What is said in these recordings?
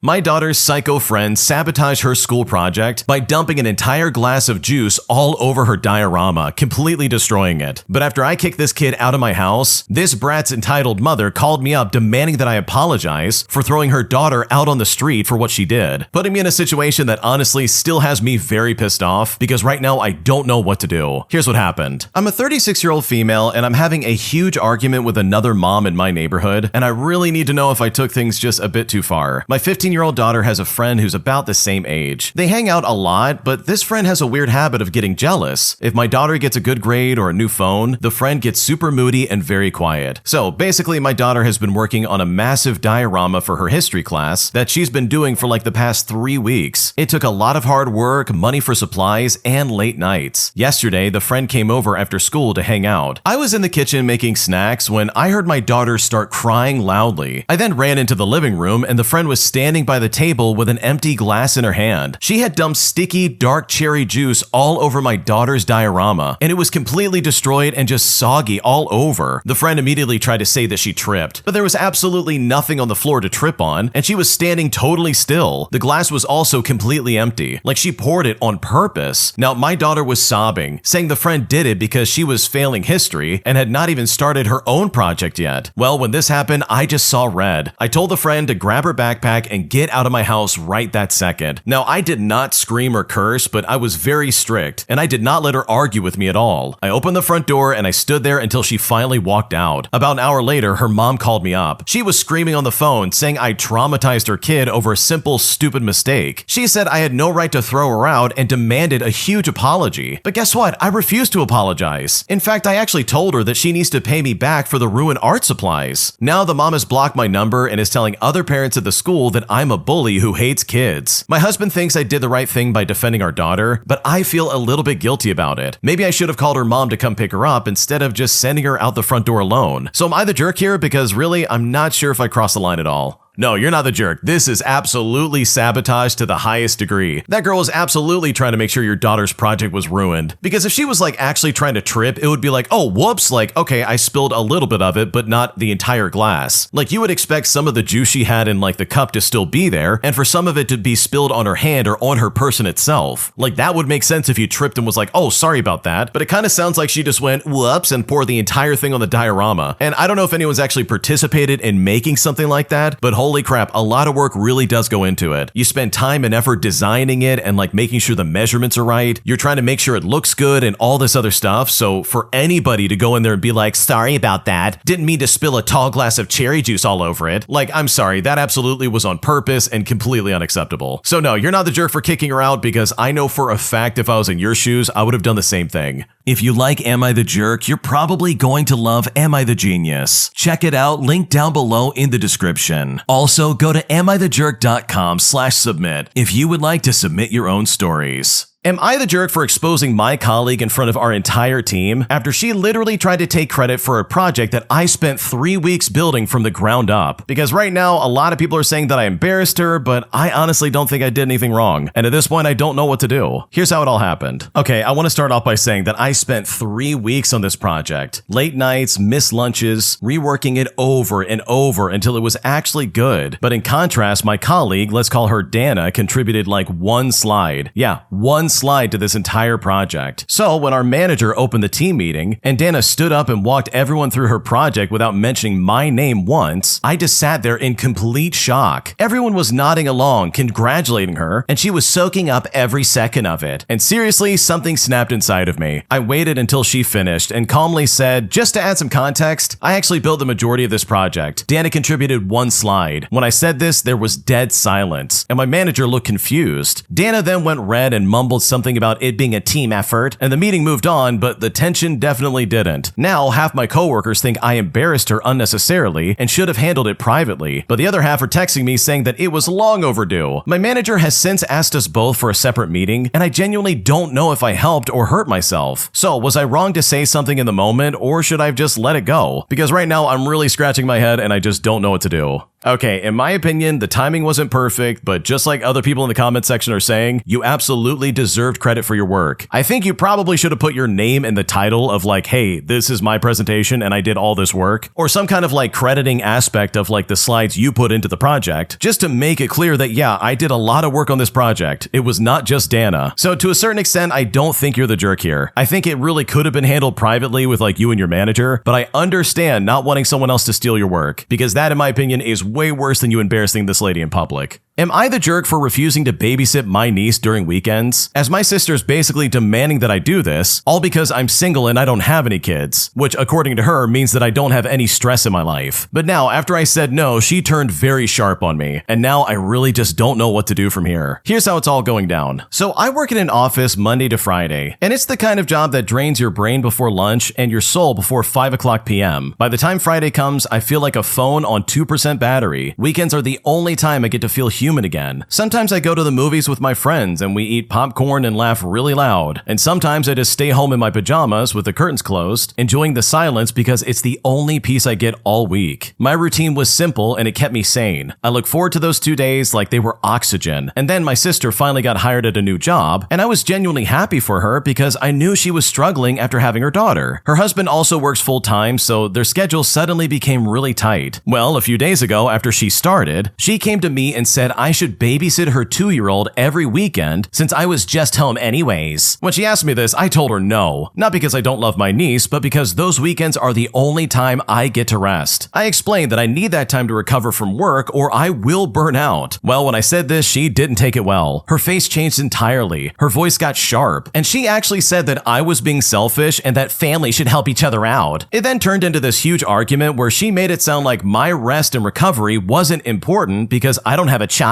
My daughter's psycho friend sabotaged her school project by dumping an entire glass of juice all over her diorama, completely destroying it. But after I kicked this kid out of my house, this brat's entitled mother called me up demanding that I apologize for throwing her daughter out on the street for what she did, putting me in a situation that honestly still has me very pissed off because right now I don't know what to do. Here's what happened. I'm a 36-year-old female and I'm having a huge argument with another mom in my neighborhood, and I really need to know if I took things just a bit too far. My 15-year-old daughter has a friend who's about the same age. They hang out a lot, but this friend has a weird habit of getting jealous. If my daughter gets a good grade or a new phone, the friend gets super moody and very quiet. So basically, my daughter has been working on a massive diorama for her history class that she's been doing for like the past 3 weeks. It took a lot of hard work, money for supplies, and late nights. Yesterday, the friend came over after school to hang out. I was in the kitchen making snacks when I heard my daughter start crying loudly. I then ran into the living room and the friend was standing by the table with an empty glass in her hand. She had dumped sticky, dark cherry juice all over my daughter's diorama, and it was completely destroyed and just soggy all over. The friend immediately tried to say that she tripped, but there was absolutely nothing on the floor to trip on, and she was standing totally still. The glass was also completely empty, like she poured it on purpose. Now, my daughter was sobbing, saying the friend did it because she was failing history and had not even started her own project yet. Well, when this happened, I just saw red. I told the friend to grab her backpack and get out of my house right that second. Now, I did not scream or curse, but I was very strict, and I did not let her argue with me at all. I opened the front door and I stood there until she finally walked out. About an hour later, her mom called me up. She was screaming on the phone, saying I traumatized her kid over a simple, stupid mistake. She said I had no right to throw her out and demanded a huge apology. But guess what? I refused to apologize. In fact, I actually told her that she needs to pay me back for the ruined art supplies. Now the mom has blocked my number and is telling other parents at the school that I'm a bully who hates kids. My husband thinks I did the right thing by defending our daughter, but I feel a little bit guilty about it. Maybe I should have called her mom to come pick her up instead of just sending her out the front door alone. So am I the jerk here? Because really, I'm not sure if I crossed the line at all. No, you're not the jerk. This is absolutely sabotage to the highest degree. That girl was absolutely trying to make sure your daughter's project was ruined. Because if she was like actually trying to trip, it would be like, oh, whoops, like, okay, I spilled a little bit of it, but not the entire glass. Like you would expect some of the juice she had in like the cup to still be there, and for some of it to be spilled on her hand or on her person itself. Like that would make sense if you tripped and was like, oh, sorry about that. But it kind of sounds like she just went, whoops, and poured the entire thing on the diorama. And I don't know if anyone's actually participated in making something like that, but holy crap, a lot of work really does go into it. You spend time and effort designing it and like making sure the measurements are right. You're trying to make sure it looks good and all this other stuff. So for anybody to go in there and be like, sorry about that, didn't mean to spill a tall glass of cherry juice all over it. Like, I'm sorry, that absolutely was on purpose and completely unacceptable. So no, you're not the jerk for kicking her out because I know for a fact if I was in your shoes, I would have done the same thing. If you like Am I the Jerk, you're probably going to love Am I the Genius. Check it out, link down below in the description. Also, go to amithejerk.com/submit if you would like to submit your own stories. Am I the jerk for exposing my colleague in front of our entire team after she literally tried to take credit for a project that I spent 3 weeks building from the ground up? Because right now, a lot of people are saying that I embarrassed her, but I honestly don't think I did anything wrong. And at this point, I don't know what to do. Here's how it all happened. Okay, I want to start off by saying that I spent 3 weeks on this project. Late nights, missed lunches, reworking it over and over until it was actually good. But in contrast, my colleague, let's call her Dana, contributed like one slide. Yeah, one slide to this entire project. So when our manager opened the team meeting and Dana stood up and walked everyone through her project without mentioning my name once, I just sat there in complete shock. Everyone was nodding along, congratulating her, and she was soaking up every second of it. And seriously, something snapped inside of me. I waited until she finished and calmly said, just to add some context, I actually built the majority of this project. Dana contributed one slide. When I said this, there was dead silence, and my manager looked confused. Dana then went red and mumbled something about it being a team effort, and the meeting moved on, but the tension definitely didn't. Now, half my coworkers think I embarrassed her unnecessarily and should have handled it privately, but the other half are texting me saying that it was long overdue. My manager has since asked us both for a separate meeting, and I genuinely don't know if I helped or hurt myself. So, was I wrong to say something in the moment, or should I have just let it go? Because right now, I'm really scratching my head and I just don't know what to do. Okay, in my opinion, the timing wasn't perfect, but just like other people in the comment section are saying, you absolutely deserved credit for your work. I think you probably should have put your name in the title of like, hey, this is my presentation and I did all this work, or some kind of like crediting aspect of like the slides you put into the project, just to make it clear that yeah, I did a lot of work on this project. It was not just Dana. So to a certain extent, I don't think you're the jerk here. I think it really could have been handled privately with like you and your manager, but I understand not wanting someone else to steal your work, because that in my opinion is way worse than you embarrassing this lady in public. Am I the jerk for refusing to babysit my niece during weekends? As my sister's basically demanding that I do this, all because I'm single and I don't have any kids, which according to her means that I don't have any stress in my life. But now, after I said no, she turned very sharp on me, and now I really just don't know what to do from here. Here's how it's all going down. So I work in an office Monday to Friday, and it's the kind of job that drains your brain before lunch and your soul before 5 o'clock p.m. By the time Friday comes, I feel like a phone on 2% battery. Weekends are the only time I get to feel human again. Sometimes I go to the movies with my friends and we eat popcorn and laugh really loud. And sometimes I just stay home in my pajamas with the curtains closed, enjoying the silence because it's the only peace I get all week. My routine was simple and it kept me sane. I look forward to those 2 days like they were oxygen. And then my sister finally got hired at a new job, and I was genuinely happy for her because I knew she was struggling after having her daughter. Her husband also works full time, so their schedule suddenly became really tight. Well, a few days ago after she started, she came to me and said I should babysit her 2-year-old every weekend since I was just home anyways. When she asked me this, I told her no. Not because I don't love my niece, but because those weekends are the only time I get to rest. I explained that I need that time to recover from work or I will burn out. Well, when I said this, she didn't take it well. Her face changed entirely. Her voice got sharp, and she actually said that I was being selfish and that family should help each other out. It then turned into this huge argument where she made it sound like my rest and recovery wasn't important because I don't have a child.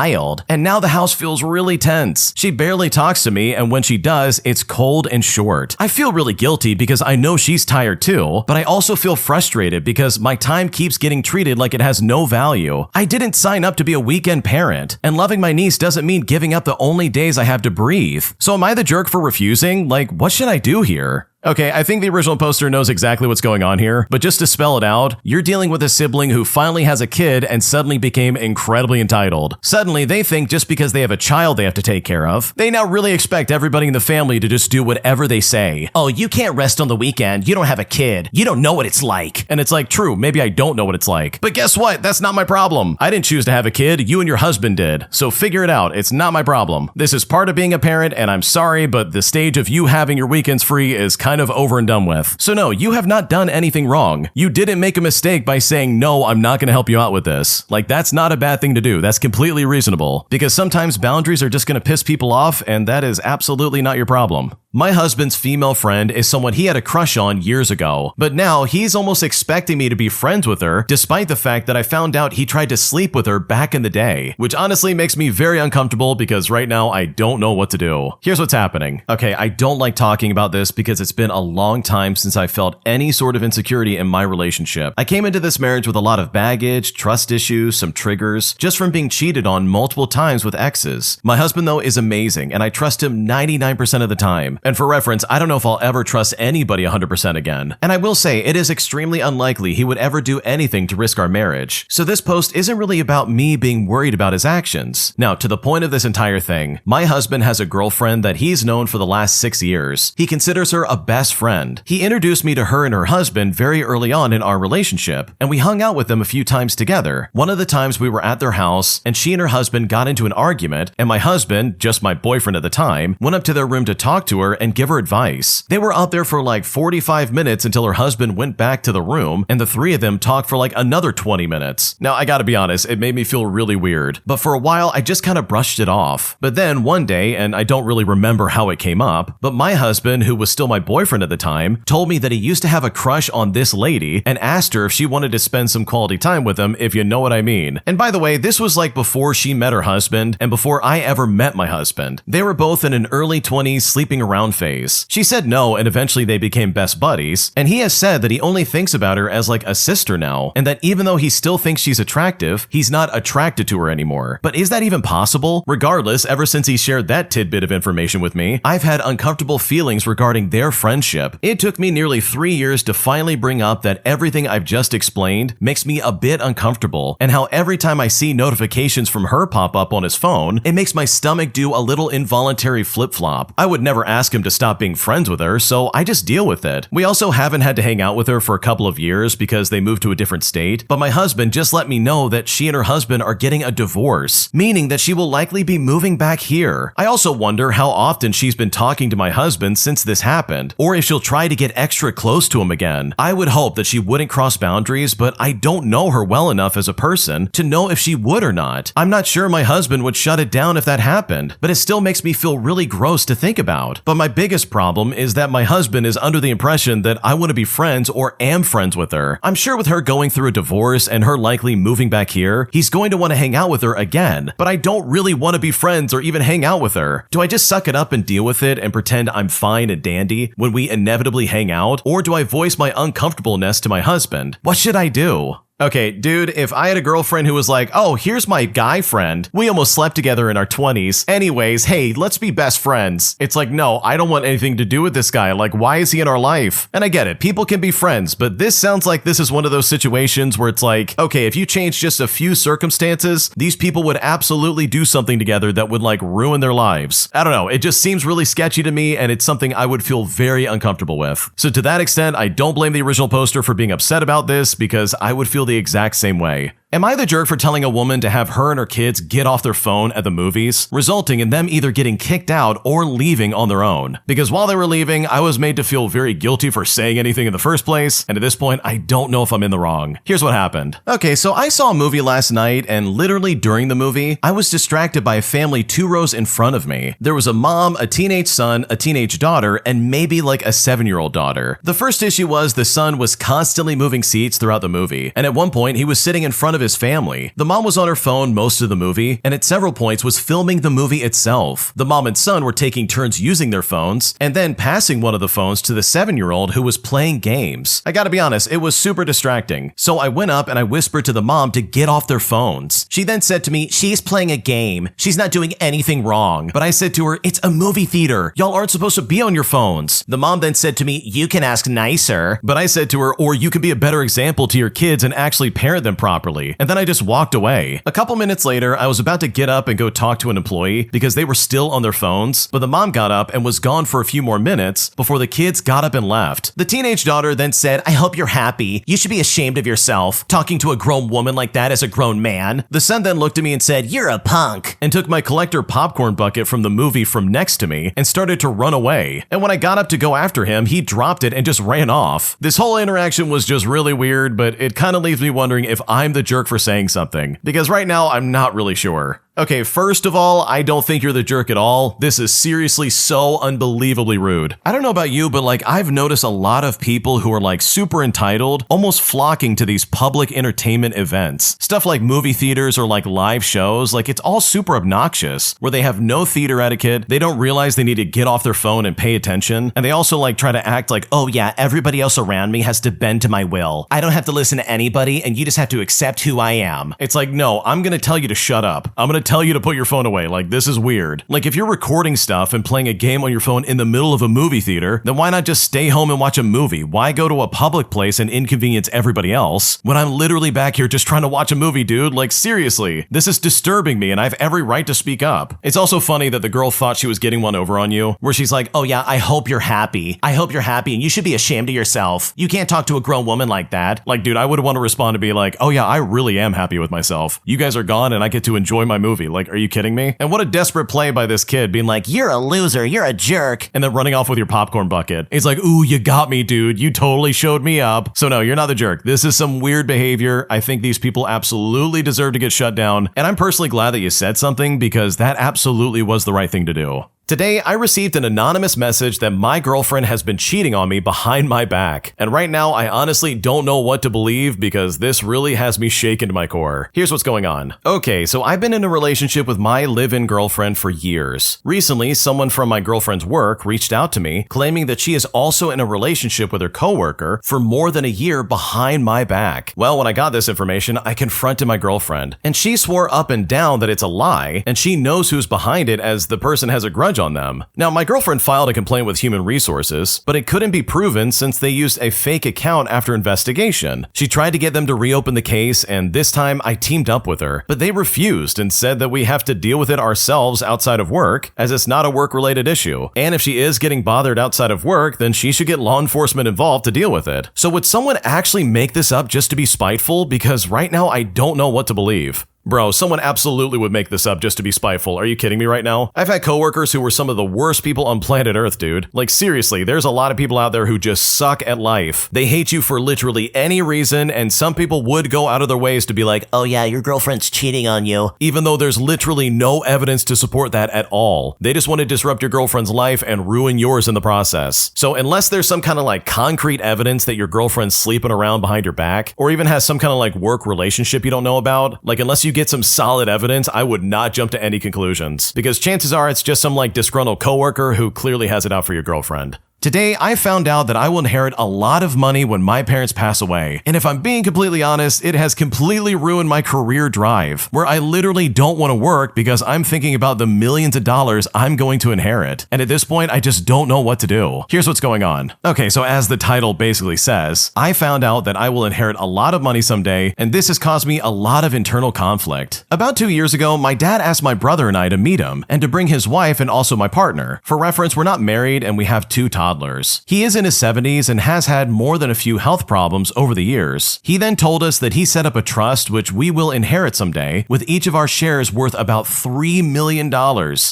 And now the house feels really tense. She barely talks to me, and when she does, it's cold and short. I feel really guilty because I know she's tired too, but I also feel frustrated because my time keeps getting treated like it has no value. I didn't sign up to be a weekend parent, and loving my niece doesn't mean giving up the only days I have to breathe. So am I the jerk for refusing? Like, what should I do here? Okay, I think the original poster knows exactly what's going on here, but just to spell it out, you're dealing with a sibling who finally has a kid and suddenly became incredibly entitled. Suddenly, they think just because they have a child they have to take care of, they now really expect everybody in the family to just do whatever they say. Oh, you can't rest on the weekend, you don't have a kid, you don't know what it's like. And it's like, true, maybe I don't know what it's like. But guess what? That's not my problem. I didn't choose to have a kid, you and your husband did. So figure it out, it's not my problem. This is part of being a parent, and I'm sorry, but the stage of you having your weekends free is kind of over and done with. So no, you have not done anything wrong. You didn't make a mistake by saying, no, I'm not going to help you out with this. Like, that's not a bad thing to do. That's completely reasonable. Because sometimes boundaries are just going to piss people off, and that is absolutely not your problem. My husband's female friend is someone he had a crush on years ago, but now he's almost expecting me to be friends with her, despite the fact that I found out he tried to sleep with her back in the day, which honestly makes me very uncomfortable because right now I don't know what to do. Here's what's happening. Okay, I don't like talking about this because it's been a long time since I felt any sort of insecurity in my relationship. I came into this marriage with a lot of baggage, trust issues, some triggers, just from being cheated on multiple times with exes. My husband though is amazing, and I trust him 99% of the time. And for reference, I don't know if I'll ever trust anybody 100% again. And I will say, it is extremely unlikely he would ever do anything to risk our marriage. So this post isn't really about me being worried about his actions. Now, to the point of this entire thing, my husband has a girlfriend that he's known for the last 6 years. He considers her a best friend. He introduced me to her and her husband very early on in our relationship, and we hung out with them a few times together. One of the times we were at their house, and she and her husband got into an argument, and my husband, just my boyfriend at the time, went up to their room to talk to her and give her advice. They were out there for like 45 minutes until her husband went back to the room, and the three of them talked for like another 20 minutes. Now, I gotta be honest, it made me feel really weird, but for a while I just kind of brushed it off. But then one day, and I don't really remember how it came up, but my husband, who was still my boyfriend at the time, told me that he used to have a crush on this lady and asked her if she wanted to spend some quality time with him, if you know what I mean. And by the way, this was like before she met her husband and before I ever met my husband. They were both in an early 20s sleeping around frown face. She said no, and eventually they became best buddies, and he has said that he only thinks about her as like a sister now, and that even though he still thinks she's attractive, he's not attracted to her anymore. But is that even possible? Regardless, ever since he shared that tidbit of information with me, I've had uncomfortable feelings regarding their friendship. It took me nearly 3 years to finally bring up that everything I've just explained makes me a bit uncomfortable, and how every time I see notifications from her pop up on his phone, it makes my stomach do a little involuntary flip-flop. I would never ask him to stop being friends with her, so I just deal with it. We also haven't had to hang out with her for a couple of years because they moved to a different state, but my husband just let me know that she and her husband are getting a divorce, meaning that she will likely be moving back here. I also wonder how often she's been talking to my husband since this happened, or if she'll try to get extra close to him again. I would hope that she wouldn't cross boundaries, but I don't know her well enough as a person to know if she would or not. I'm not sure my husband would shut it down if that happened, but it still makes me feel really gross to think about. But my biggest problem is that my husband is under the impression that I want to be friends or am friends with her. I'm sure with her going through a divorce and her likely moving back here, he's going to want to hang out with her again, but I don't really want to be friends or even hang out with her. Do I just suck it up and deal with it and pretend I'm fine and dandy when we inevitably hang out, or do I voice my uncomfortableness to my husband? What should I do? Okay, dude, if I had a girlfriend who was like, oh, here's my guy friend, we almost slept together in our 20s. Anyways, hey, let's be best friends. It's like, no, I don't want anything to do with this guy. Like, why is he in our life? And I get it, people can be friends, but this sounds like this is one of those situations where it's like, okay, if you change just a few circumstances, these people would absolutely do something together that would like ruin their lives. I don't know, it just seems really sketchy to me, and it's something I would feel very uncomfortable with. So to that extent, I don't blame the original poster for being upset about this, because I would feel the exact same way. Am I the jerk for telling a woman to have her and her kids get off their phone at the movies, resulting in them either getting kicked out or leaving on their own? Because while they were leaving, I was made to feel very guilty for saying anything in the first place, and at this point, I don't know if I'm in the wrong. Here's what happened. Okay, so I saw a movie last night, and literally during the movie, I was distracted by a family 2 rows in front of me. There was a mom, a teenage son, a teenage daughter, and maybe like a 7-year-old daughter. The first issue was the son was constantly moving seats throughout the movie, and at one point, he was sitting in front of his family. The mom was on her phone most of the movie, and at several points was filming the movie itself. The mom and son were taking turns using their phones, and then passing one of the phones to the 7-year-old who was playing games. I gotta be honest, it was super distracting. So I went up and I whispered to the mom to get off their phones. She then said to me, she's playing a game. She's not doing anything wrong. But I said to her, it's a movie theater. Y'all aren't supposed to be on your phones. The mom then said to me, you can ask nicer. But I said to her, or you can be a better example to your kids and actually parent them properly. And then I just walked away. A couple minutes later, I was about to get up and go talk to an employee because they were still on their phones, but the mom got up and was gone for a few more minutes before the kids got up and left. The teenage daughter then said, I hope you're happy. You should be ashamed of yourself, talking to a grown woman like that as a grown man. The son then looked at me and said, you're a punk, and took my collector popcorn bucket from the movie from next to me and started to run away. And when I got up to go after him, he dropped it and just ran off. This whole interaction was just really weird, but it kind of leaves me wondering if I'm the jerk for saying something, because right now I'm not really sure. Okay, first of all, I don't think you're the jerk at all. This is seriously so unbelievably rude. I don't know about you, but like I've noticed a lot of people who are like super entitled, almost flocking to these public entertainment events. Stuff like movie theaters or like live shows, like it's all super obnoxious, where they have no theater etiquette, they don't realize they need to get off their phone and pay attention, and they also like try to act like, oh yeah, everybody else around me has to bend to my will. I don't have to listen to anybody, and you just have to accept who I am. It's like, no, I'm gonna tell you to shut up. I'm gonna tell you to put your phone away. Like, this is weird. Like, if you're recording stuff and playing a game on your phone in the middle of a movie theater, then why not just stay home and watch a movie? Why go to a public place and inconvenience everybody else when I'm literally back here just trying to watch a movie, dude? Like, seriously, this is disturbing me and I have every right to speak up. It's also funny that the girl thought she was getting one over on you, where she's like, oh yeah, I hope you're happy. I hope you're happy and you should be ashamed of yourself. You can't talk to a grown woman like that. Like, dude, I would want to respond to be like, oh yeah, I really am happy with myself. You guys are gone and I get to enjoy my movie. Like, are you kidding me? And what a desperate play by this kid being like, you're a loser, you're a jerk, and then running off with your popcorn bucket. It's like, ooh, you got me, dude. You totally showed me up. So no, you're not the jerk. This is some weird behavior. I think these people absolutely deserve to get shut down. And I'm personally glad that you said something, because that absolutely was the right thing to do. Today, I received an anonymous message that my girlfriend has been cheating on me behind my back. And right now, I honestly don't know what to believe because this really has me shaken to my core. Here's what's going on. Okay, so I've been in a relationship with my live-in girlfriend for years. Recently, someone from my girlfriend's work reached out to me claiming that she is also in a relationship with her coworker for more than a year behind my back. Well, when I got this information, I confronted my girlfriend, and she swore up and down that it's a lie, and she knows who's behind it as the person has a grudge on them. Now, my girlfriend filed a complaint with Human Resources, but it couldn't be proven since they used a fake account after investigation. She tried to get them to reopen the case, and this time I teamed up with her, but they refused and said that we have to deal with it ourselves outside of work, as it's not a work-related issue. And if she is getting bothered outside of work, then she should get law enforcement involved to deal with it. So would someone actually make this up just to be spiteful? Because right now I don't know what to believe. Bro, someone absolutely would make this up just to be spiteful. Are you kidding me right now? I've had coworkers who were some of the worst people on planet Earth, dude. Like seriously, there's a lot of people out there who just suck at life. They hate you for literally any reason, and some people would go out of their ways to be like, oh yeah, your girlfriend's cheating on you. Even though there's literally no evidence to support that at all. They just want to disrupt your girlfriend's life and ruin yours in the process. So unless there's some kind of like concrete evidence that your girlfriend's sleeping around behind your back, or even has some kind of like work relationship you don't know about, like unless you get some solid evidence, I would not jump to any conclusions, because chances are it's just some like disgruntled coworker who clearly has it out for your girlfriend. Today, I found out that I will inherit a lot of money when my parents pass away. And if I'm being completely honest, it has completely ruined my career drive, where I literally don't want to work because I'm thinking about the millions of dollars I'm going to inherit. And at this point, I just don't know what to do. Here's what's going on. Okay, so as the title basically says, I found out that I will inherit a lot of money someday, and this has caused me a lot of internal conflict. About 2 years ago, my dad asked my brother and I to meet him, and to bring his wife and also my partner. For reference, we're not married and we have 2 toddlers. He is in his 70s and has had more than a few health problems over the years. He then told us that he set up a trust which we will inherit someday, with each of our shares worth about $3 million.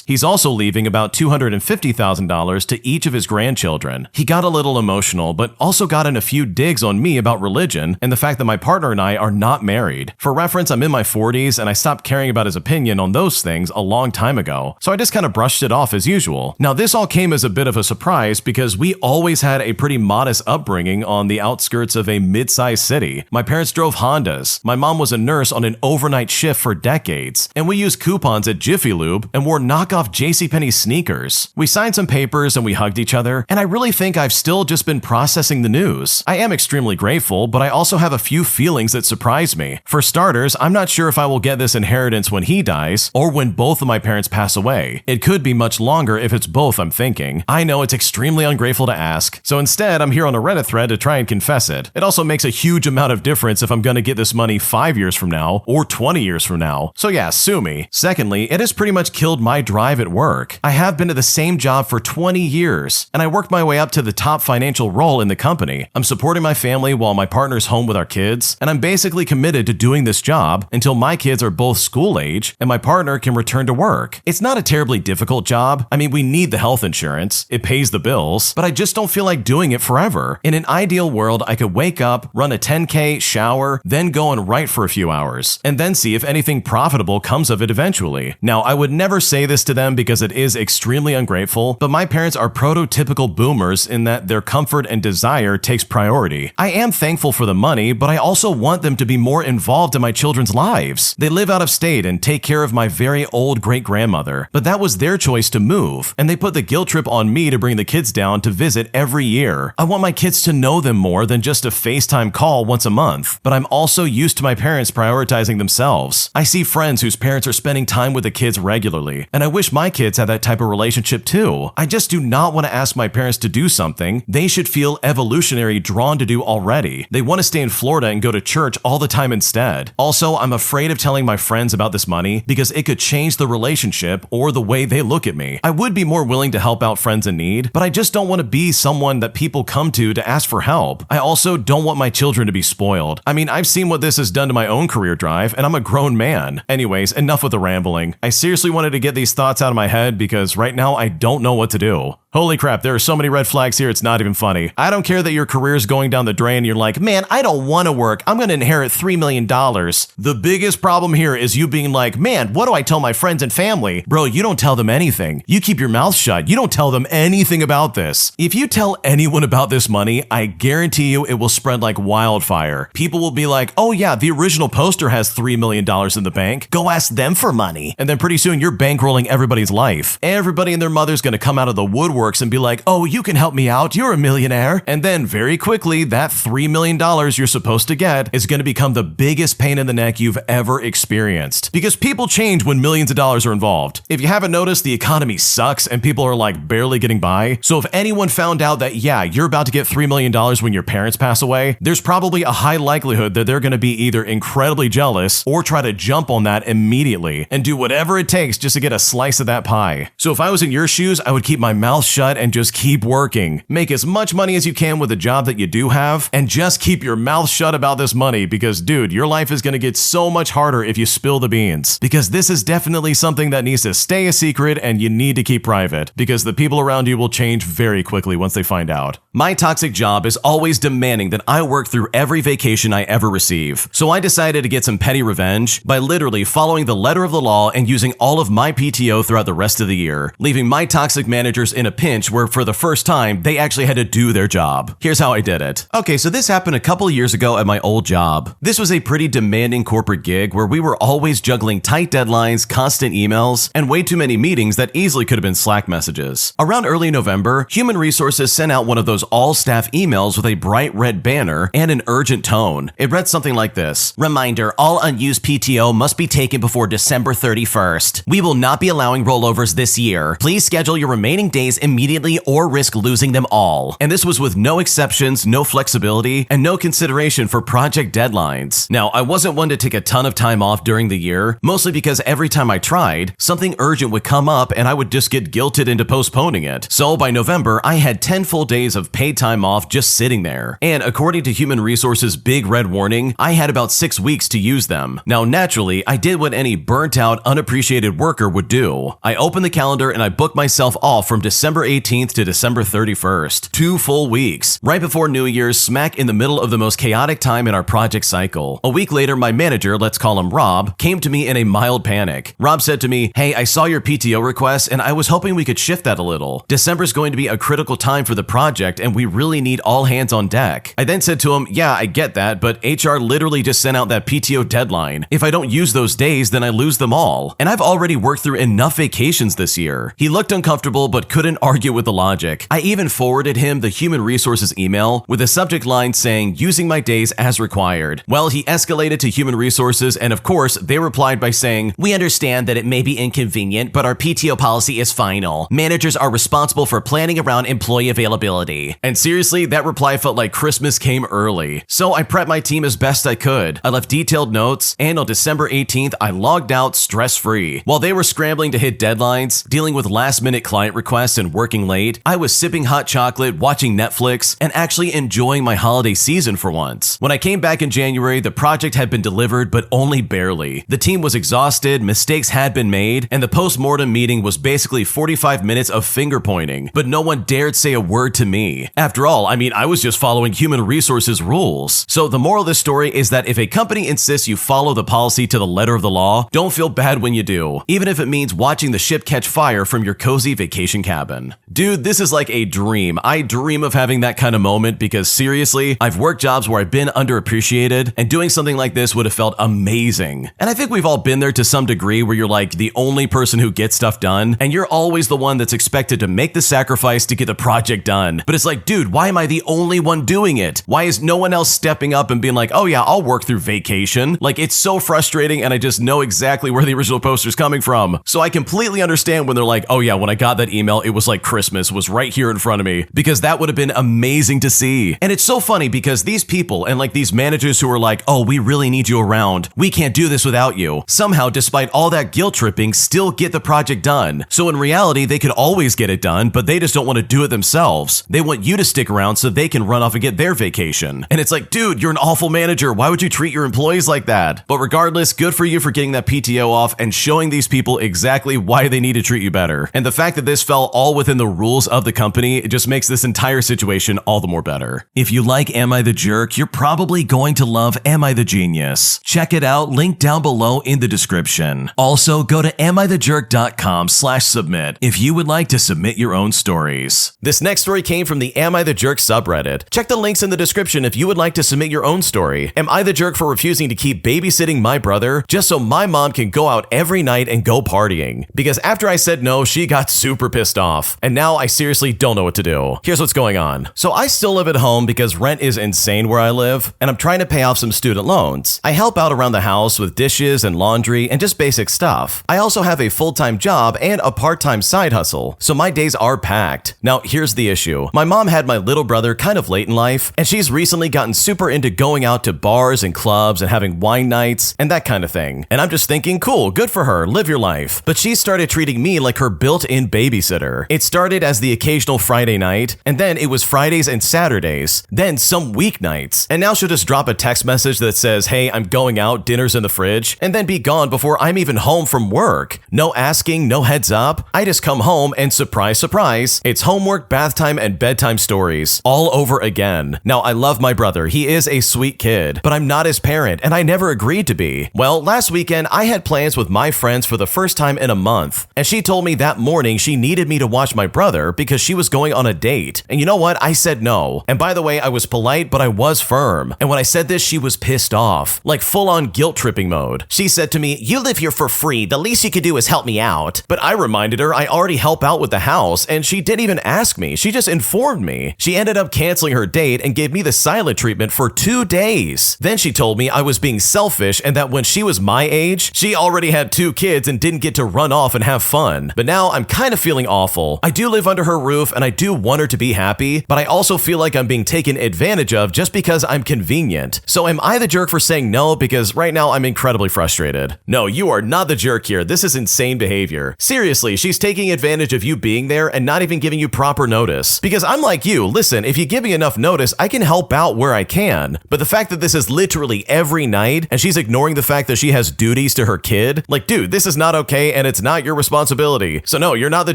He's also leaving about $250,000 to each of his grandchildren. He got a little emotional, but also got in a few digs on me about religion and the fact that my partner and I are not married. For reference, I'm in my 40s and I stopped caring about his opinion on those things a long time ago, so I just kind of brushed it off as usual. Now, this all came as a bit of a surprise because we always had a pretty modest upbringing on the outskirts of a mid-sized city. My parents drove Hondas, my mom was a nurse on an overnight shift for decades, and we used coupons at Jiffy Lube and wore knockoff JCPenney sneakers. We signed some papers and we hugged each other, and I really think I've still just been processing the news. I am extremely grateful, but I also have a few feelings that surprise me. For starters, I'm not sure if I will get this inheritance when he dies or when both of my parents pass away. It could be much longer if it's both, I'm thinking. I know it's extremely ungrateful to ask, so instead I'm here on a Reddit thread to try and confess it. It also makes a huge amount of difference if I'm gonna get this money 5 years from now or 20 years from now. So yeah, sue me. Secondly, it has pretty much killed my drive at work. I have been at the same job for 20 years, and I worked my way up to the top financial role in the company. I'm supporting my family while my partner's home with our kids, and I'm basically committed to doing this job until my kids are both school age and my partner can return to work. It's not a terribly difficult job. I mean, we need the health insurance. It pays the bills, but I just don't feel like doing it forever. In an ideal world, I could wake up, run a 10K, shower, then go and write for a few hours, and then see if anything profitable comes of it eventually. Now, I would never say this to them because it is extremely ungrateful, but my parents are prototypical boomers in that their comfort and desire takes priority. I am thankful for the money, but I also want them to be more involved in my children's lives. They live out of state and take care of my very old great-grandmother, but that was their choice to move, and they put the guilt trip on me to bring the kids down to visit every year. I want my kids to know them more than just a FaceTime call once a month, but I'm also used to my parents prioritizing themselves. I see friends whose parents are spending time with the kids regularly, and I wish my kids had that type of relationship too. I just do not want to ask my parents to do something they should feel evolutionary drawn to do already. They want to stay in Florida and go to church all the time instead. Also, I'm afraid of telling my friends about this money because it could change the relationship or the way they look at me. I would be more willing to help out friends in need, but I just don't want to be someone that people come to ask for help. I also don't want my children to be spoiled. I mean, I've seen what this has done to my own career drive, and I'm a grown man. Anyways, enough with the rambling. I seriously wanted to get these thoughts out of my head because right now I don't know what to do. Holy crap, there are so many red flags here, it's not even funny. I don't care that your career is going down the drain and you're like, man, I don't want to work, I'm going to inherit $3 million. The biggest problem here is you being like, man, what do I tell my friends and family? Bro, you don't tell them anything. You keep your mouth shut. You don't tell them anything about this. If you tell anyone about this money, I guarantee you it will spread like wildfire. People will be like, oh yeah, the original poster has $3 million in the bank. Go ask them for money. And then pretty soon you're bankrolling everybody's life. Everybody and their mother's going to come out of the woodworks and be like, oh, you can help me out. You're a millionaire. And then very quickly, that $3 million you're supposed to get is going to become the biggest pain in the neck you've ever experienced. Because people change when millions of dollars are involved. If you haven't noticed, the economy sucks and people are like barely getting by. So if anyone found out that, yeah, you're about to get $3 million when your parents pass away, there's probably a high likelihood that they're going to be either incredibly jealous or try to jump on that immediately and do whatever it takes just to get a slice of that pie. So if I was in your shoes, I would keep my mouth shut and just keep working. Make as much money as you can with the job that you do have and just keep your mouth shut about this money because, dude, your life is going to get so much harder if you spill the beans. Because this is definitely something that needs to stay a secret and you need to keep private because the people around you will change very quickly once they find out. My toxic job is always demanding that I work through every vacation I ever receive. So I decided to get some petty revenge by literally following the letter of the law and using all of my PTO throughout the rest of the year, leaving my toxic managers in a pinch where for the first time, they actually had to do their job. Here's how I did it. Okay, so this happened a couple years ago at my old job. This was a pretty demanding corporate gig where we were always juggling tight deadlines, constant emails, and way too many meetings that easily could have been Slack messages. Around early November, Human Resources sent out one of those all-staff emails with a bright red banner and an urgent tone. It read something like this: Reminder, all unused PTO must be taken before December 31st. We will not be allowing rollovers this year. Please schedule your remaining days immediately or risk losing them all. And this was with no exceptions, no flexibility, and no consideration for project deadlines. Now, I wasn't one to take a ton of time off during the year, mostly because every time I tried, something urgent would come up and I would just get guilted into postponing it. So by November, I had 10 full days of paid time off just sitting there. And according to Human Resources' big red warning, I had about 6 weeks to use them. Now, naturally, I did what any burnt out, unappreciated worker would do. I opened the calendar and I booked myself off from December 18th to December 31st. 2 full weeks. Right before New Year's, smack in the middle of the most chaotic time in our project cycle. A week later, my manager, let's call him Rob, came to me in a mild panic. Rob said to me, hey, I saw your PTO request and I was hoping we could shift that a little. December's going to be a critical time for the project and we really need all hands on deck. I then said to him, yeah, I get that, but HR literally just sent out that PTO deadline. If I don't use those days, then I lose them all. And I've already worked through enough vacations this year. He looked uncomfortable but couldn't argue with the logic. I even forwarded him the Human Resources email with a subject line saying, using my days as required. Well, he escalated to Human Resources and of course, they replied by saying, we understand that it may be inconvenient, but our PTO policy is final. Managers are responsible for planning around employee availability. And seriously, that reply felt like Christmas came early. So I prepped my team as best I could. I left detailed notes, and on December 18th, I logged out stress-free. While they were scrambling to hit deadlines, dealing with last-minute client requests and working late, I was sipping hot chocolate, watching Netflix, and actually enjoying my holiday season for once. When I came back in January, the project had been delivered, but only barely. The team was exhausted, mistakes had been made, and the post-mortem meeting was basically 45 minutes of finger-pointing, but no one dared say a word to me. After all, I was just following Human Resources rules. So the moral of this story is that if a company insists you follow the policy to the letter of the law, don't feel bad when you do, even if it means watching the ship catch fire from your cozy vacation cabin. Dude, this is like a dream. I dream of having that kind of moment because seriously, I've worked jobs where I've been underappreciated, and doing something like this would have felt amazing. And I think we've all been there to some degree where you're like the only person who gets stuff done, and you're always the one that's expected to make the sacrifice to get the project done. But it's like, dude, why am I the only one doing it? Why is no one else stepping up and being like, oh yeah, I'll work through vacation? Like, it's so frustrating, and I just know exactly where the original poster's coming from. So I completely understand when they're like, oh yeah, when I got that email, it was like Christmas was right here in front of me, because that would have been amazing to see. And it's so funny because these people and like these managers who are like, oh, we really need you around, we can't do this without you, somehow, despite all that guilt tripping, still get the project done. So in reality, they could always get it done, but they just don't want to do it themselves. They want want you to stick around so they can run off and get their vacation. And it's like, dude, you're an awful manager. Why would you treat your employees like that? But regardless, good for you for getting that PTO off and showing these people exactly why they need to treat you better. And the fact that this fell all within the rules of the company, it just makes this entire situation all the more better. If you like Am I the Jerk, you're probably going to love Am I the Genius. Check it out, link down below in the description. Also, go to amithejerk.com/submit if you would like to submit your own stories. This next story came from the Am I the Jerk subreddit. Check the links in the description if you would like to submit your own story. Am I the jerk for refusing to keep babysitting my brother just so my mom can go out every night and go partying? Because after I said no, she got super pissed off. And now I seriously don't know what to do. Here's what's going on. So I still live at home because rent is insane where I live, and I'm trying to pay off some student loans. I help out around the house with dishes and laundry and just basic stuff. I also have a full-time job and a part-time side hustle, so my days are packed. Now, here's the issue. My mom had my little brother kind of late in life, and she's recently gotten super into going out to bars and clubs and having wine nights and that kind of thing. And I'm just thinking, cool, good for her, live your life. But she started treating me like her built-in babysitter. It started as the occasional Friday night, and then it was Fridays and Saturdays, then some weeknights. And now she'll just drop a text message that says, hey, I'm going out, dinner's in the fridge, and then be gone before I'm even home from work. No asking, no heads up. I just come home and surprise, surprise, it's homework, bath time, and bedtime stories all over again. Now, I love my brother. He is a sweet kid, but I'm not his parent, and I never agreed to be. Well, last weekend, I had plans with my friends for the first time in a month, and she told me that morning she needed me to watch my brother because she was going on a date. And you know what? I said no. And by the way, I was polite, but I was firm. And when I said this, she was pissed off, like full-on guilt-tripping mode. She said to me, you live here for free. The least you could do is help me out. But I reminded her I already help out with the house, and she didn't even ask me. She just informed me. She ended up canceling her date and gave me the silent treatment for 2 days. Then she told me I was being selfish and that when she was my age, she already had 2 kids and didn't get to run off and have fun. But now I'm kind of feeling awful. I do live under her roof and I do want her to be happy, but I also feel like I'm being taken advantage of just because I'm convenient. So am I the jerk for saying no? Because right now I'm incredibly frustrated. No, you are not the jerk here. This is insane behavior. Seriously, she's taking advantage of you being there and not even giving you proper notice. Because I'm like you, listen, if you give me enough notice, I can help out where I can. But the fact that this is literally every night and she's ignoring the fact that she has duties to her kid, like, dude, this is not okay and it's not your responsibility. So no, you're not the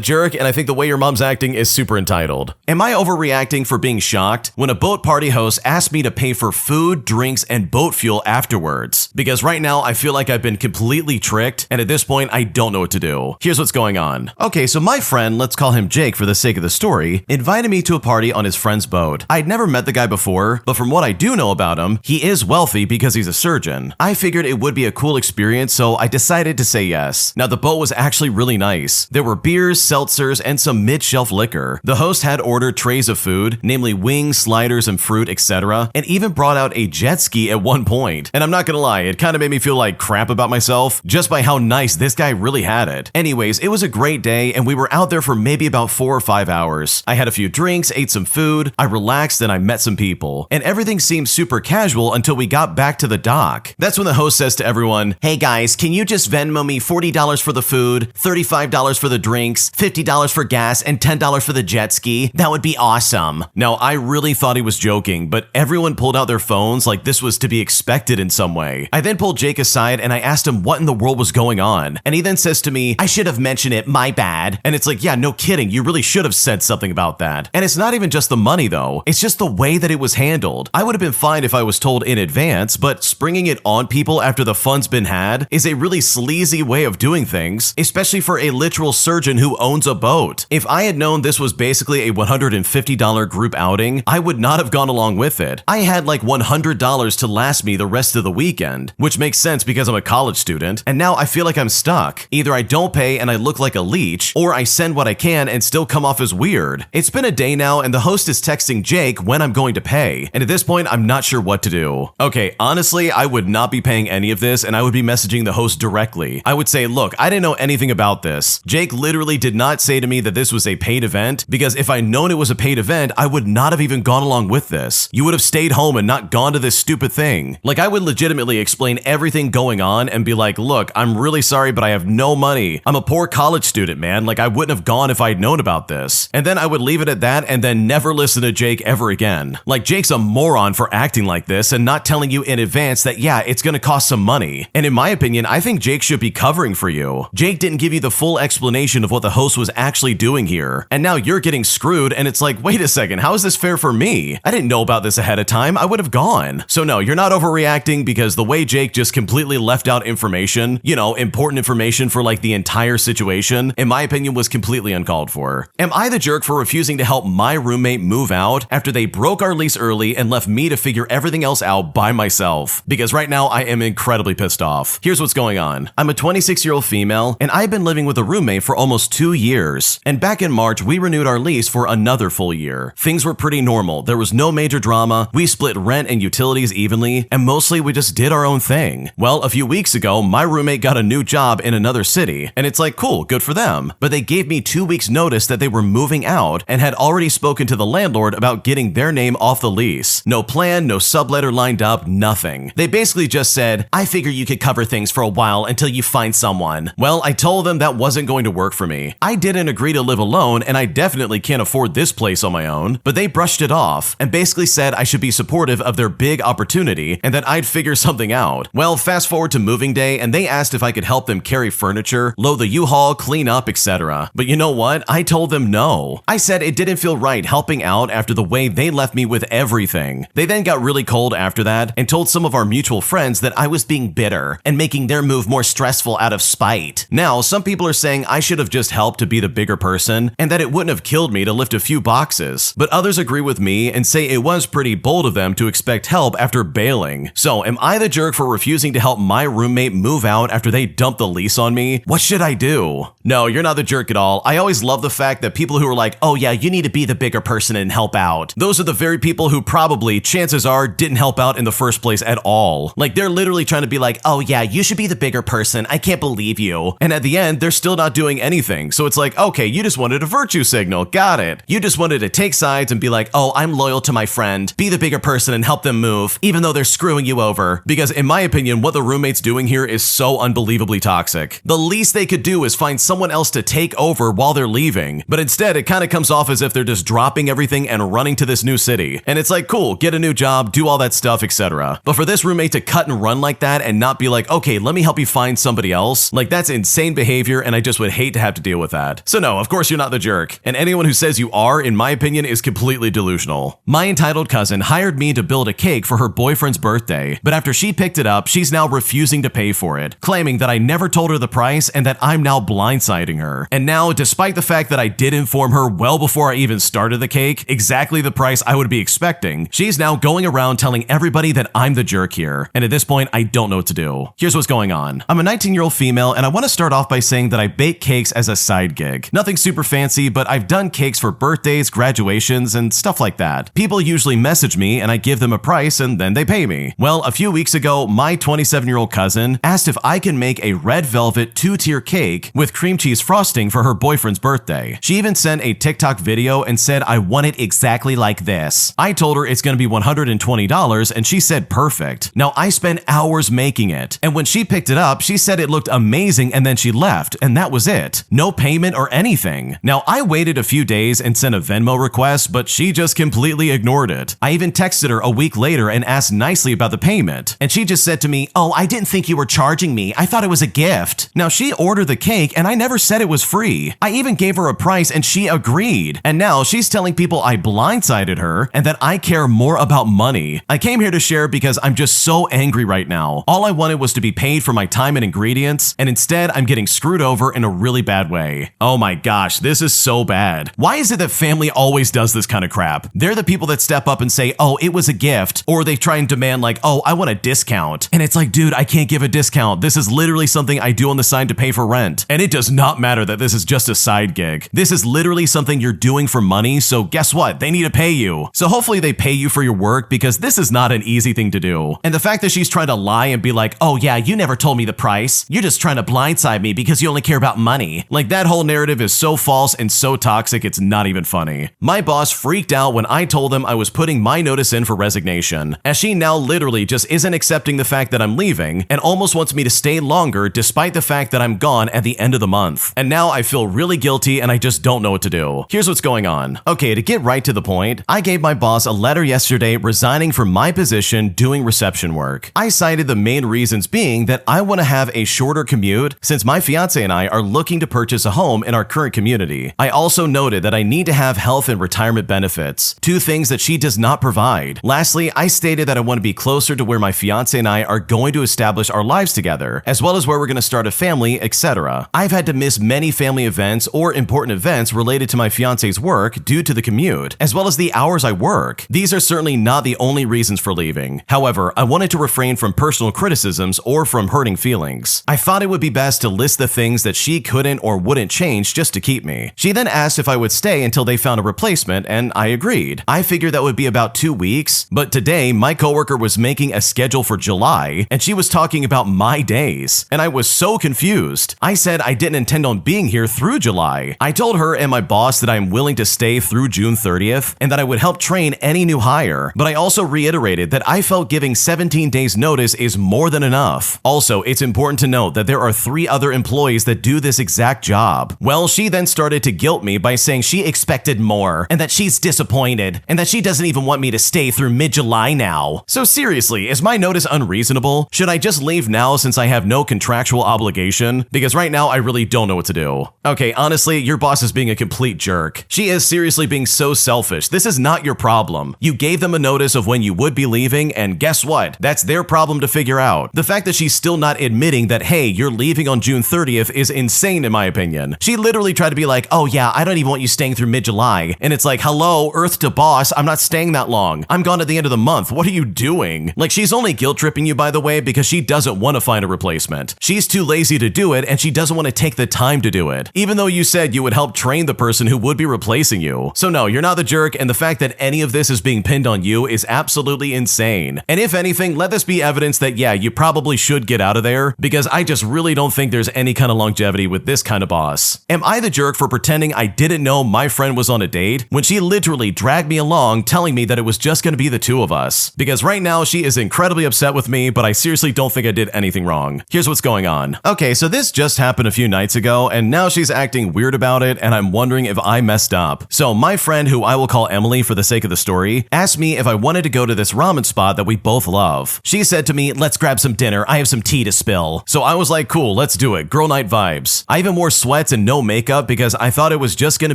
jerk, and I think the way your mom's acting is super entitled. Am I overreacting for being shocked when a boat party host asked me to pay for food, drinks, and boat fuel afterwards? Because right now I feel like I've been completely tricked, and at this point I don't know what to do. Here's what's going on. Okay, so my friend, let's call him Jake for the sake of the story, invited me to a party on his friend's boat. I'd never met the guy before, but from what I do know about him, he is wealthy because he's a surgeon. I figured it would be a cool experience, so I decided to say yes. Now, the boat was actually really nice. There were beers, seltzers, and some mid-shelf liquor. The host had ordered trays of food, namely wings, sliders, and fruit, etc., and even brought out a jet ski at one point. And I'm not gonna lie, it kind of made me feel like crap about myself just by how nice this guy really had it. Anyways, it was a great day, and we were out there for maybe about 4 or 5 hours. I had a few drinks, ate some food, I relaxed, and I met some people. And everything seemed super casual until we got back to the dock. That's when the host says to everyone, hey guys, can you just Venmo me $40 for the food, $35 for the drinks, $50 for gas, and $10 for the jet ski? That would be awesome. Now, I really thought he was joking, but everyone pulled out their phones like this was to be expected in some way. I then pulled Jake aside and I asked him what in the world was going on. And he then says to me, I should have mentioned it, my bad. And it's like, yeah, no kidding, you really should have said something about that. And it's not even just the money though, it's just the way that it was handled. I would have been fine if I was told in advance, but springing it on people after the fun's been had is a really sleazy way of doing things, especially for a literal surgeon who owns a boat. If I had known this was basically a $150 group outing, I would not have gone along with it. I had like $100 to last me the rest of the weekend, which makes sense because I'm a college student, and now I feel like I'm stuck. Either I don't pay and I look like a leech, or I send what I can and still come off as weird. It's been a day now and the host is texting Jake when I'm going to pay, and at this point I'm not sure what to do. Okay, honestly, I would not be paying any of this and I would be messaging the host directly. I would say, look, I didn't know anything about this. Jake literally did not say to me that this was a paid event, because if I'd known it was a paid event, I would not have even gone along with this. You would have stayed home and not gone to this stupid thing. Like, I would legitimately explain everything going on and be like, look, I'm really sorry, but I have no money. I'm a poor college student, man. Like, I wouldn't have gone if I'd known about this. And then I would leave it at that and then never listen to Jake ever again. Like, Jake's a moron for acting like this and not telling you in advance that, yeah, it's gonna cost some money. And in my opinion, I think Jake should be covering for you. Jake didn't give you the full explanation of what the host was actually doing here. And now you're getting screwed, and it's like, wait a second, how is this fair for me? I didn't know about this ahead of time. I would have gone. So no, you're not overreacting, because the way Jake just completely left out information, you know, important information for like the entire situation, in my opinion, was completely uncalled for. Am I the jerk for refusing to help my roommate move out after they broke our lease early and left me to figure everything else out by myself? Because right now I am incredibly pissed off. Here's what's going on. I'm a 26-year-old female, and I've been living with a roommate for almost 2 years. And back in March, we renewed our lease for another full year. Things were pretty normal. There was no major drama. We split rent and utilities evenly, and mostly we just did our own thing. Well, a few weeks ago, my roommate got a new job in another city, and it's like, cool, good for them. But they gave me 2 weeks notice that they were moving out and had already spoken to the landlord about getting their name off the lease. No plan, no subletter lined up, nothing. They basically just said, I figure you could cover things for a while until you find someone. Well, I told them that wasn't going to work for me. I didn't agree to live alone, and I definitely can't afford this place on my own, but they brushed it off and basically said I should be supportive of their big opportunity and that I'd figure something out. Well, fast forward to moving day, and they asked if I could help them carry furniture, load the U-Haul, clean up, etc. But you know what? I told them no. I said it didn't feel right helping out after the way they left me with everything. They then got really cold after that and told some of our mutual friends that I was being bitter and making their move more stressful out of spite. Now, some people are saying I should have just helped to be the bigger person and that it wouldn't have killed me to lift a few boxes. But others agree with me and say it was pretty bold of them to expect help after bailing. So, am I the jerk for refusing to help my roommate move out after they dumped the lease on me? What should I do? No, you're not the jerk at all. I always love the fact that people who are like, oh yeah, you need to be the bigger person and help out. Those are the very people who probably, chances are, didn't help out in the first place at all. Like, they're literally trying to be like, oh yeah, you should be the bigger person. I can't believe you. And at the end, they're still not doing anything. So it's like, okay, you just wanted a virtue signal. Got it. You just wanted to take sides and be like, oh, I'm loyal to my friend. Be the bigger person and help them move, even though they're screwing you over. Because in my opinion, what the roommate's doing here is so unbelievably toxic. The least they could do is find someone else to take over while they're leaving. But instead, it kind of comes off as if they're just dropping everything and running to this new city. And it's like, cool, get a new job, do all that stuff, etc. But for this roommate to cut and run like that and not be like, okay, let me help you find somebody else, like, that's insane behavior, and I just would hate to have to deal with that. So no, of course you're not the jerk. And anyone who says you are, in my opinion, is completely delusional. My entitled cousin hired me to build a cake for her boyfriend's birthday, but after she picked it up, she's now refusing to pay for it, claiming that I never told her the price and that I'm now blindsiding her. And now, despite the fact that I did inform her well before I even started the cake, exactly the price I would be expecting, she's now going around telling everybody that I'm the jerk here. And at this point, I don't know what to do. Here's what's going on. I'm a 19-year-old female, and I want to start off by saying that I bake cakes as a side gig. Nothing super fancy, but I've done cakes for birthdays, graduations, and stuff like that. People usually message me and I give them a price and then they pay me. Well, a few weeks ago, my 27-year-old cousin asked if I can make a red velvet 2-tier cake with cream cheese frosting for her boyfriend's birthday. She even sent a TikTok video and said I want it exactly like this. I told her it's going to be $120 and she said perfect. Now, I spent hours making it, and when she picked it up, she said it looked amazing and then she left, and that was it. No payment or anything. Now, I waited a few days and sent a Venmo request, but she just completely ignored it. I even texted her a week later and asked nicely about the payment, and she just said to me, oh, I didn't think you were charging me. I thought it was a gift. Now, she ordered the cake and I never said it was free. I even gave her a price and she agreed. And now she's telling people I blindsided her and that I care more about money. I came here to share because I'm just so angry right now. All I wanted was to be paid for my time and ingredients, and instead I'm getting screwed over in a really bad way. Oh my gosh, this is so bad. Why is it that family always does this kind of crap? They're the people that step up and say, oh, it was a gift, or they try and demand like, oh, I want a discount. And it's like, dude, I can't give a discount. This is literally something I do on the side to pay for rent. And it does not matter that this is just a side gig. This is literally something you're doing for money, so guess what? They need to pay you. So hopefully they pay you for your work, because this is not an easy thing to do. And the fact that she's trying to lie and be like, oh yeah, you never told me the price. You're just trying to blindside me because you only care about money. Like, that whole narrative is so false and so toxic, it's not even funny. My boss freaked out when I told them I was putting my notice in for resignation, as she now literally just isn't accepting the fact that I'm leaving and almost wants me to stay longer despite the fact that I'm gone at the end of the month. And now I feel really guilty and I just don't know what to do. Here's what's going on. on? Okay, to get right to the point, I gave my boss a letter yesterday resigning from my position doing reception work. I cited the main reasons being that I want to have a shorter commute since my fiance and I are looking to purchase a home in our current community. I also noted that I need to have health and retirement benefits, two things that she does not provide. Lastly, I stated that I want to be closer to where my fiance and I are going to establish our lives together, as well as where we're going to start a family, etc. I've had to miss many family events or important events related to my fiance's work due to the commute, as well as the hours I work. These are certainly not the only reasons for leaving. However, I wanted to refrain from personal criticisms or from hurting feelings. I thought it would be best to list the things that she couldn't or wouldn't change just to keep me. She then asked if I would stay until they found a replacement, and I agreed. I figured that would be about 2 weeks, but today my coworker was making a schedule for July, and she was talking about my days, and I was so confused. I said I didn't intend on being here through July. I told her and my boss that I am willing to stay through June 30th and that I would help train any new hire, but I also reiterated that I felt giving 17 days notice is more than enough. Also, it's important to note that there are 3 other employees that do this exact job. Well, she then started to guilt me by saying she expected more and that she's disappointed and that she doesn't even want me to stay through mid-July now. So seriously, is my notice unreasonable? Should I just leave now since I have no contractual obligation? Because right now I really don't know what to do. Okay, honestly, your boss is being a complete jerk. She is seriously being so selfish. This is not your problem. You gave them a notice of when you would be leaving, and guess what? That's their problem to figure out. The fact that she's still not admitting that, hey, you're leaving on June 30th is insane in my opinion. She literally tried to be like, oh yeah, I don't even want you staying through mid-July. And it's like, hello, Earth to boss, I'm not staying that long. I'm gone at the end of the month. What are you doing? Like, she's only guilt tripping you, by the way, because she doesn't want to find a replacement. She's too lazy to do it, and she doesn't want to take the time to do it, even though you said you would help train the person who would be replacing you. So no, you're not the jerk, and the fact that any of this is being pinned on you is absolutely insane. And if anything, let this be evidence that yeah, you probably should get out of there, because I just really don't think there's any kind of longevity with this kind of boss. Am I the jerk for pretending I didn't know my friend was on a date when she literally dragged me along telling me that it was just going to be the two of us? Because right now she is incredibly upset with me, but I seriously don't think I did anything wrong. Here's what's going on. Okay, so this just happened a few nights ago, and now she's acting weird about it, and I'm wondering if I messed up. So my friend, who I will call Emily for the sake of the story, asked me if I wanted to go to this ramen spot that we both love. She said to me, let's grab some dinner, I have some tea to spill. So I was like, cool, let's do it, girl night vibes. I even wore sweats and no makeup because I thought it was just gonna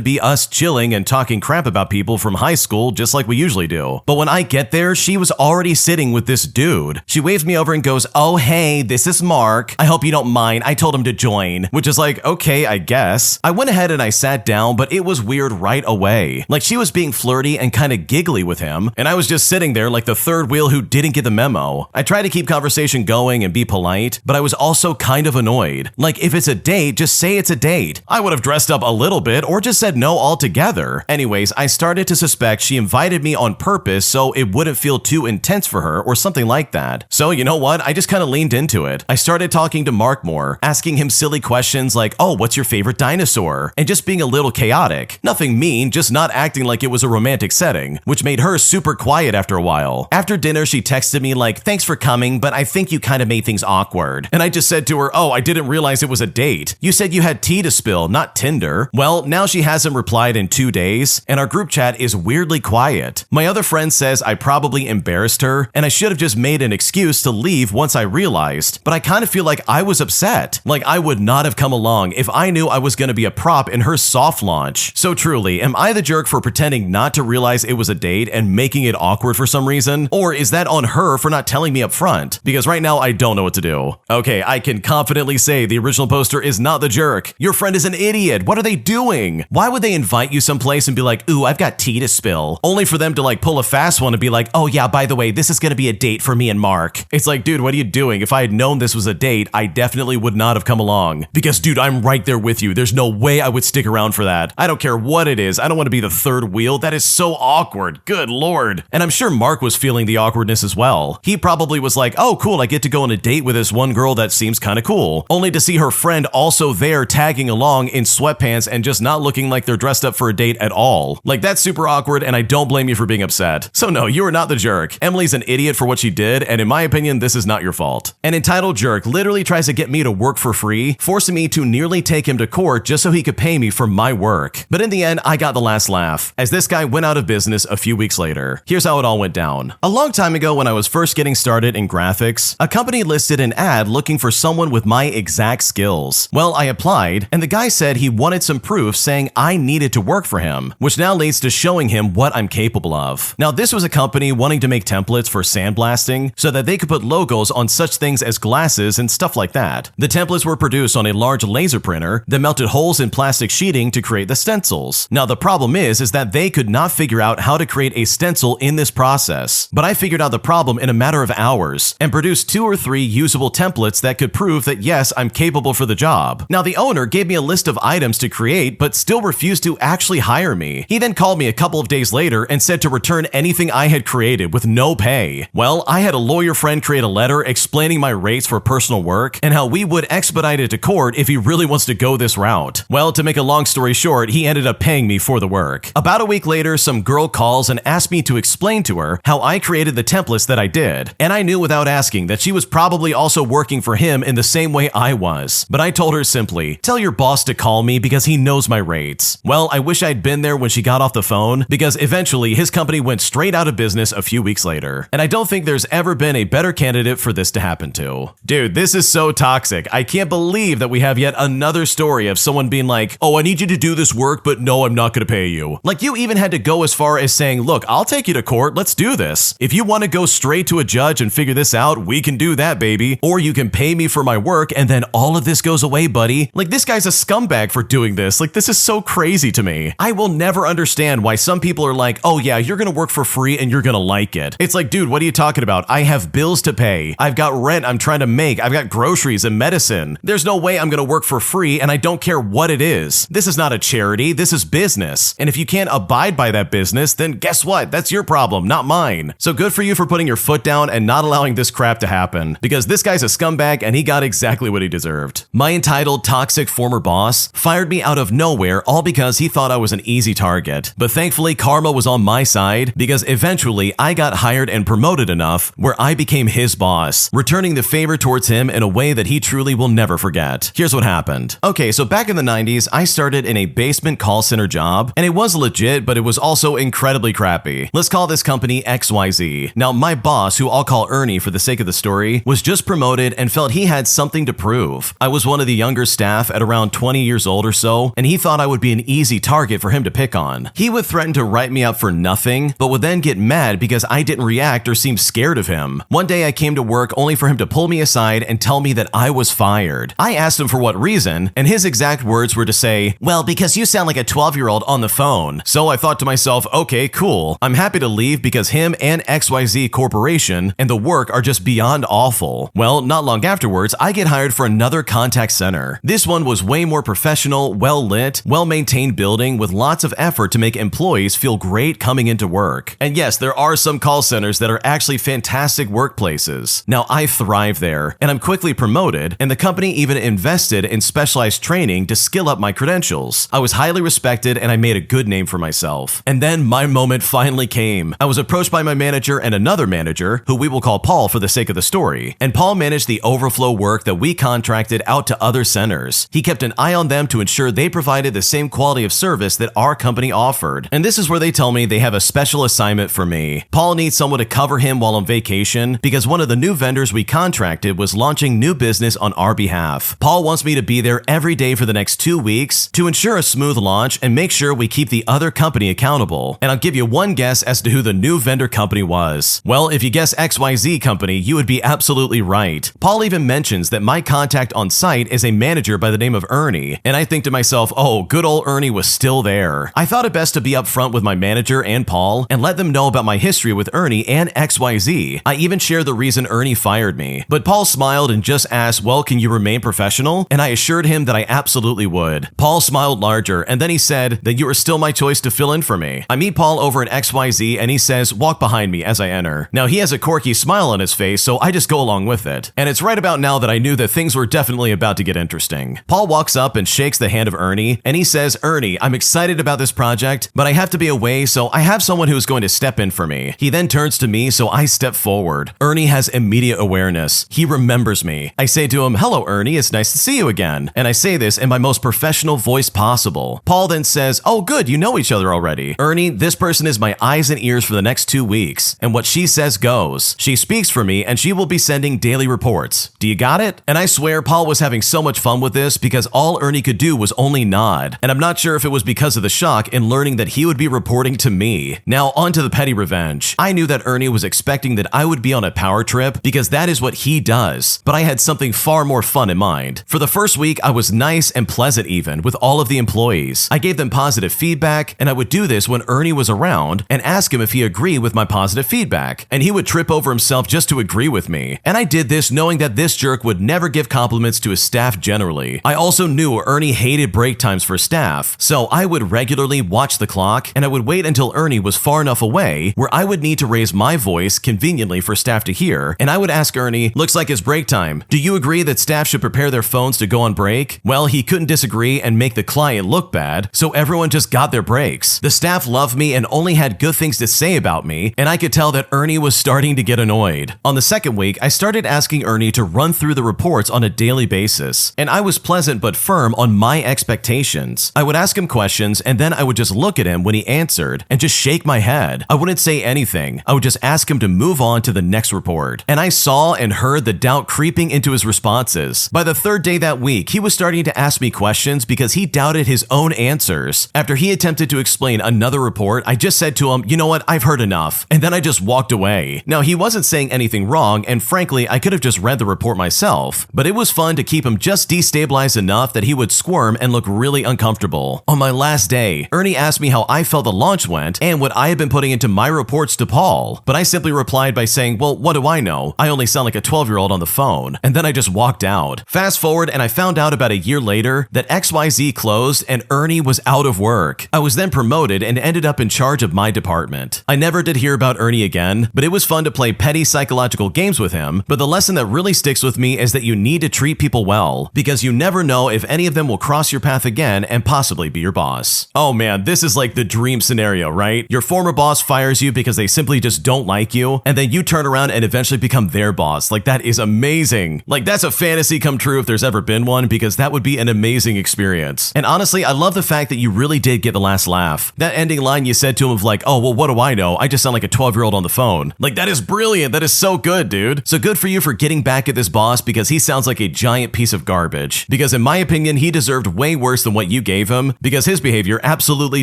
be us chilling and talking crap about people from high school just like we usually do. But when I get there, she was already sitting with this dude. She waves me over and goes, oh hey, this is Mark. I hope you don't mind, I told him to join. Which is like, okay, I guess. I went ahead and I sat down, but it was weird right away. Like, she was being flirty and kind of giggly with him, and I was just sitting there like the third wheel who didn't get the memo. I tried to keep conversation going and be polite, but I was also kind of annoyed. Like, if it's a date, just say it's a date. I would have dressed up a little bit or just said no altogether. Anyways, I started to suspect she invited me on purpose so it wouldn't feel too intense for her or something like that. So you know what? I just kind of leaned into it. I started talking to Mark more, asking him silly questions like, oh, what's your favorite dinosaur? And just being a little chaotic. Nothing mean, just not acting like it was a romantic setting, which made her super quiet after a while. After dinner, she texted me like, thanks for coming, but I think you kind of made things awkward. And I just said to her, oh, I didn't realize it was a date. You said you had tea to spill, not Tinder. Well, now she hasn't replied in 2 days, and our group chat is weirdly quiet. My other friend says I probably embarrassed her, and I should have just made an excuse to leave once I realized, but I kind of feel like I was upset. Like, I would not have come along if I knew I was going to be a prop in her soft launch. So truly, am I the jerk for pretending not to realize it was a date and making it awkward for some reason? Or is that on her for not telling me up front? Because right now I don't know what to do. Okay, I can confidently say the original poster is not the jerk. Your friend is an idiot. What are they doing? Why would they invite you someplace and be like, ooh, I've got tea to spill, only for them to like pull a fast one and be like, oh yeah, by the way, this is gonna be a date for me and Mark. It's like, dude, what are you doing? If I had known this was a date, I definitely would not have come along. Because dude, I'm right there with you. There's no way I would stick around for that. I don't care what it is. I don't want to be the third wheel. That is so awkward. Good lord. And I'm sure Mark was feeling the awkwardness as well. He probably was like, oh cool, I get to go on a date with this one girl that seems kind of cool. Only to see her friend also there tagging along in sweatpants and just not looking like they're dressed up for a date at all. Like, that's super awkward, and I don't blame you for being upset. So no, you are not the jerk. Emily's an idiot for what she did, and in my opinion, this is not your fault. An entitled jerk literally tries to get me to work for free, forcing me to nearly take him to court just so he could pay me for my work. But in the end, I I got the last laugh, as this guy went out of business a few weeks later. Here's how it all went down. A long time ago when I was first getting started in graphics, a company listed an ad looking for someone with my exact skills. Well, I applied, and the guy said he wanted some proof saying I needed to work for him, which now leads to showing him what I'm capable of. Now, this was a company wanting to make templates for sandblasting so that they could put logos on such things as glasses and stuff like that. The templates were produced on a large laser printer that melted holes in plastic sheeting to create the stencils. Now, the problem is that they could not figure out how to create a stencil in this process. But I figured out the problem in a matter of hours and produced 2 or 3 usable templates that could prove that yes, I'm capable for the job. Now, the owner gave me a list of items to create, but still refused to actually hire me. He then called me a couple of days later and said to return anything I had created with no pay. Well, I had a lawyer friend create a letter explaining my rates for personal work and how we would expedite it to court if he really wants to go this route. Well, to make a long story short, he ended up paying me for the work. About a week later, some girl calls and asked me to explain to her how I created the templates that I did. And I knew without asking that she was probably also working for him in the same way I was. But I told her simply, tell your boss to call me because he knows my rates. Well, I wish I'd been there when she got off the phone because eventually his company went straight out of business a few weeks later. And I don't think there's ever been a better candidate for this to happen to. Dude, this is so toxic. I can't believe that we have yet another story of someone being like, oh, I need you to do this work, but no, I'm not going to pay you. Like, you even had to go as far as saying, look, I'll take you to court. Let's do this. If you want to go straight to a judge and figure this out, we can do that, baby. Or you can pay me for my work and then all of this goes away, buddy. Like, this guy's a scumbag for doing this. Like, this is so crazy to me. I will never understand why some people are like, oh yeah, you're going to work for free and you're going to like it. It's like, dude, what are you talking about? I have bills to pay. I've got rent I'm trying to make. I've got groceries and medicine. There's no way I'm going to work for free and I don't care what it is. This is not a charity. This is business. And if you can't abide by that business, then guess what? That's your problem, not mine. So good for you for putting your foot down and not allowing this crap to happen, because this guy's a scumbag and he got exactly what he deserved. My entitled, toxic former boss fired me out of nowhere all because he thought I was an easy target. But thankfully, karma was on my side because eventually I got hired and promoted enough where I became his boss, returning the favor towards him in a way that he truly will never forget. Here's what happened. Okay, so back in the 90s, I started in a basement call center job, and it was legit, but it was also incredibly crappy. Let's call this company XYZ. Now, my boss, who I'll call Ernie for the sake of the story, was just promoted and felt he had something to prove. I was one of the younger staff at around 20 years old or so, and he thought I would be an easy target for him to pick on. He would threaten to write me up for nothing, but would then get mad because I didn't react or seem scared of him. One day I came to work only for him to pull me aside and tell me that I was fired. I asked him for what reason, and his exact words were to say, well, because you sound like a 12-year-old on the phone. So I thought to myself, okay, cool. I'm happy to leave because him and XYZ Corporation and the work are just beyond awful. Well, not long afterwards, I get hired for another contact center. This one was way more professional, well-lit, well-maintained building with lots of effort to make employees feel great coming into work. And yes, there are some call centers that are actually fantastic workplaces. Now, I thrive there, and I'm quickly promoted, and the company even invested in specialized training to skill up my credentials. I was highly respected, and I made a good name for myself. And then my moment finally came. I was approached by my manager and another manager, who we will call Paul for the sake of the story. And Paul managed the overflow work that we contracted out to other centers. He kept an eye on them to ensure they provided the same quality of service that our company offered. And this is where they tell me they have a special assignment for me. Paul needs someone to cover him while on vacation because one of the new vendors we contracted was launching new business on our behalf. Paul wants me to be there every day for the next 2 weeks to ensure a smooth launch and make sure we keep the other company accountable. And I'll give you one guess as to who the new vendor company was. Well, if you guess XYZ company, you would be absolutely right. Paul even mentions that my contact on site is a manager by the name of Ernie, and I think to myself, oh, good old Ernie was still there. I thought it best to be upfront with my manager and Paul and let them know about my history with Ernie and XYZ. I even shared the reason Ernie fired me. But Paul smiled and just asked, well, can you remain professional? And I assured him that I absolutely would. Paul smiled larger, and then he said that you are still my choice to fill in for me. I meet Paul over at XYZ, and he says, walk behind me as I enter. Now, he has a quirky smile on his face, so I just go along with it. And it's right about now that I knew that things were definitely about to get interesting. Paul walks up and shakes the hand of Ernie, and he says, Ernie, I'm excited about this project, but I have to be away, so I have someone who is going to step in for me. He then turns to me, so I step forward. Ernie has immediate awareness. He remembers me. I say to him, hello, Ernie, it's nice to see you again. And I say this in my most professional voice possible. Paul then says, "Oh good, you know each other already. Ernie, this person is my eyes and ears for the next 2 weeks, and what she says goes. She speaks for me and she will be sending daily reports. Do you got it?" And I swear Paul was having so much fun with this because all Ernie could do was only nod. And I'm not sure if it was because of the shock in learning that he would be reporting to me. Now on to the petty revenge. I knew that Ernie was expecting that I would be on a power trip because that is what he does, but I had something far more fun in mind. For the first week, I was nice and pleasant even with all of the employees. I gave them positive feedback, and I would do this when Ernie was around and ask him if he agreed with my positive feedback, and he would trip over himself just to agree with me. And I did this knowing that this jerk would never give compliments to his staff generally. I also knew Ernie hated break times for staff, so I would regularly watch the clock, and I would wait until Ernie was far enough away where I would need to raise my voice conveniently for staff to hear, and I would ask Ernie, "Looks like it's break time. Do you agree that staff should prepare their phones to go on break?" Well, he couldn't disagree and make the client look bad, so everyone just got their breaks. The staff loved me and only had good things to say about me, and I could tell that Ernie was starting to get annoyed. On the second week, I started asking Ernie to run through the reports on a daily basis, and I was pleasant but firm on my expectations. I would ask him questions, and then I would just look at him when he answered and just shake my head. I wouldn't say anything. I would just ask him to move on to the next report. And I saw and heard the doubt creeping into his responses. By the third day that week, he was starting to ask me questions because he doubted his own answers. After he attempted to explain another report, I just said to him, "You know what, I've heard enough." And then I just walked away. Now, he wasn't saying anything wrong, and frankly, I could have just read the report myself, but it was fun to keep him just destabilized enough that he would squirm and look really uncomfortable. On my last day, Ernie asked me how I felt the launch went and what I had been putting into my reports to Paul, but I simply replied by saying, "Well, what do I know? I only sound like a 12-year-old on the phone." And then I just walked out. Fast forward, and I found out about a year later that XYZ closed and Ernie was out of work. I was then promoted and ended up in charge of my department. I never did hear about Ernie again, but it was fun to play petty psychological games with him. But the lesson that really sticks with me is that you need to treat people well, because you never know if any of them will cross your path again and possibly be your boss. Oh man, this is like the dream scenario, right? Your former boss fires you because they simply just don't like you, and then you turn around and eventually become their boss. Like, that is amazing. Like, that's a fantasy come true if there's ever been one, because that would be an amazing experience. And honestly, I love the fact that you really did get the last laugh. That ending line you said to him of like, "Oh, well, what do I know? I just sound like a 12-year-old on the phone." Like, that is brilliant. That is so good, dude. So good for you for getting back at this boss, because he sounds like a giant piece of garbage. Because in my opinion, he deserved way worse than what you gave him, because his behavior absolutely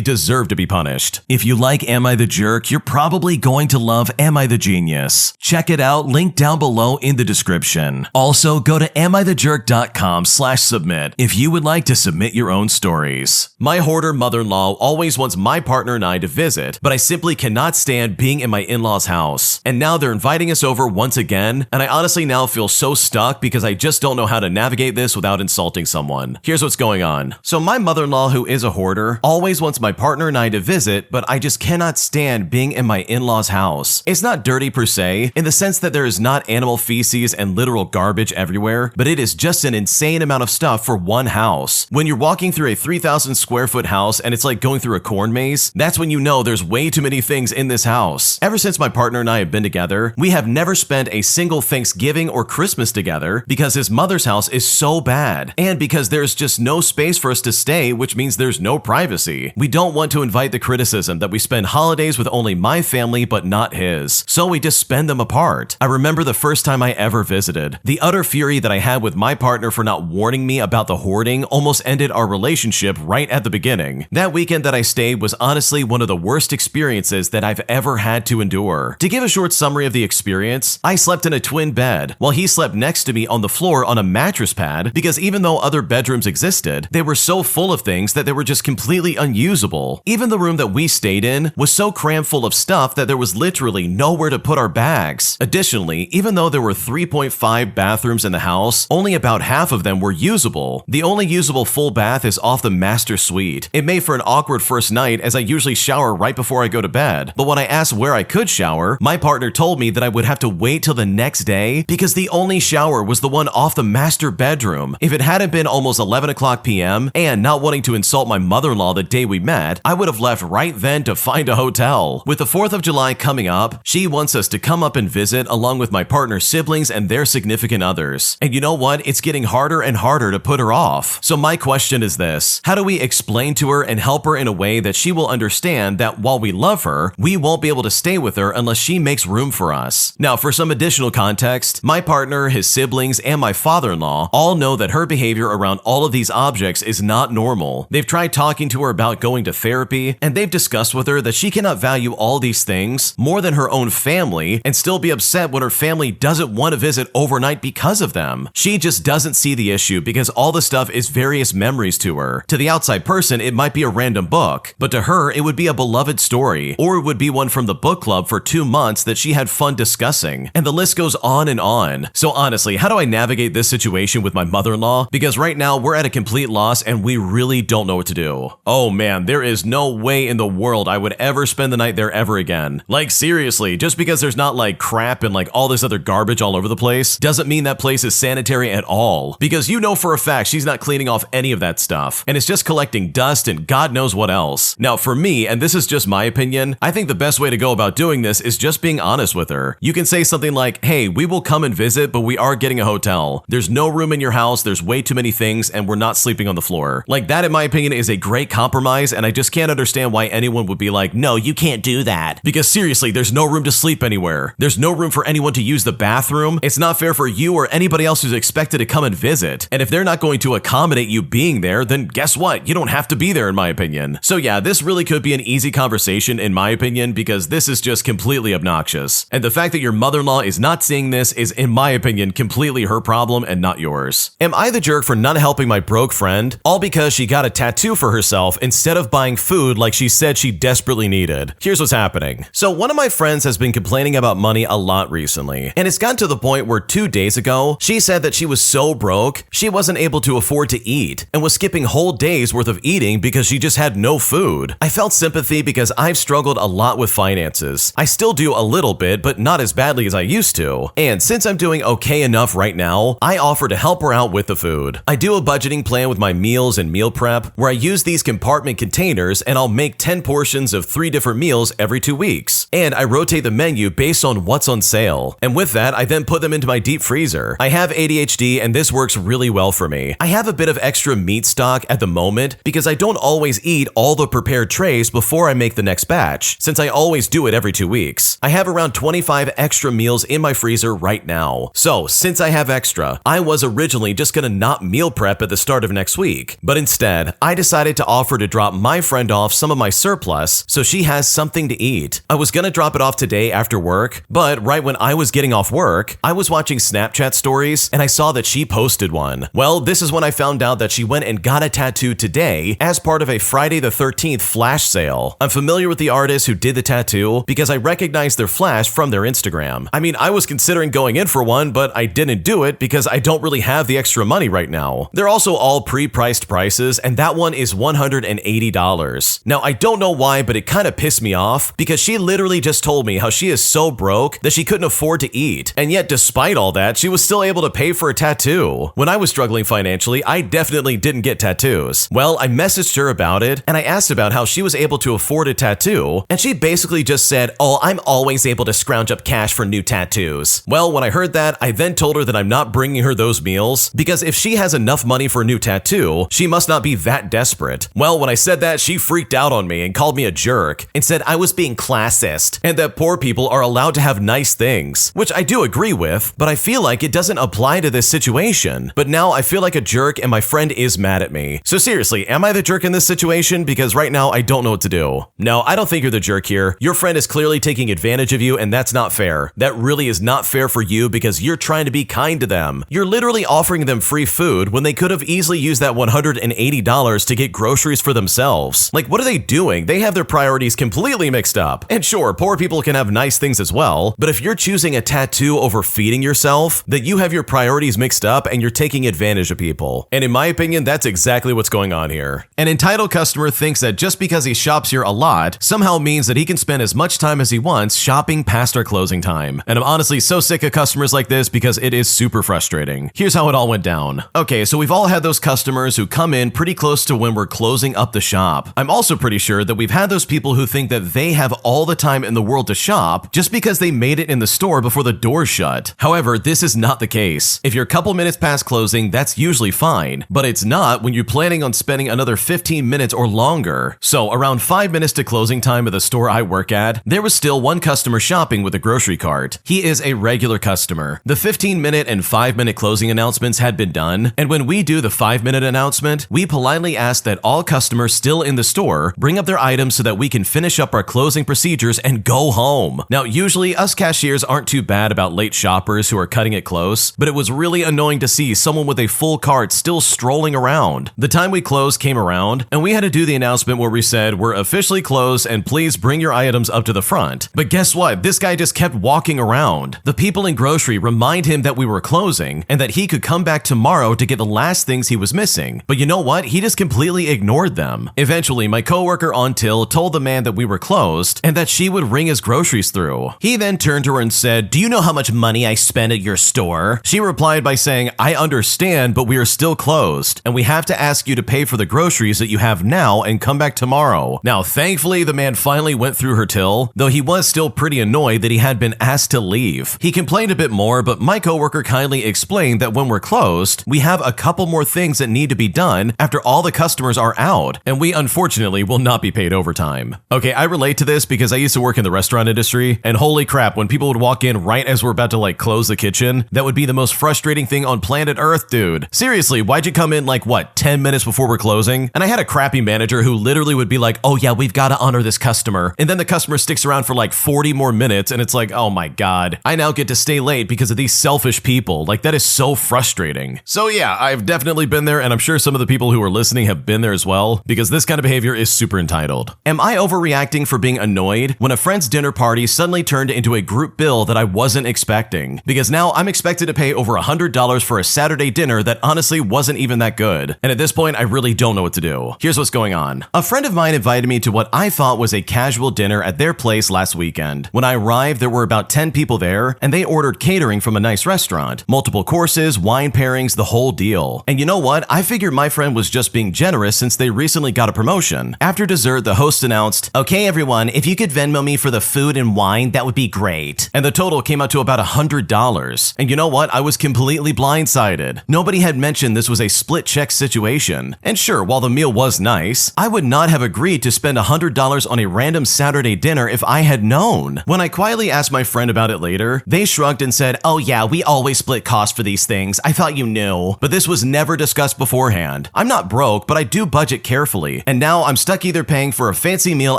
deserved to be punished. If you like Am I the Jerk, you're probably going to love Am I the Genius. Check it out, link down below in the description. Also, go to amithejerk.com/submit if you would like to submit your own stories. My hoarder mother-in-law always wants my partner and I to visit, but I simply cannot stand being in my in-laws' house. And now they're inviting us over once again, and I honestly now feel so stuck because I just don't know how to navigate this without insulting someone. Here's what's going on. So my mother-in-law, who is a hoarder, always wants my partner and I to visit, but I just cannot stand being in my in-laws' house. It's not dirty per se, in the sense that there is not animal feces and literal garbage everywhere, but it is just an insane amount of stuff for one house. When you're walking through a 3,000 square foot house and it's like going through a corn maze, that's when you know there's way too many things in this house. Ever since my partner and I have been together, we have never spent a single Thanksgiving or Christmas together because his mother's house is so bad, and because there's just no space for us to stay, which means there's no privacy. We don't want to invite the criticism that we spend holidays with only my family but not his, so we just spend them apart. I remember the first time I ever visited. The utter fury that I had with my partner for not warning me about the hoarding almost ended our relationship right at the beginning. That weekend that I stayed was honestly one of the worst experiences that I've ever had to endure. To give a short summary of the experience, I slept in a twin bed while he slept next to me on the floor on a mattress pad, because even though other bedrooms existed, they were so full of things that they were just completely unusable. Even the room that we stayed in was so crammed full of stuff that there was literally nowhere to put our bags. Additionally, even though there were 3.5 bathrooms in the house, only about half of them were usable. The only usable full bath is off the master suite. It made for an awkward first night, as I usually shower right before I go to bed, but when I asked where I could shower, my partner told me that I would have to wait till the next day because the only shower was the one off the master bedroom. If it hadn't been almost 11 o'clock p.m. and not wanting to insult my mother-in-law the day we met, I would have left right then to find a hotel. With the 4th of July coming up, she wants us to come up and visit along with my partner's siblings and their significant others. And you know what? It's getting harder and harder to put her off. So my question is this: how do we explain explain to her and help her in a way that she will understand that while we love her, we won't be able to stay with her unless she makes room for us. Now, for some additional context, my partner, his siblings, and my father-in-law all know that her behavior around all of these objects is not normal. They've tried talking to her about going to therapy, and they've discussed with her that she cannot value all these things more than her own family and still be upset when her family doesn't want to visit overnight because of them. She just doesn't see the issue because all the stuff is various memories to her. To the outside person, it might be a random book, but to her, it would be a beloved story, or it would be one from the book club for 2 months that she had fun discussing, and the list goes on and on. So honestly, how do I navigate this situation with my mother-in-law? Because right now, we're at a complete loss and we really don't know what to do. Oh man, there is no way in the world I would ever spend the night there ever again. Like seriously, just because there's not like crap and like all this other garbage all over the place, doesn't mean that place is sanitary at all. Because you know for a fact she's not cleaning off any of that stuff, and it's just collecting dust and God knows what else. Now for me, and this is just my opinion, I think the best way to go about doing this is just being honest with her. You can say something like, hey, we will come and visit, but we are getting a hotel. There's no room in your house, there's way too many things, and we're not sleeping on the floor. Like that, in my opinion, is a great compromise, and I just can't understand why anyone would be like, no, you can't do that. Because seriously, there's no room to sleep anywhere. There's no room for anyone to use the bathroom. It's not fair for you or anybody else who's expected to come and visit. And if they're not going to accommodate you being there, then guess what? You don't have to be there, in my opinion. So yeah, this really could be an easy conversation, in my opinion, because this is just completely obnoxious. And the fact that your mother-in-law is not seeing this is, in my opinion, completely her problem and not yours. Am I the jerk for not helping my broke friend, all because she got a tattoo for herself instead of buying food like she said she desperately needed? Here's what's happening. So one of my friends has been complaining about money a lot recently, and it's gotten to the point where 2 days ago, she said that she was so broke, she wasn't able to afford to eat and was skipping whole days worth of eating because she just had no food. I felt sympathy because I've struggled a lot with finances. I still do a little bit, but not as badly as I used to. And since I'm doing okay enough right now, I offer to help her out with the food. I do a budgeting plan with my meals and meal prep where I use these compartment containers and I'll make 10 portions of 3 different meals every 2 weeks. And I rotate the menu based on what's on sale. And with that, I then put them into my deep freezer. I have ADHD and this works really well for me. I have a bit of extra meat stock at the moment because I don't always eat all the prepared trays before I make the next batch, since I always do it every 2 weeks. I have around 25 extra meals in my freezer right now. So since I have extra, I was originally just gonna not meal prep at the start of next week, but instead, I decided to offer to drop my friend off some of my surplus so she has something to eat. I was gonna drop it off today after work, but right when I was getting off work, I was watching Snapchat stories and I saw that she posted one. Well, this is when I found out that she went and got a tattoo today as part of a Friday the 13th flash sale. I'm familiar with the artist who did the tattoo because I recognized their flash from their Instagram. I mean, I was considering going in for one, but I didn't do it because I don't really have the extra money right now. They're also all pre-priced prices, and that one is $180. Now, I don't know why, but it kind of pissed me off because she literally just told me how she is so broke that she couldn't afford to eat. And yet, despite all that, she was still able to pay for a tattoo. When I was struggling financially, I definitely didn't get tattoos. Well, I messaged her about it, and I asked about how she was able to afford a tattoo, and she basically just said, oh, I'm always able to scrounge up cash for new tattoos. Well, when I heard that, I then told her that I'm not bringing her those meals because if she has enough money for a new tattoo, she must not be that desperate. Well, when I said that, she freaked out on me and called me a jerk and said I was being classist and that poor people are allowed to have nice things, which I do agree with, but I feel like it doesn't apply to this situation. But now I feel like a jerk and my friend is mad at me. So seriously, am I the jerk in this situation? Because right now I don't know what to do. No, I don't think you're the jerk here. Your friend is clearly taking advantage of you and that's not fair. That really is not fair for you because you're trying to be kind to them. You're literally offering them free food when they could have easily used that $180 to get groceries for themselves. Like, what are they doing? They have their priorities completely mixed up. And sure, poor people can have nice things as well, but if you're choosing a tattoo over feeding yourself, that you have your priorities mixed up and you're taking advantage of people. And in my opinion, that's exactly what's going on here. An entitled customer thinks that just because he shops here a lot somehow means that he can spend as much time as he wants shopping past our closing time. And I'm honestly so sick of customers like this because it is super frustrating. Here's how it all went down. Okay, so we've all had those customers who come in pretty close to when we're closing up the shop. I'm also pretty sure that we've had those people who think that they have all the time in the world to shop just because they made it in the store before the doors shut. However, this is not the case. If you're a couple minutes past closing, that's usually fine, but it's not when you're planning on spending another another 15 minutes or longer. So around 5 minutes to closing time of the store I work at, there was still one customer shopping with a grocery cart. He is a regular customer. The 15-minute and 5-minute closing announcements had been done, and when we do the 5-minute announcement, we politely ask that all customers still in the store bring up their items so that we can finish up our closing procedures and go home. Now, usually us cashiers aren't too bad about late shoppers who are cutting it close, but it was really annoying to see someone with a full cart still strolling around. The time we closed came around, and we had to do the announcement where we said, "We're officially closed and please bring your items up to the front." But guess what? This guy just kept walking around. The people in grocery remind him that we were closing and that he could come back tomorrow to get the last things he was missing. But you know what? He just completely ignored them. Eventually, my coworker on till told the man that we were closed and that she would ring his groceries through. He then turned to her and said, "Do you know how much money I spend at your store?" She replied by saying, "I understand, but we are still closed, and we have to ask you to pay for the groceries that you have now and come back tomorrow." Now, thankfully, the man finally went through her till, though he was still pretty annoyed that he had been asked to leave. He complained a bit more, but my coworker kindly explained that when we're closed, we have a couple more things that need to be done after all the customers are out, and we unfortunately will not be paid overtime. Okay, I relate to this because I used to work in the restaurant industry, and holy crap, when people would walk in right as we're about to close the kitchen, that would be the most frustrating thing on planet Earth, dude. Seriously, why'd you come in 10 minutes before we're closing? And I had a crappy manager who literally would be like, "Oh yeah, we've got to honor this customer." And then the customer sticks around for 40 more minutes, and it's like, oh my god, I now get to stay late because of these selfish people. That is so frustrating. So yeah, I've definitely been there, and I'm sure some of the people who are listening have been there as well, because this kind of behavior is super entitled. Am I overreacting for being annoyed when a friend's dinner party suddenly turned into a group bill that I wasn't expecting? Because now I'm expected to pay over $100 for a Saturday dinner that honestly wasn't even that good. And at this point, I really don't know what to do. Here's what's going on. A friend of mine invited me to what I thought was a casual dinner at their place last weekend. When I arrived, there were about 10 people there, and they ordered catering from a nice restaurant. Multiple courses, wine pairings, the whole deal. And you know what? I figured my friend was just being generous since they recently got a promotion. After dessert, the host announced, "Okay everyone, if you could Venmo me for the food and wine, that would be great." And the total came out to about $100. And you know what? I was completely blindsided. Nobody had mentioned this was a split check situation. And sure, while the meal was nice, I would not have agreed to spend $100 on a random Saturday dinner if I had known. When I quietly asked my friend about it later, they shrugged and said, "Oh yeah, we always split costs for these things. I thought you knew." But this was never discussed beforehand. I'm not broke, but I do budget carefully. And now I'm stuck either paying for a fancy meal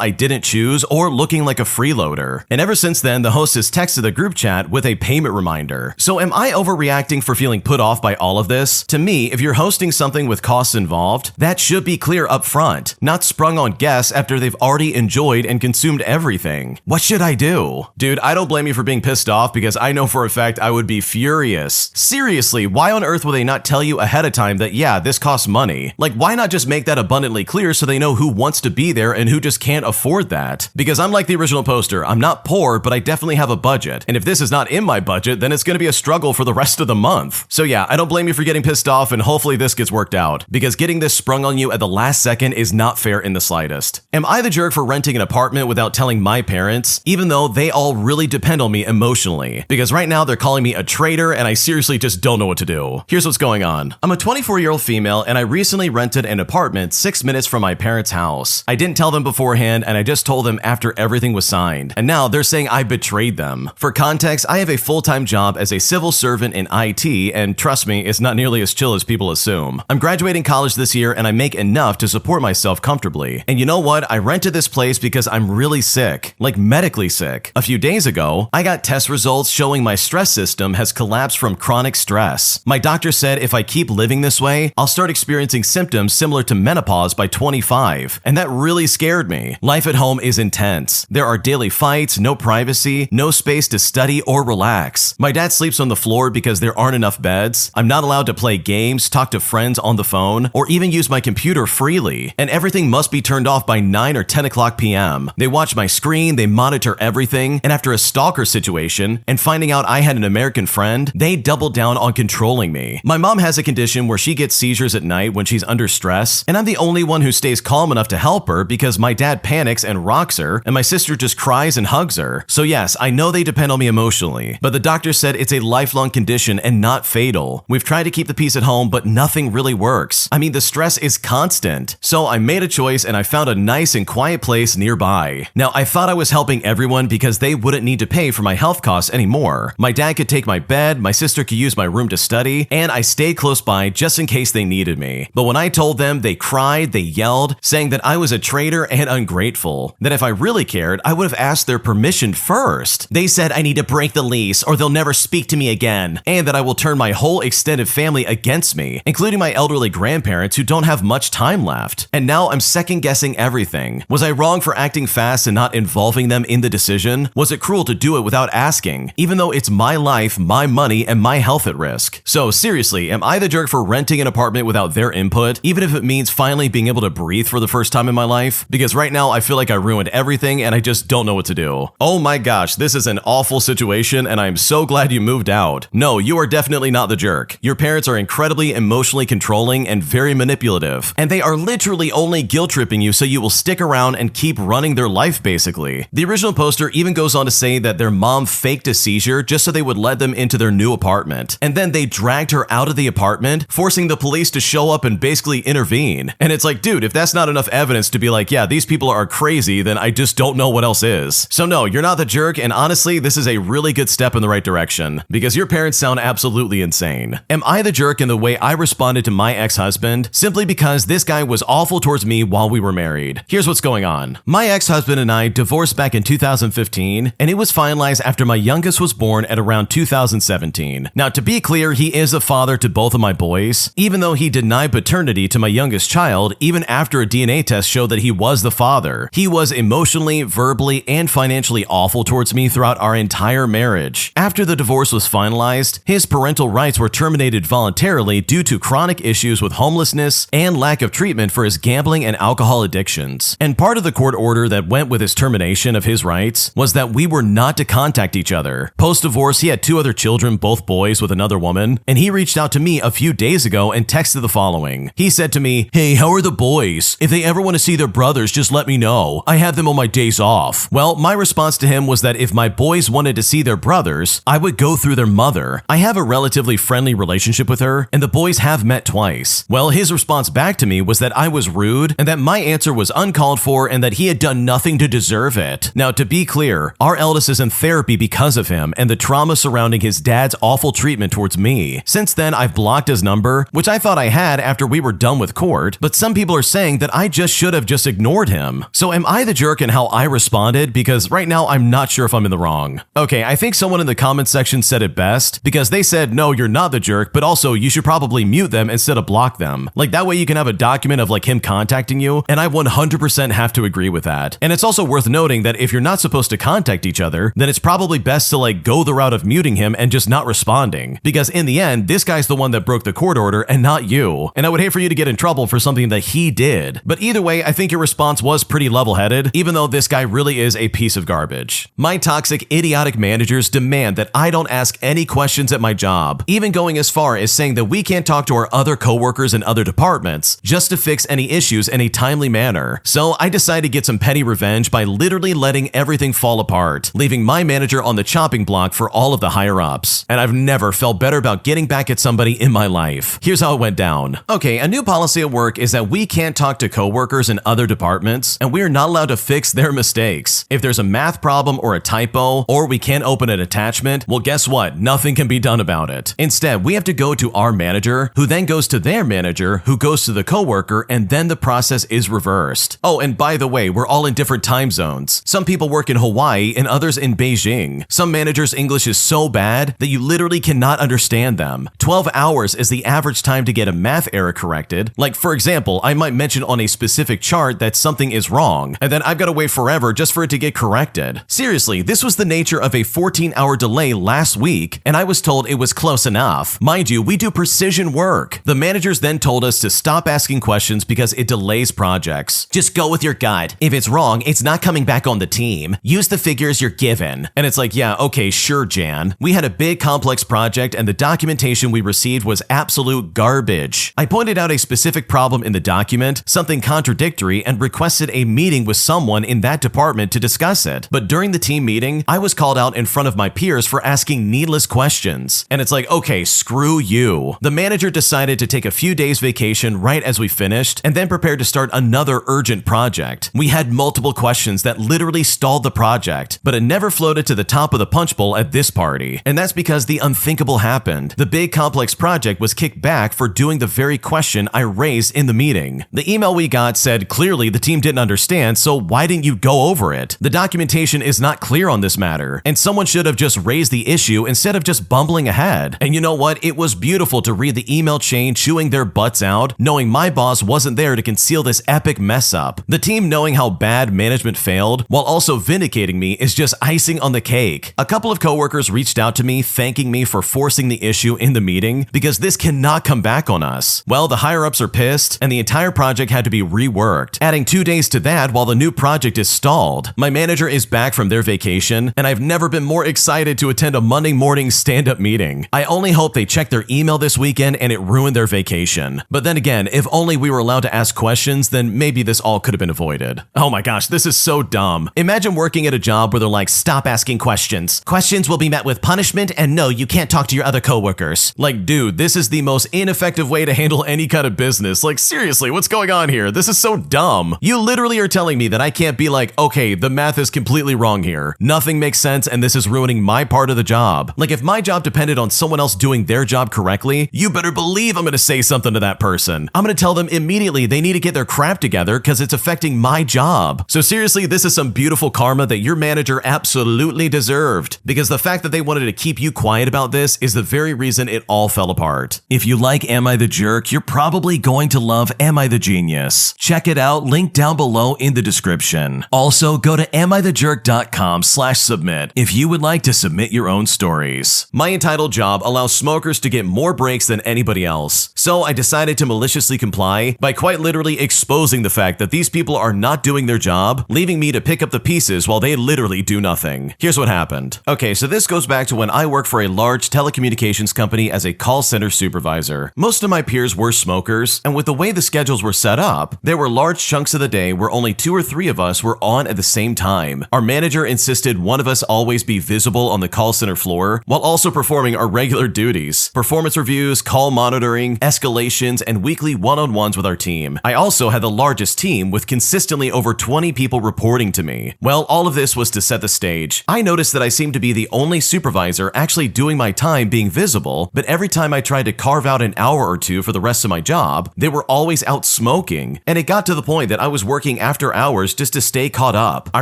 I didn't choose or looking like a freeloader. And ever since then, the host has texted the group chat with a payment reminder. So am I overreacting for feeling put off by all of this? To me, if you're hosting something with costs involved, that should be clear up front, not sprung on guests after they've already enjoyed and consumed everything. What should I do? Dude, I don't blame you for being pissed off because I know for a fact I would be furious. Seriously, why on earth would they not tell you ahead of time that yeah, this costs money? Why not just make that abundantly clear so they know who wants to be there and who just can't afford that? Because I'm like the original poster, I'm not poor, but I definitely have a budget. And if this is not in my budget, then it's gonna be a struggle for the rest of the month. So yeah, I don't blame you for getting pissed off, and hopefully this gets worked out, because getting this sprung on you at the last second is not fair in the slightest. Am I the jerk for renting an apartment without telling my parents, even though they all really depend on me emotionally? Because right now they're calling me a traitor, and I seriously just don't know what to do. Here's what's going on. I'm a 24-year-old female, and I recently rented an apartment 6 minutes from my parents' house. I didn't tell them beforehand, and I just told them after everything was signed. And now they're saying I betrayed them. For context, I have a full-time job as a civil servant in IT, and trust me, it's not nearly as chill as people assume. I'm graduating college this year, and I make enough to support myself comfortably. And you know what? I rented this place because I'm really sick, medically sick. A few days ago, I got test results showing my stress system has collapsed from chronic stress. My doctor said if I keep living this way, I'll start experiencing symptoms similar to menopause by 25, and that really scared me. Life at home is intense. There are daily fights, no privacy, no space to study or relax. My dad sleeps on the floor because there aren't enough beds. I'm not allowed to play games, talk to friends on the phone, or even use my computer freely. And everything must be turned off by 9 or 10 o'clock p.m. They watch my screen, they monitor everything, and after a stalker situation and finding out I had an American friend, they doubled down on controlling me. My mom has a condition where she gets seizures at night when she's under stress, and I'm the only one who stays calm enough to help her because my dad panics and rocks her, and my sister just cries and hugs her. So yes, I know they depend on me emotionally, but the doctor said it's a lifelong condition and not fatal. We've tried to keep the peace at home, but nothing really works. I mean, the stress is constant. So I made a choice and I found a nice and quiet place nearby. Now, I thought I was helping everyone because they wouldn't need to pay for my health costs anymore. My dad could take my bed, my sister could use my room to study, and I stayed close by just in case they needed me. But when I told them, they cried, they yelled, saying that I was a traitor and ungrateful. That if I really cared, I would have asked their permission first. They said I need to break the lease or they'll never speak to me again, and that I will turn my whole extended family against me, including my elderly grandparents who don't have much time left. And now I'm second guessing everything. Was I wrong for acting fast and not involving them in the decision? Was it cruel to do it without asking, even though it's my life, my money, and my health at risk? So seriously, am I the jerk for renting an apartment without their input, even if it means finally being able to breathe for the first time in my life? Because right now I feel like I ruined everything and I just don't know what to do. Oh my gosh, this is an awful situation and I'm so glad you moved out. No, you are definitely not the jerk. Your parents are incredibly emotionally controlling and very manipulative, and they are literally only guilt-tripping you so you will stick around and keep running their life basically. The original poster even goes on to say that their mom faked a seizure just so they would let them into their new apartment, and then they dragged her out of the apartment, forcing the police to show up and basically intervene. And it's like, dude, if that's not enough evidence to be like, yeah, these people are crazy, then I just don't know what else is. So no, you're not the jerk, and honestly, this is a really good step in the right direction, because your parents sound absolutely insane. Am I the jerk in the way I responded to my ex-husband? Simply because this guy was awful towards me while we were married. Here's what's going on. My ex-husband and I divorced back in 2015, and it was finalized after my youngest was born at around 2017. Now, to be clear, he is a father to both of my boys, even though he denied paternity to my youngest child even after a DNA test showed that he was the father. He was emotionally, verbally, and financially awful towards me throughout our entire marriage. After the divorce was finalized, his parental rights were terminated voluntarily due to chronic issues with homelessness and lack of treatment for his gambling and alcohol addictions. And part of the court order that went with his termination of his rights was that we were not to contact each other. Post-divorce, he had 2 other children, both boys, with another woman, and he reached out to me a few days ago and texted the following. He said to me, "Hey, how are the boys? If they ever want to see their brothers, just let me know. I have them on my days off." Well, my response to him was that if my boys wanted to see their brothers, I would go through their mother. I have a relatively friendly relationship with her, and the boys have met twice. Well, his response back to me was that I was rude and that my answer was uncalled for and that he had done nothing to deserve it. Now, to be clear, our eldest is in therapy because of him and the trauma surrounding his dad's awful treatment towards me. Since then, I've blocked his number, which I thought I had after we were done with court, but some people are saying that I just should have just ignored him. So am I the jerk in how I responded? Because right now, I'm not sure if I'm in the wrong. Okay, I think someone in the comments section said it best, because they said, no, you're not the jerk, but also you should probably mute them instead of block them. Like that way you can have a document of like him contacting you, and I 100% have to agree with that. And it's also worth noting that if you're not supposed to contact each other, then it's probably best to like go the route of muting him and just not responding. Because in the end, this guy's the one that broke the court order and not you. And I would hate for you to get in trouble for something that he did. But either way, I think your response was pretty level-headed, even though this guy really is a piece of garbage. My toxic, idiotic managers demand that I don't ask any questions at my job, even going as far as saying that we can't talk to our other coworkers in other departments just to fix any issues in a timely manner. So I decided to get some petty revenge by literally letting everything fall apart, leaving my manager on the chopping block for all of the higher-ups. And I've never felt better about getting back at somebody in my life. Here's how it went down. Okay, a new policy at work is that we can't talk to coworkers in other departments, and we are not allowed to fix their mistakes. If there's a math problem or a typo, or we can't open an attachment, well, guess what? Nothing can be done about it. Instead, we have to go to our manager, who then goes to their manager, who goes to the coworker, and then the process is reversed. Oh, and by the way, we're all in different time zones. Some people work in Hawaii and others in Beijing. Some managers' English is so bad that you literally cannot understand them. 12 hours is the average time to get a math error corrected. Like, for example, I might mention on a specific chart that something is wrong, and then I've got to wait forever just for it to get corrected. Seriously, this was the nature of a 14-hour delay last week, and I was told it was close enough. Mind you, we do precision work. The managers then told us to stop asking questions because it delays projects. Just go with your gut. If it's wrong, it's not coming back on the team. Use the figures you're given. And it's like, yeah, okay, sure, Jan. We had a big complex project and the documentation we received was absolute garbage. I pointed out a specific problem in the document, something contradictory, and requested a meeting with someone in that department to discuss it. But during the team meeting, I was called out in front of my peers for asking needless questions. And it's like, okay, screw you. The manager decided to take a few days vacation right right as we finished and then prepared to start another urgent project. We had multiple questions that literally stalled the project, but it never floated to the top of the punch bowl at this party. And that's because the unthinkable happened. The big complex project was kicked back for doing the very question I raised in the meeting. The email we got said clearly the team didn't understand, so why didn't you go over it? The documentation is not clear on this matter, and someone should have just raised the issue instead of just bumbling ahead. And you know what? It was beautiful to read the email chain chewing their butts out, knowing my boss wasn't there to conceal this epic mess up. The team knowing how bad management failed while also vindicating me is just icing on the cake. A couple of coworkers reached out to me thanking me for forcing the issue in the meeting because this cannot come back on us. Well, the higher-ups are pissed and the entire project had to be reworked, adding 2 days to that while the new project is stalled. My manager is back from their vacation and I've never been more excited to attend a Monday morning stand-up meeting. I only hope they checked their email this weekend and it ruined their vacation. But then again, if only we were allowed to ask questions, then maybe this all could have been avoided. Oh my gosh, this is so dumb. Imagine working at a job where they're like, stop asking questions. Questions will be met with punishment and no, you can't talk to your other coworkers. Like, dude, this is the most ineffective way to handle any kind of business. Like, seriously, what's going on here? This is so dumb. You literally are telling me that I can't be like, okay, the math is completely wrong here. Nothing makes sense and this is ruining my part of the job. Like, if my job depended on someone else doing their job correctly, you better believe I'm gonna say something to that person. I'm gonna tell them immediately they need to get their crap together because it's affecting my job. So seriously, this is some beautiful karma that your manager absolutely deserved, because the fact that they wanted to keep you quiet about this is the very reason it all fell apart. If you like Am I the Jerk, you're probably going to love Am I the Genius. Check it out, link down below in the description. Also, go to amithejerk.com/submit if you would like to submit your own stories. My entitled job allows smokers to get more breaks than anybody else, so I decided to maliciously comply by quite literally exposing the fact that these people are not doing their job, leaving me to pick up the pieces while they literally do nothing. Here's what happened. Okay, so this goes back to when I worked for a large telecommunications company as a call center supervisor. Most of my peers were smokers, and with the way the schedules were set up, there were large chunks of the day where only 2 or 3 of us were on at the same time. Our manager insisted one of us always be visible on the call center floor while also performing our regular duties: performance reviews, call monitoring, escalations, and weekly one-on-ones with our team. I also had the largest team with consistently over 20 people reporting to me. Well, all of this was to set the stage. I noticed that I seemed to be the only supervisor actually doing my time being visible, but every time I tried to carve out an hour or two for the rest of my job, they were always out smoking, and it got to the point that I was working after hours just to stay caught up. I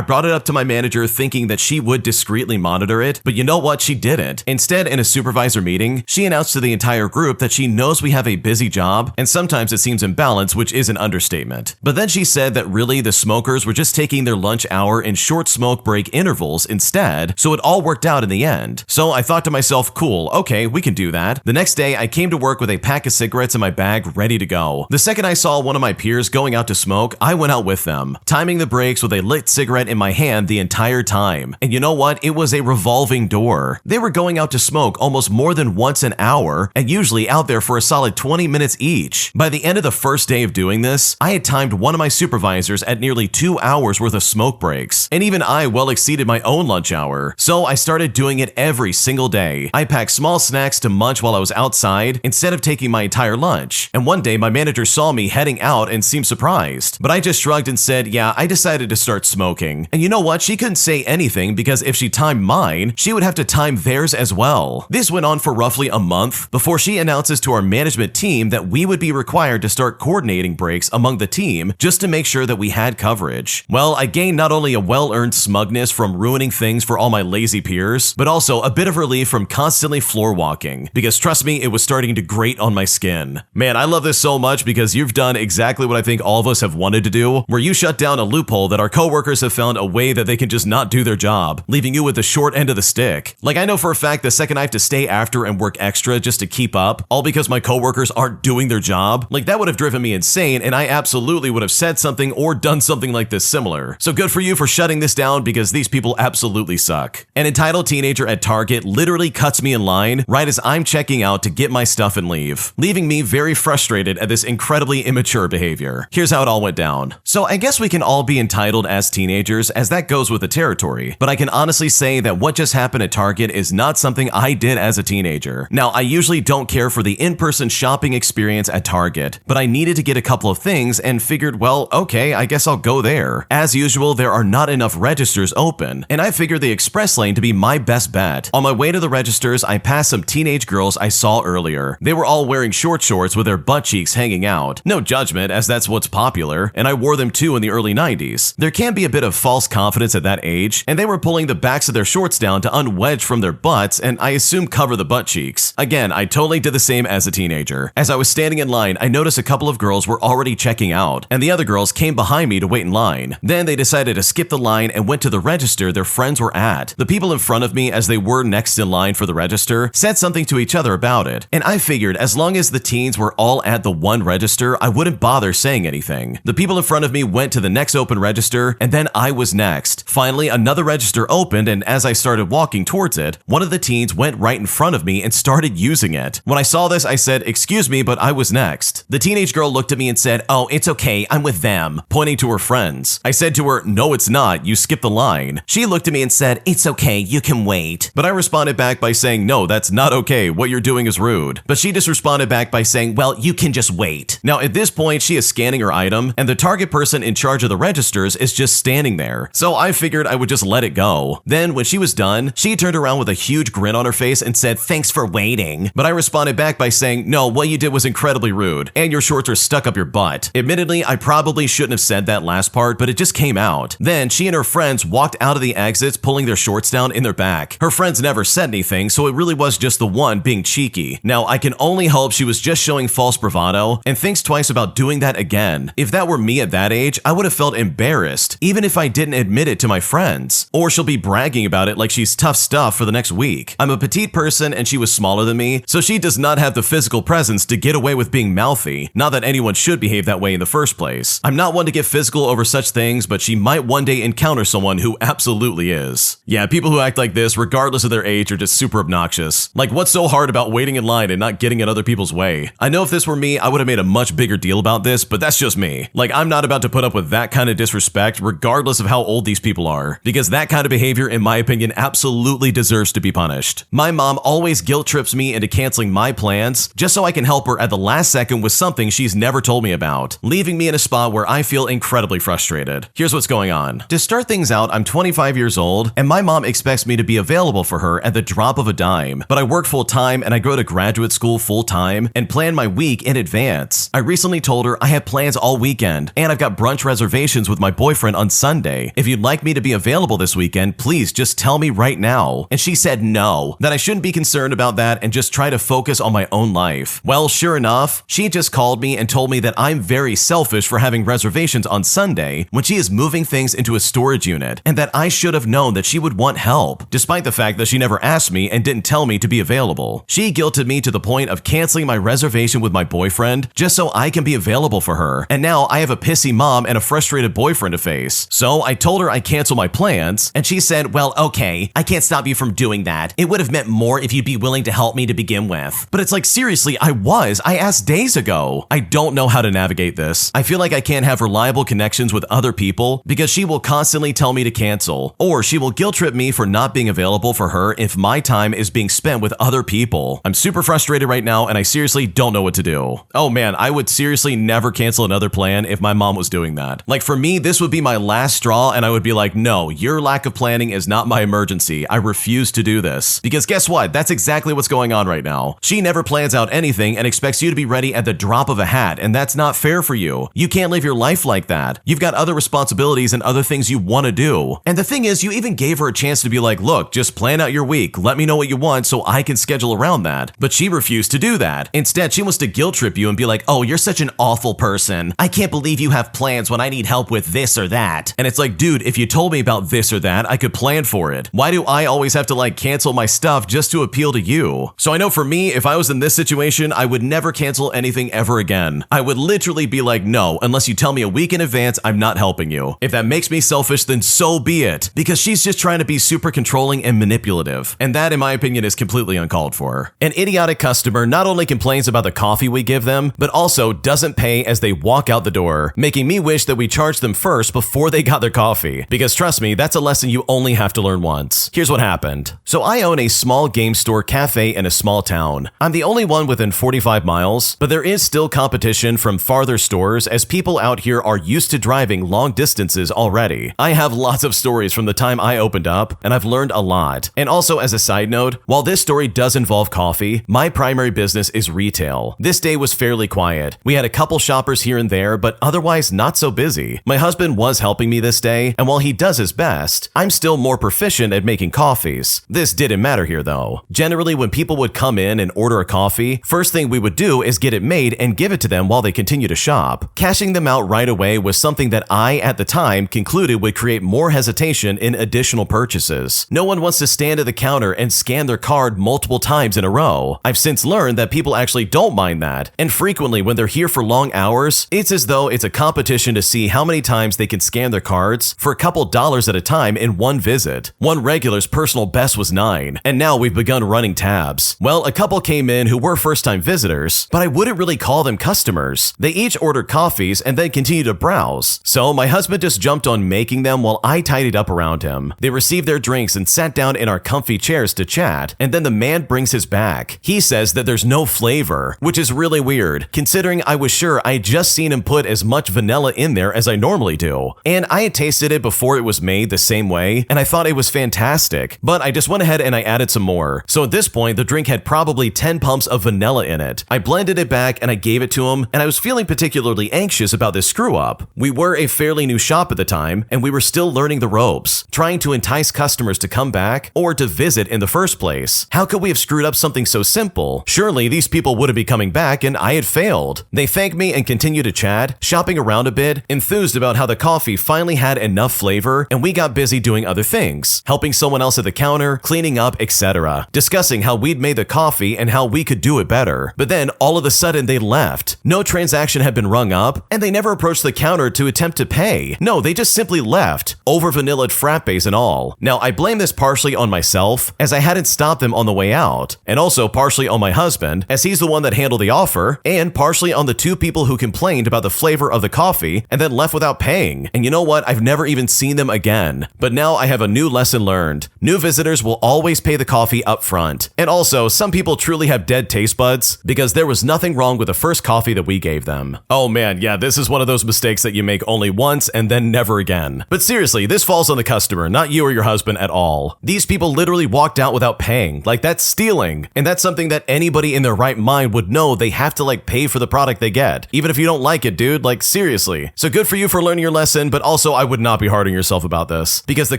brought it up to my manager thinking that she would discreetly monitor it, but you know what? She didn't. Instead, in a supervisor meeting, she announced to the entire group that she knows we have a busy job, and sometimes it seems imbalanced, which is an understatement. But then she said that really the smokers were just taking their lunch hour in short smoke break intervals instead, so it all worked out in the end. So I thought to myself, cool, okay, we can do that. The next day, I came to work with a pack of cigarettes in my bag ready to go. The second I saw one of my peers going out to smoke, I went out with them, timing the breaks with a lit cigarette in my hand the entire time. And you know what? It was a revolving door. They were going out to smoke almost more than once an hour, and usually out there for a solid 20 minutes each. By the end of the first day of doing this, I had timed one of my supervisors at nearly 2 hours worth of smoke breaks, and even I well exceeded my own lunch hour. So I started doing it every single day. I packed small snacks to munch while I was outside instead of taking my entire lunch. And one day my manager saw me heading out and seemed surprised, but I just shrugged and said, yeah, I decided to start smoking. And you know what? She couldn't say anything because if she timed mine, she would have to time theirs as well. This went on for roughly a month before she announces to our management team that we would be required to start coordinating breaks among the team just to make sure that we had coverage. Well, I gained not only a well-earned smugness from ruining things for all my lazy peers, but also a bit of relief from constantly floor walking, because trust me, it was starting to grate on my skin. Man, I love this so much because you've done exactly what I think all of us have wanted to do, where you shut down a loophole that our coworkers have found a way that they can just not do their job, leaving you with the short end of the stick. Like, I know for a fact the second I have to stay after and work extra just to keep up, all because my coworkers aren't doing their job, like that would have driven me insane, and I absolutely would have said something or done something like this similar. So good for you for shutting this down, because these people absolutely suck. An entitled teenager at Target literally cuts me in line right as I'm checking out to get my stuff and leave, leaving me very frustrated at this incredibly immature behavior. Here's how it all went down. So I guess we can all be entitled as teenagers, as that goes with the territory, but I can honestly say that what just happened at Target is not something I did as a teenager. Now, I usually don't care for the in-person shopping experience at Target, Target, but I needed to get a couple of things and figured, well, okay, I guess I'll go there. As usual, there are not enough registers open, and I figured the express lane to be my best bet. On my way to the registers, I passed some teenage girls I saw earlier. They were all wearing short shorts with their butt cheeks hanging out. No judgment, as that's what's popular, and I wore them too in the early 90s. There can be a bit of false confidence at that age, and they were pulling the backs of their shorts down to unwedge from their butts and I assume cover the butt cheeks. Again, I totally did the same as a teenager. As I was standing in line, I noticed a couple of girls were already checking out, and the other girls came behind me to wait in line. Then they decided to skip the line and went to the register their friends were at. The people in front of me, as they were next in line for the register, said something to each other about it, and I figured as long as the teens were all at the one register, I wouldn't bother saying anything. The people in front of me went to the next open register, and then I was next. Finally, another register opened, and as I started walking towards it, one of the teens went right in front of me and started using it. When I saw this, I said, "Excuse me, but I was next." The teenage girl looked at me and said, "Oh, it's okay, I'm with them," pointing to her friends. I said to her, "No, it's not, you skipped the line." She looked at me and said, "It's okay, you can wait." But I responded back by saying, "No, that's not okay, what you're doing is rude." But she just responded back by saying, "Well, you can just wait." Now at this point, she is scanning her item, and the Target person in charge of the registers is just standing there. So I figured I would just let it go. Then when she was done, she turned around with a huge grin on her face and said, "Thanks for waiting." But I responded back by saying, "No, what you did was incredibly rude, and your shorts are stuck up your butt." Admittedly, I probably shouldn't have said that last part, but it just came out. Then she and her friends walked out of the exits pulling their shorts down in their back. Her friends never said anything, so it really was just the one being cheeky. Now, I can only hope she was just showing false bravado and thinks twice about doing that again. If that were me at that age, I would have felt embarrassed, even if I didn't admit it to my friends. Or she'll be bragging about it like she's tough stuff for the next week. I'm a petite person and she was smaller than me, so she does not have the physical presence to get away with being mouthy. Not that anyone should behave that way in the first place. I'm not one to get physical over such things, but she might one day encounter someone who absolutely is. Yeah, people who act like this, regardless of their age, are just super obnoxious. Like, what's so hard about waiting in line and not getting in other people's way? I know if this were me, I would have made a much bigger deal about this, but that's just me. Like, I'm not about to put up with that kind of disrespect, regardless of how old these people are, because that kind of behavior, in my opinion, absolutely deserves to be punished. My mom always guilt trips me into canceling my plans just so I can help her at the last second with something she's never told me about, leaving me in a spot where I feel incredibly frustrated. Here's what's going on. To start things out, I'm 25 years old, and my mom expects me to be available for her at the drop of a dime, but I work full time and I go to graduate school full time and plan my week in advance. I recently told her I have plans all weekend, and I've got brunch reservations with my boyfriend on Sunday. If you'd like me to be available this weekend, please just tell me right now. And she said no, that I shouldn't be concerned about that and just try to focus on my own life. Well, sure enough, she just called me and told me that I'm very selfish for having reservations on Sunday when she is moving things into a storage unit, and that I should have known that she would want help, despite the fact that she never asked me and didn't tell me to be available. She guilted me to the point of canceling my reservation with my boyfriend just so I can be available for her, and now I have a pissy mom and a frustrated boyfriend to face. So I told her I cancel my plans, and she said, "Well, okay, I can't stop you from doing that. It would have meant more if you'd be willing to help me to begin with." But it's like, seriously, I asked days ago. I don't know how to navigate this. I feel like I can't have reliable connections with other people because she will constantly tell me to cancel, or she will guilt trip me for not being available for her if my time is being spent with other people. I'm super frustrated right now, and I seriously don't know what to do. Oh man, I would seriously never cancel another plan if my mom was doing that. Like, for me, this would be my last straw, and I would be like, "No, your lack of planning is not my emergency. I refuse to do this." Because guess what? That's exactly what's going on right now. She never plans out anything and expects you to be ready at the drop of a hat, and that's not fair for you. You can't live your life like that. You've got other responsibilities and other things you want to do. And the thing is, you even gave her a chance to be like, "Look, just plan out your week. Let me know what you want so I can schedule around that." But she refused to do that. Instead, she wants to guilt trip you and be like, "Oh, you're such an awful person. I can't believe you have plans when I need help with this or that." And it's like, dude, if you told me about this or that, I could plan for it. Why do I always have to like cancel my stuff just to appeal to you? So I know for me, if I was in this situation, I would never cancel anything ever again. I would literally be like, "No, unless you tell me a week in advance, I'm not helping you." If that makes me selfish, then so be it, because she's just trying to be super controlling and manipulative. And that, in my opinion, is completely uncalled for. An idiotic customer not only complains about the coffee we give them, but also doesn't pay as they walk out the door, making me wish that we charged them first before they got their coffee. Because trust me, that's a lesson you only have to learn once. Here's what happened. So I own a small game store cafe in a small town. I'm the only one within 45 miles, but there is still competition from farther stores as people out here are used to driving long distances already. I have lots of stories from the time I opened up, and I've learned a lot. And also as a side note, while this story does involve coffee, my primary business is retail. This day was fairly quiet. We had a couple shoppers here and there, but otherwise not so busy. My husband was helping me this day, and while he does his best, I'm still more proficient at making coffees. This didn't matter here though. Generally, when people would come in and order a coffee, first thing we would do is get it made and give it to them while they continue to shop. Cashing them out right away was something that I, at the time, concluded would create more hesitation in additional purchases. No one wants to stand at the counter and scan their card multiple times in a row. I've since learned that people actually don't mind that, and frequently when they're here for long hours, it's as though it's a competition to see how many times they can scan their cards for a couple dollars at a time in one visit. One regular's personal best was 9, and now we've begun running tabs. Well, a couple came in who were first-time visitors, but I wouldn't really call them customers. They each ordered coffees and then continued to browse. So my husband just jumped on making them while I tidied up around him. They received their drinks and sat down in our comfy chairs to chat, and then the man brings his back. He says that there's no flavor, which is really weird, considering I was sure I had just seen him put as much vanilla in there as I normally do. And I had tasted it before it was made the same way, and I thought it was fantastic, but I just went ahead and I added some more. So at this point, the drink had probably 10 pumps of vanilla in it. I blended it back and I gave it to him, and I was feeling particularly anxious about this screw up. We were a fairly new shop at the time, and we were still learning the ropes, trying to entice customers to come back or to visit in the first place. How could we have screwed up something so simple? Surely these people wouldn't be coming back and I had failed. They thanked me and continued to chat, shopping around a bit, enthused about how the coffee finally had enough flavor, and we got busy doing other things, helping someone else at the counter, cleaning up, etc., discussing how we'd made the coffee and how we could do it better. But then all of a sudden they left. No transaction had been rung up, and they never approached the counter to attempt to pay. No, they just simply left, over vanillaed frappes and all. Now, I blame this partially on myself, as I hadn't stopped them on the way out, and also partially on my husband, as he's the one that handled the offer, and partially on the 2 people who complained about the flavor of the coffee and then left without paying. And you know what? I've never even seen them again. But now I have a new lesson learned. New visitors will always pay the coffee up front. And also, some people truly have dead taste buds, because there was nothing wrong with the first coffee that we gave them. Oh man, yeah, this is one of those mistakes that you make only once and then never again. But seriously, this falls on the customer, not you or your husband at all. These people literally walked out without paying. Like, that's stealing. And that's something that anybody in their right mind would know they have to pay for the product they get. Even if you don't like it, dude, seriously. So good for you for learning your lesson, but also I would not be hard on yourself about this, because the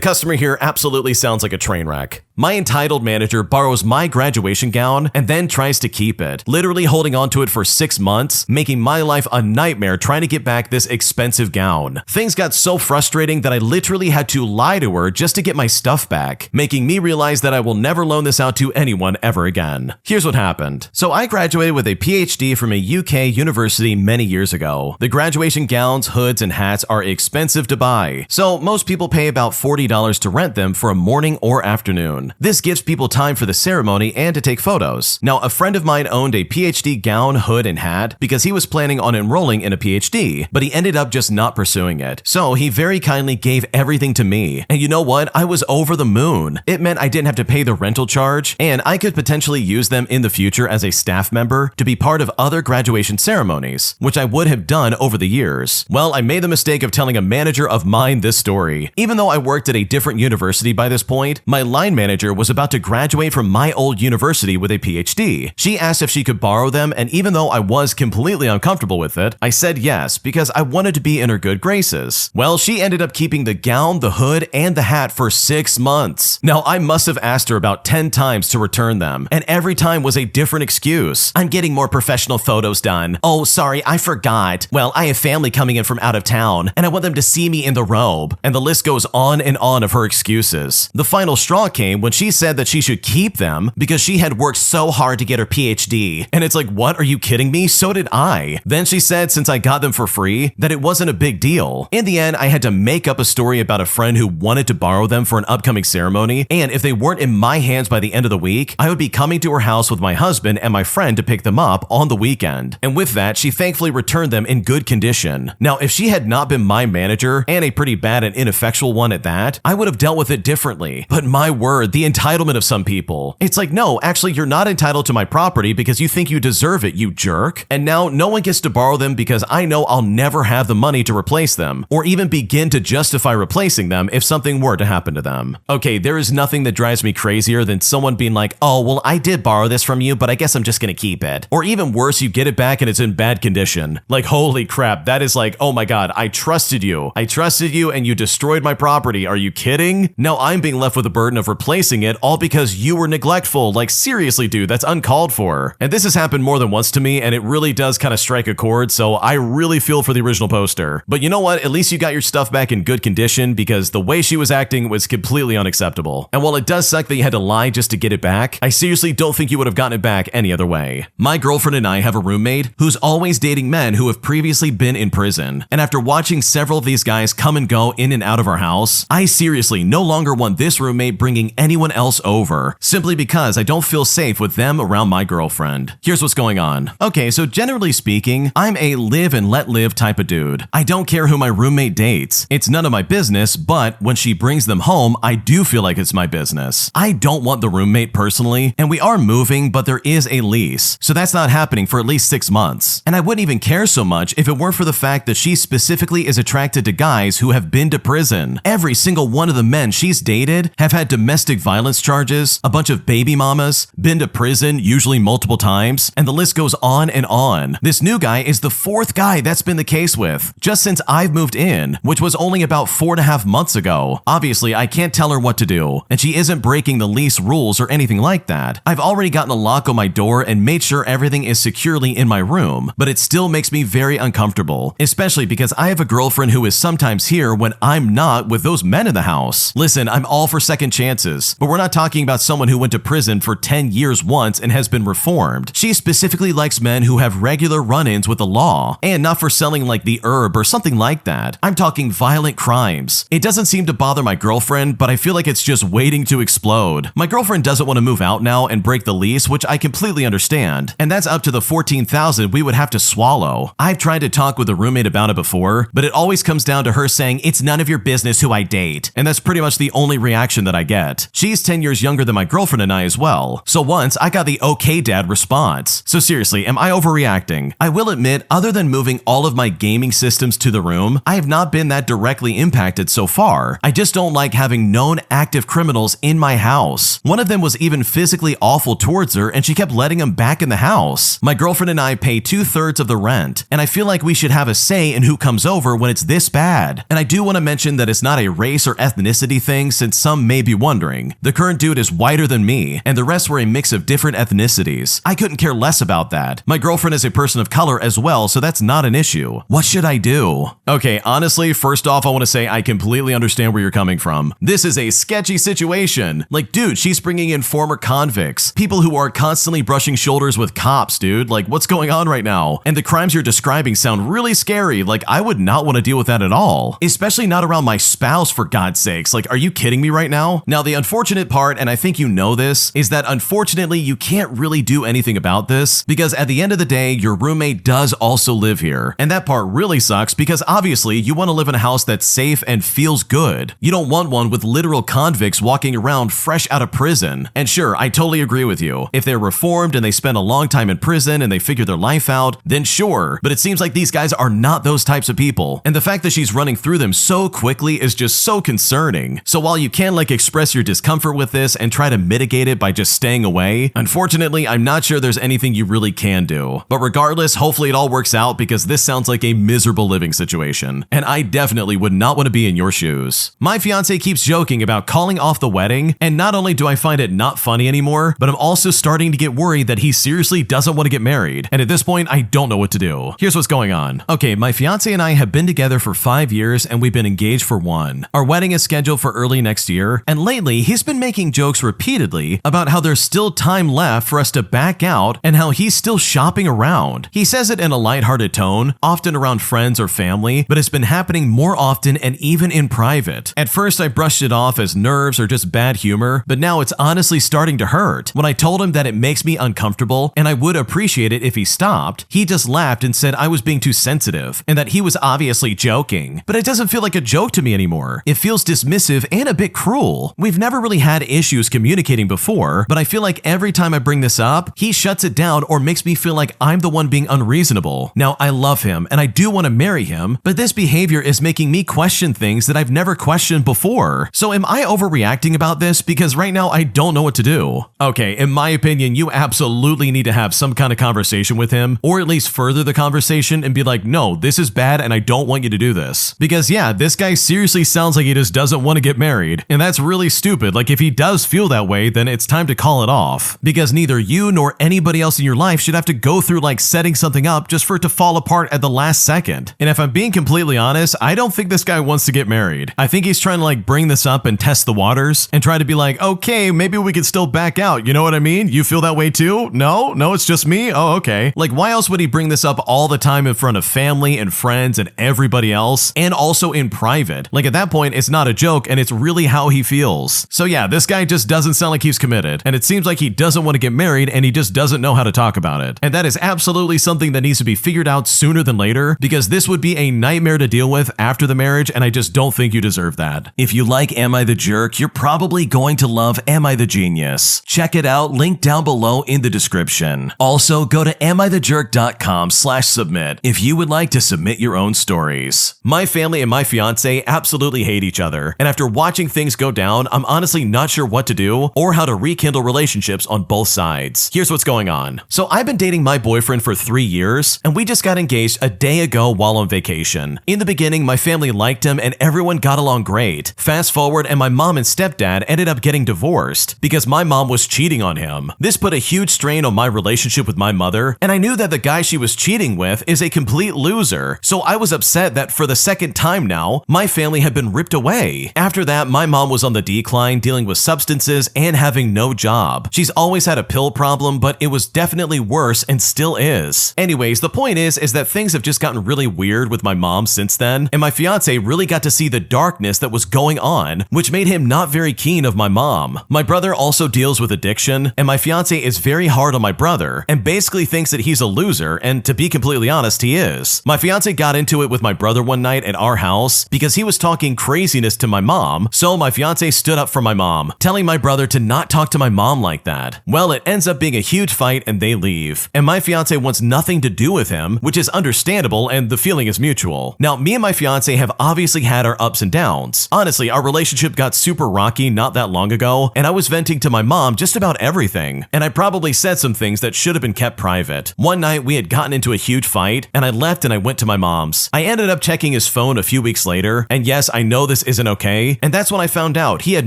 customer here absolutely sounds like a train wreck. My entitled manager borrows my graduation gown and then tries to keep it, literally holding onto it for 6 months, making my life a nightmare trying to get back this expensive gown. Things got so frustrating that I literally had to lie to her just to get my stuff back, making me realize that I will never loan this out to anyone ever again. Here's what happened. So I graduated with a PhD from a UK university many years ago. The graduation gowns, hoods, and hats are expensive to buy, so most people pay about $40 to rent them for a morning or afternoon. This gives people time for the ceremony and to take photos. Now, a friend of mine owned a PhD gown, hood, and hat because he was planning on enrolling in a PhD, but he ended up just not pursuing it. So he very kindly gave everything to me. And you know what? I was over the moon. It meant I didn't have to pay the rental charge, and I could potentially use them in the future as a staff member to be part of other graduation ceremonies, which I would have done over the years. Well, I made the mistake of telling a manager of mine this story. Even though I worked at a different university by this point, my line manager was about to graduate from my old university with a PhD. She asked if she could borrow them, and even though I was completely uncomfortable with it, I said yes because I wanted to be in her good graces. Well, she ended up keeping the gown, the hood, and the hat for 6 months. Now, I must have asked her about 10 times to return them, and every time was a different excuse. I'm getting more professional photos done. Oh, sorry, I forgot. Well, I have family coming in from out of town, and I want them to see me in the robe. And the list goes on and on of her excuses. The final straw came when she said that she should keep them because she had worked so hard to get her PhD. And it's like, what? Are you kidding me? So did I. Then she said since I got them for free, that it wasn't a big deal. In the end, I had to make up a story about a friend who wanted to borrow them for an upcoming ceremony, and if they weren't in my hands by the end of the week, I would be coming to her house with my husband and my friend to pick them up on the weekend. And with that, she thankfully returned them in good condition. Now, if she had not been my manager, and a pretty bad and ineffectual one at that, I would have dealt with it differently. But my word, the entitlement of some people. It's like, no, actually, you're not entitled to my property because you think you deserve it, you jerk. And now no one gets to borrow them because I know I'll never have the money to replace them, or even begin to justify replacing them if something were to happen to them. Okay, there is nothing that drives me crazier than someone being like, oh, well, I did borrow this from you, but I guess I'm just gonna keep it. Or even worse, you get it back and it's in bad condition. Like, holy crap, that is like, oh my God, I trusted you. I trusted you and you destroyed my property. Are you kidding? Now I'm being left with the burden of replacing it all because you were neglectful. Like, seriously, dude, that's uncalled for. And this has happened more than once to me, and it really does kind of strike a chord, so I really feel for the original poster. But you know what? At least you got your stuff back in good condition, because the way she was acting was completely unacceptable. And while it does suck that you had to lie just to get it back, I seriously don't think you would have gotten it back any other way. My girlfriend and I have a roommate who's always dating men who have previously been in prison. And after watching several of these guys come and go in and out of our house, I seriously no longer want this roommate bringing anyone else over, simply because I don't feel safe with them around my girlfriend. Here's what's going on. Okay, so generally speaking, I'm a live and let live type of dude. I don't care who my roommate dates. It's none of my business, but when she brings them home, I do feel like it's my business. I don't want the roommate personally, and we are moving, but there is a lease, so that's not happening for at least 6 months. And I wouldn't even care so much if it weren't for the fact that she specifically is attracted to guys who have been to prison. Every single one of the men she's dated have had domestic violence charges, a bunch of baby mamas, been to prison, usually multiple times, and the list goes on and on. This new guy is the 4th guy that's been the case with, just since I've moved in, which was only about 4.5 months ago. Obviously, I can't tell her what to do, and she isn't breaking the lease rules or anything like that. I've already gotten a lock on my door and made sure everything is securely in my room, but it still makes me very uncomfortable, especially because I have a girlfriend who is sometimes here when I'm not with those men in the house. Listen, I'm all for second chances, but we're not talking about someone who went to prison for 10 years once and has been reformed. She specifically likes men who have regular run-ins with the law, and not for selling like the herb or something like that. I'm talking violent crimes. It doesn't seem to bother my girlfriend, but I feel like it's just waiting to explode. My girlfriend doesn't want to move out now and break the lease, which I completely understand, and that's up to the $14,000 we would have to swallow. I've tried to talk with a roommate about it before, but it always comes down to her saying it's none of your business who I date, and that's pretty much the only reaction that I get. She's 10 years younger than my girlfriend and I as well, so once I got the okay dad response. So seriously, am I overreacting? I will admit, other than moving all of my gaming systems to the room, I have not been that directly impacted so far. I just don't like having known active criminals in my house. One of them was even physically awful towards her, and she kept letting him back in the house. My girlfriend and I pay 2/3 of the rent, and I feel like we should have a say in who comes over when it's this bad. And I do want to mention that it's not a race or ethnicity thing, since some may be wondering. The current dude is whiter than me, and the rest were a mix of different ethnicities. I couldn't care less about that. My girlfriend is a person of color as well, so that's not an issue. What should I do? Okay, honestly, first off, I want to say I completely understand where you're coming from. This is a sketchy situation. Like, dude, she's bringing in former convicts, people who are constantly brushing shoulders with cops, dude. Like, what's going on right now? And the crimes you're describing sound really scary. Like, I would not want to deal with that at all, especially not around my spouse, for God's sakes. Like, are you kidding me right now? Now, the unfortunate part, and I think you know this, is that unfortunately you can't really do anything about this, because at the end of the day, your roommate does also live here. And that part really sucks, because obviously you want to live in a house that's safe and feels good. You don't want one with literal convicts walking around fresh out of prison. And sure, I totally agree with you. If they're reformed and they spend a long time in prison and they figure their life out, then sure. But it seems like these guys are not those types of people. And the fact that she's running through them so quickly is just so concerning. So while you can like express your discomfort with this and try to mitigate it by just staying away, unfortunately, I'm not sure there's anything you really can do. But regardless, hopefully it all works out, because this sounds like a miserable living situation. And I definitely would not want to be in your shoes. My fiance keeps joking about calling off the wedding, and not only do I find it not funny anymore, but I'm also starting to get worried that he seriously doesn't want to get married. And at this point, I don't know what to do. Here's what's going on. Okay, my fiance and I have been together for 5 years, and we've been engaged for 1. Our wedding is scheduled for early next year, and lately he's been making jokes repeatedly about how there's still time left for us to back out and how he's still shopping around. He says it in a lighthearted tone, often around friends or family, but it's been happening more often and even in private. At first, I brushed it off as nerves or just bad humor, but now it's honestly starting to hurt. When I told him that it makes me uncomfortable and I would appreciate it if he stopped, he just laughed and said I was being too sensitive and that he was obviously joking. But it doesn't feel like a joke to me anymore. It feels dismissive and a bit cruel. We've never never really had issues communicating before, but I feel like every time I bring this up, he shuts it down or makes me feel like I'm the one being unreasonable. Now, I love him and I do want to marry him, but this behavior is making me question things that I've never questioned before. So am I overreacting about this? Because right now I don't know what to do. Okay, in my opinion, you absolutely need to have some kind of conversation with him, or at least further the conversation and be like, no, this is bad and I don't want you to do this. Because yeah, this guy seriously sounds like he just doesn't want to get married. And that's really stupid. Like if he does feel that way, then it's time to call it off. Because neither you nor anybody else in your life should have to go through like setting something up just for it to fall apart at the last second. And if I'm being completely honest, I don't think this guy wants to get married. I think he's trying to like bring this up and test the waters and try to be like, okay, maybe we could still back out. You know what I mean? You feel that way too? No, it's just me? Oh, okay. Like why else would he bring this up all the time in front of family and friends and everybody else, and also in private? Like at that point, it's not a joke and it's really how he feels. So yeah, this guy just doesn't sound like he's committed, and it seems like he doesn't want to get married and he just doesn't know how to talk about it. And that is absolutely something that needs to be figured out sooner than later, because this would be a nightmare to deal with after the marriage, and I just don't think you deserve that. If you like Am I the Jerk, you're probably going to love Am I the Genius. Check it out, link down below in the description. Also, go to amithejerk.com/submit if you would like to submit your own stories. My family and my fiance absolutely hate each other, and after watching things go down, I'm honestly not sure what to do or how to rekindle relationships on both sides. Here's what's going on. So I've been dating my boyfriend for 3 years, and we just got engaged a day ago while on vacation. In the beginning, my family liked him and everyone got along great. Fast forward, and my mom and stepdad ended up getting divorced because my mom was cheating on him. This put a huge strain on my relationship with my mother, and I knew that the guy she was cheating with is a complete loser. So I was upset that for the second time now, my family had been ripped away. After that, my mom was on the decline, dealing with substances and having no job. She's always had a pill problem, but it was definitely worse and still is. Anyways, the point is that things have just gotten really weird with my mom since then, and my fiance really got to see the darkness that was going on, which made him not very keen of my mom. My brother also deals with addiction, and my fiance is very hard on my brother and basically thinks that he's a loser, and to be completely honest, he is. My fiance got into it with my brother one night at our house because he was talking craziness to my mom, so my fiance stood up for my mom, telling my brother to not talk to my mom like that. Well, it ends up being a huge fight and they leave, and my fiance wants nothing to do with him, which is understandable and the feeling is mutual. Now, me and my fiance have obviously had our ups and downs. Honestly, our relationship got super rocky not that long ago, and I was venting to my mom just about everything, and I probably said some things that should have been kept private. One night, we had gotten into a huge fight, and I left and I went to my mom's. I ended up checking his phone a few weeks later, and yes, I know this isn't okay, and that's when I found out he had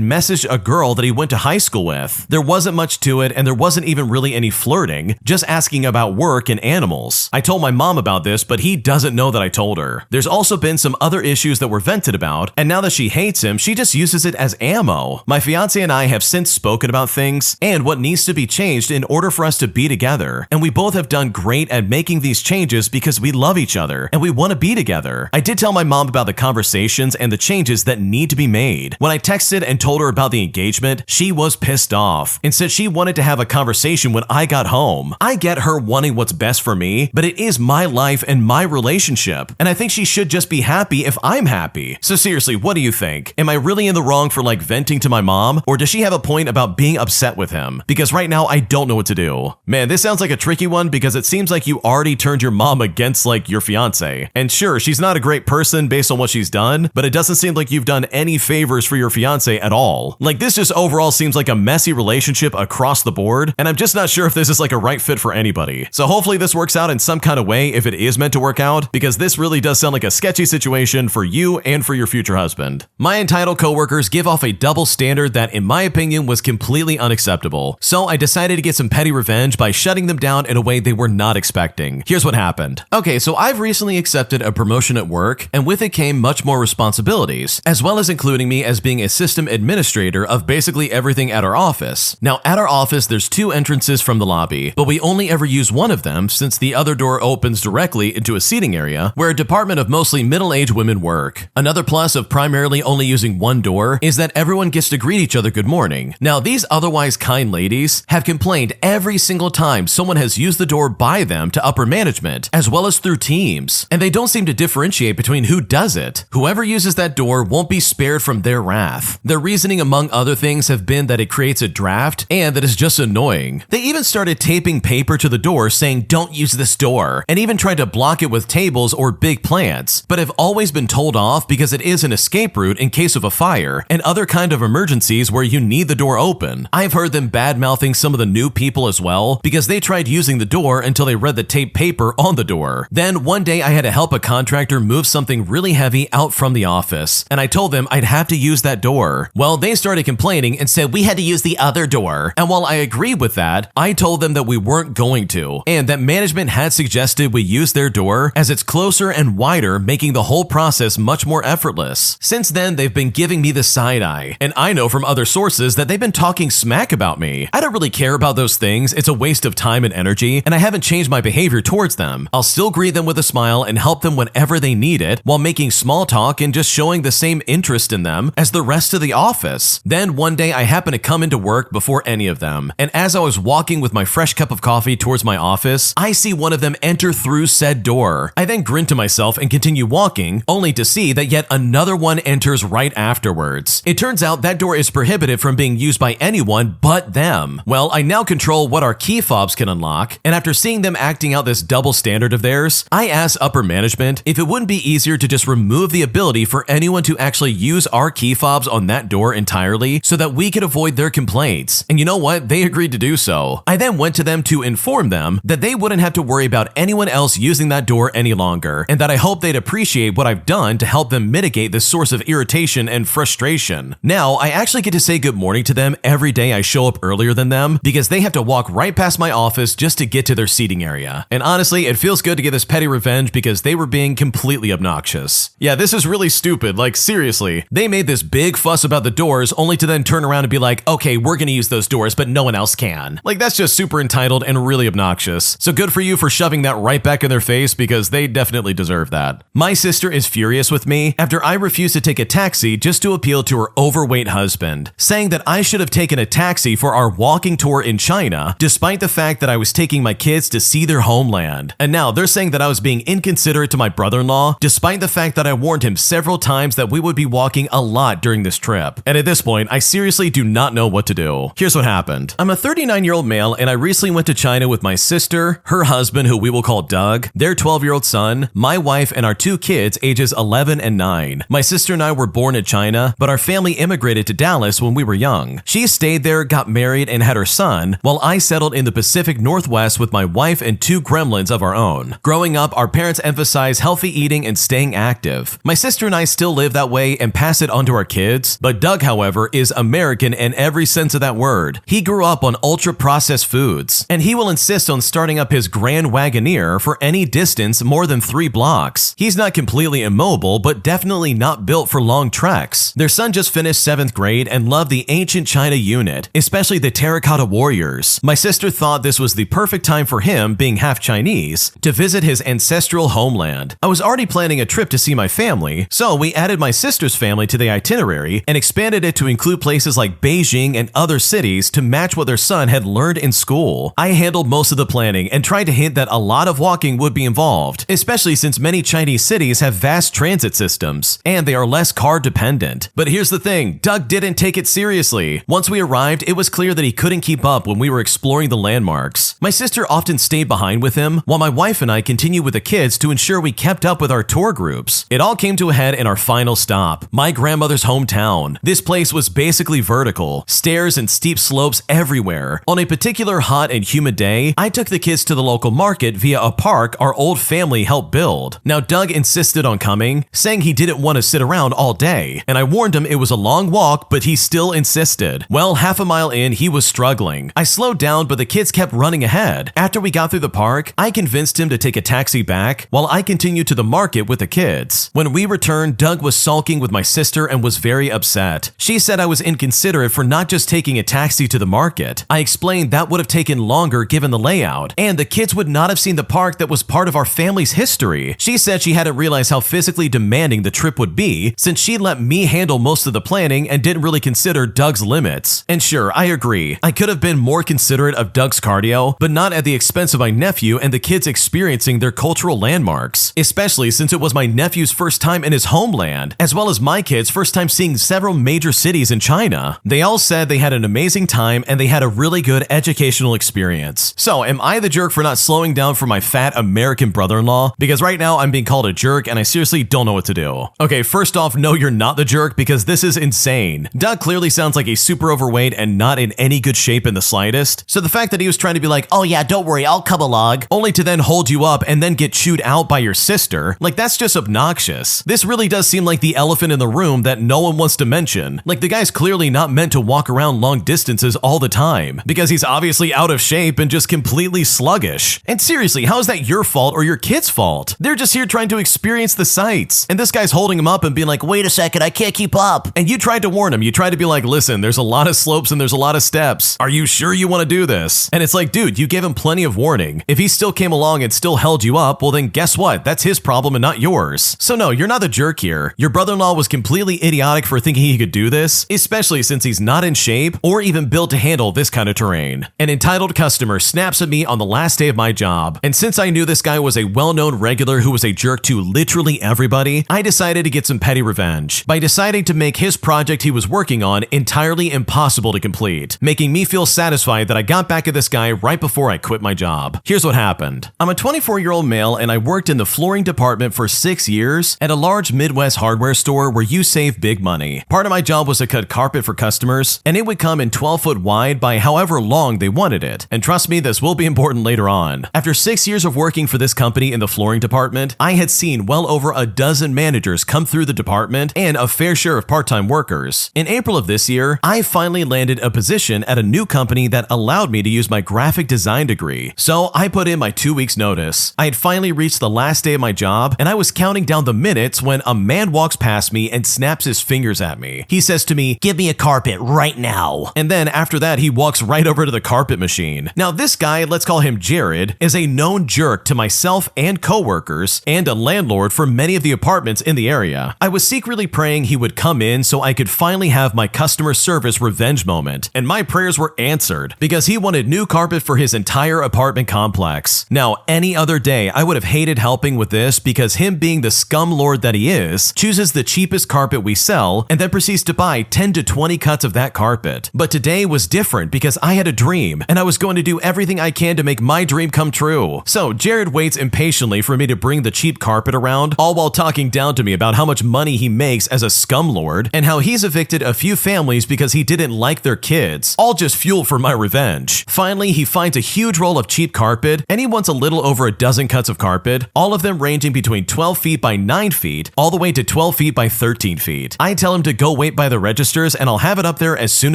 messaged a girl that he went to high school with. There wasn't much to it, and there wasn't even really any flirting, just asking about work and animals. I told my mom about this, but he doesn't know that I told her. There's also been some other issues that were vented about, and now that she hates him, she just uses it as ammo. My fiance and I have since spoken about things and what needs to be changed in order for us to be together, and we both have done great at making these changes because we love each other and we want to be together. I did tell my mom about the conversations and the changes that need to be made. When I texted and told her about the engagement, she was pissed off and said she wanted to have a conversation when I got home. I get her wanting what's best for me, but it is my life and my relationship, and I think she should just be happy if I'm happy. So seriously, what do you think? Am I really in the wrong for like venting to my mom, or does she have a point about being upset with him? Because right now I don't know what to do. Man, this sounds like a tricky one because it seems like you already turned your mom against like your fiance. And sure, she's not a great person based on what she's done, but it doesn't seem like you've done any favors for your fiance at all. Like this just overall seems like a messy relationship across the board, and I'm just not sure if this is like a right fit for anybody. So hopefully this works out in some kind of way if it is meant to work out, because this really does sound like a sketchy situation for you and for your future husband. My entitled coworkers give off a double standard that in my opinion was completely unacceptable. So I decided to get some petty revenge by shutting them down in a way they were not expecting. Here's what happened. Okay, so I've recently accepted a promotion at work, and with it came much more responsibilities, as well as including me as being a system administrator of basically everything at our office. Now at our office, there's 2 entrances from the lobby, but we only ever use one of them since the other door opens directly into a seating area where a department of mostly middle-aged women work. Another plus of primarily only using one door is that everyone gets to greet each other good morning. Now these otherwise kind ladies have complained every single time someone has used the door by them to upper management, as well as through teams, and they don't seem to differentiate between who does it. Whoever uses that door won't be spared from their wrath. Their reasoning saying among other things have been that it creates a draft and that it's just annoying. They even started taping paper to the door saying don't use this door, and even tried to block it with tables or big plants, but have always been told off because it is an escape route in case of a fire and other kind of emergencies where you need the door open. I've heard them bad-mouthing some of the new people as well because they tried using the door until they read the taped paper on the door. Then one day I had to help a contractor move something really heavy out from the office, and I told them I'd have to use that door. Well, they started complaining and said we had to use the other door, and while I agreed with that, I told them that we weren't going to, and that management had suggested we use their door as it's closer and wider, making the whole process much more effortless. Since then, they've been giving me the side eye, and I know from other sources that they've been talking smack about me. I don't really care about those things, it's a waste of time and energy, and I haven't changed my behavior towards them. I'll still greet them with a smile and help them whenever they need it, while making small talk and just showing the same interest in them as the rest of the office. Then one day I happened to come into work before any of them, and as I was walking with my fresh cup of coffee towards my office, I see one of them enter through said door. I then grin to myself and continue walking, only to see that yet another one enters right afterwards. It turns out that door is prohibited from being used by anyone but them. Well, I now control what our key fobs can unlock, and after seeing them acting out this double standard of theirs, I asked upper management if it wouldn't be easier to just remove the ability for anyone to actually use our key fobs on that door entirely so that we could avoid their complaints. And you know what? They agreed to do so. I then went to them to inform them that they wouldn't have to worry about anyone else using that door any longer, and that I hope they'd appreciate what I've done to help them mitigate this source of irritation and frustration. Now, I actually get to say good morning to them every day I show up earlier than them because they have to walk right past my office just to get to their seating area. And honestly, it feels good to get this petty revenge because they were being completely obnoxious. Yeah, this is really stupid, like seriously. They made this big fuss about the doors only to then turn around and be like, okay, we're gonna use those doors, but no one else can. Like that's just super entitled and really obnoxious. So good for you for shoving that right back in their face because they definitely deserve that. My sister is furious with me after I refused to take a taxi just to appeal to her overweight husband, saying that I should have taken a taxi for our walking tour in China, despite the fact that I was taking my kids to see their homeland. And now they're saying that I was being inconsiderate to my brother-in-law, despite the fact that I warned him several times that we would be walking a lot during this trip. And at this point, I seriously do not know what to do. Here's what happened. I'm a 39-year-old male, and I recently went to China with my sister, her husband, who we will call Doug, their 12-year-old son, my wife, and our two kids, ages 11 and 9. My sister and I were born in China, but our family immigrated to Dallas when we were young. She stayed there, got married, and had her son, while I settled in the Pacific Northwest with my wife and two gremlins of our own. Growing up, our parents emphasized healthy eating and staying active. My sister and I still live that way and pass it on to our kids, but Doug, however, is American in every sense of that word. He grew up on ultra-processed foods, and he will insist on starting up his Grand Wagoneer for any distance more than 3 blocks. He's not completely immobile, but definitely not built for long treks. Their son just finished 7th grade and loved the ancient China unit, especially the terracotta warriors. My sister thought this was the perfect time for him, being half Chinese, to visit his ancestral homeland. I was already planning a trip to see my family, so we added my sister's family to the itinerary and expanded it to include places like Beijing and other cities to match what their son had learned in school. I handled most of the planning and tried to hint that a lot of walking would be involved, especially since many Chinese cities have vast transit systems, and they are less car dependent. But here's the thing, Doug didn't take it seriously. Once we arrived, it was clear that he couldn't keep up when we were exploring the landmarks. My sister often stayed behind with him, while my wife and I continued with the kids to ensure we kept up with our tour groups. It all came to a head in our final stop, my grandmother's hometown. This place was basically vertical, stairs and steep slopes everywhere. On a particular hot and humid day, I took the kids to the local market via a park our old family helped build. Now Doug insisted on coming, saying he didn't want to sit around all day, and I warned him it was a long walk, but he still insisted. Well, half a mile in, he was struggling. I slowed down, but the kids kept running ahead. After we got through the park, I convinced him to take a taxi back while I continued to the market with the kids. When we returned, Doug was sulking with my sister and was very upset. She said I was inconsiderate for not just taking a taxi to the market. I explained that would have taken longer given the layout, and the kids would not have seen the park that was part of our family's history. She said she hadn't realized how physically demanding the trip would be since she let me handle most of the planning and didn't really consider Doug's limits. And sure, I agree. I could have been more considerate of Doug's cardio, but not at the expense of my nephew and the kids experiencing their cultural landmarks, especially since it was my nephew's first time in his homeland, as well as my kids' first time seeing several major major cities in China. They all said they had an amazing time and they had a really good educational experience. So am I the jerk for not slowing down for my fat American brother-in-law? Because right now I'm being called a jerk and I seriously don't know what to do. Okay, first off, no, you're not the jerk because this is insane. Doug clearly sounds like he's super overweight and not in any good shape in the slightest. So the fact that he was trying to be like, oh yeah, don't worry, I'll come along, only to then hold you up and then get chewed out by your sister, like that's just obnoxious. This really does seem like the elephant in the room that no one wants to mention. Like the guy's clearly not meant to walk around long distances all the time because he's obviously out of shape and just completely sluggish. And seriously, how is that your fault or your kid's fault? They're just here trying to experience the sights. And this guy's holding him up and being like, wait a second, I can't keep up. And you tried to warn him. You tried to be like, listen, there's a lot of slopes and there's a lot of steps. Are you sure you want to do this? And it's like, dude, you gave him plenty of warning. If he still came along and still held you up, well then guess what? That's his problem and not yours. So no, you're not the jerk here. Your brother-in-law was completely idiotic for thinking he could do this, especially since he's not in shape or even built to handle this kind of terrain. An entitled customer snaps at me on the last day of my job, and since I knew this guy was a well-known regular who was a jerk to literally everybody, I decided to get some petty revenge by deciding to make his project he was working on entirely impossible to complete, making me feel satisfied that I got back at this guy right before I quit my job. Here's what happened. I'm a 24-year-old male and I worked in the flooring department for 6 years at a large Midwest hardware store where you save big money. Part of my job was to cut carpet for customers, and it would come in 12 foot wide by however long they wanted it. And trust me, this will be important later on. After 6 years of working for this company in the flooring department, I had seen well over a dozen managers come through the department and a fair share of part-time workers. In April of this year, I finally landed a position at a new company that allowed me to use my graphic design degree. So I put in my 2 weeks notice. I had finally reached the last day of my job and I was counting down the minutes when a man walks past me and snaps his fingers at me. He says to me, "Give me a carpet right now." And then after that, he walks right over to the carpet machine. Now this guy, let's call him Jared, is a known jerk to myself and coworkers and a landlord for many of the apartments in the area. I was secretly praying he would come in so I could finally have my customer service revenge moment, and my prayers were answered because he wanted new carpet for his entire apartment complex. Now, any other day, I would have hated helping with this because him being the scum lord that he is, chooses the cheapest carpet we sell and then proceeds to buy 10 to 20 cuts of that carpet. But today was different because I had a dream and I was going to do everything I can to make my dream come true. So Jared waits impatiently for me to bring the cheap carpet around, all while talking down to me about how much money he makes as a scum lord and how he's evicted a few families because he didn't like their kids, all just fuel for my revenge. Finally, he finds a huge roll of cheap carpet and he wants a little over a dozen cuts of carpet, all of them ranging between 12 feet by 9 feet all the way to 12 feet by 13 feet. I tell him to go wait by the registers and I'll have it up there as soon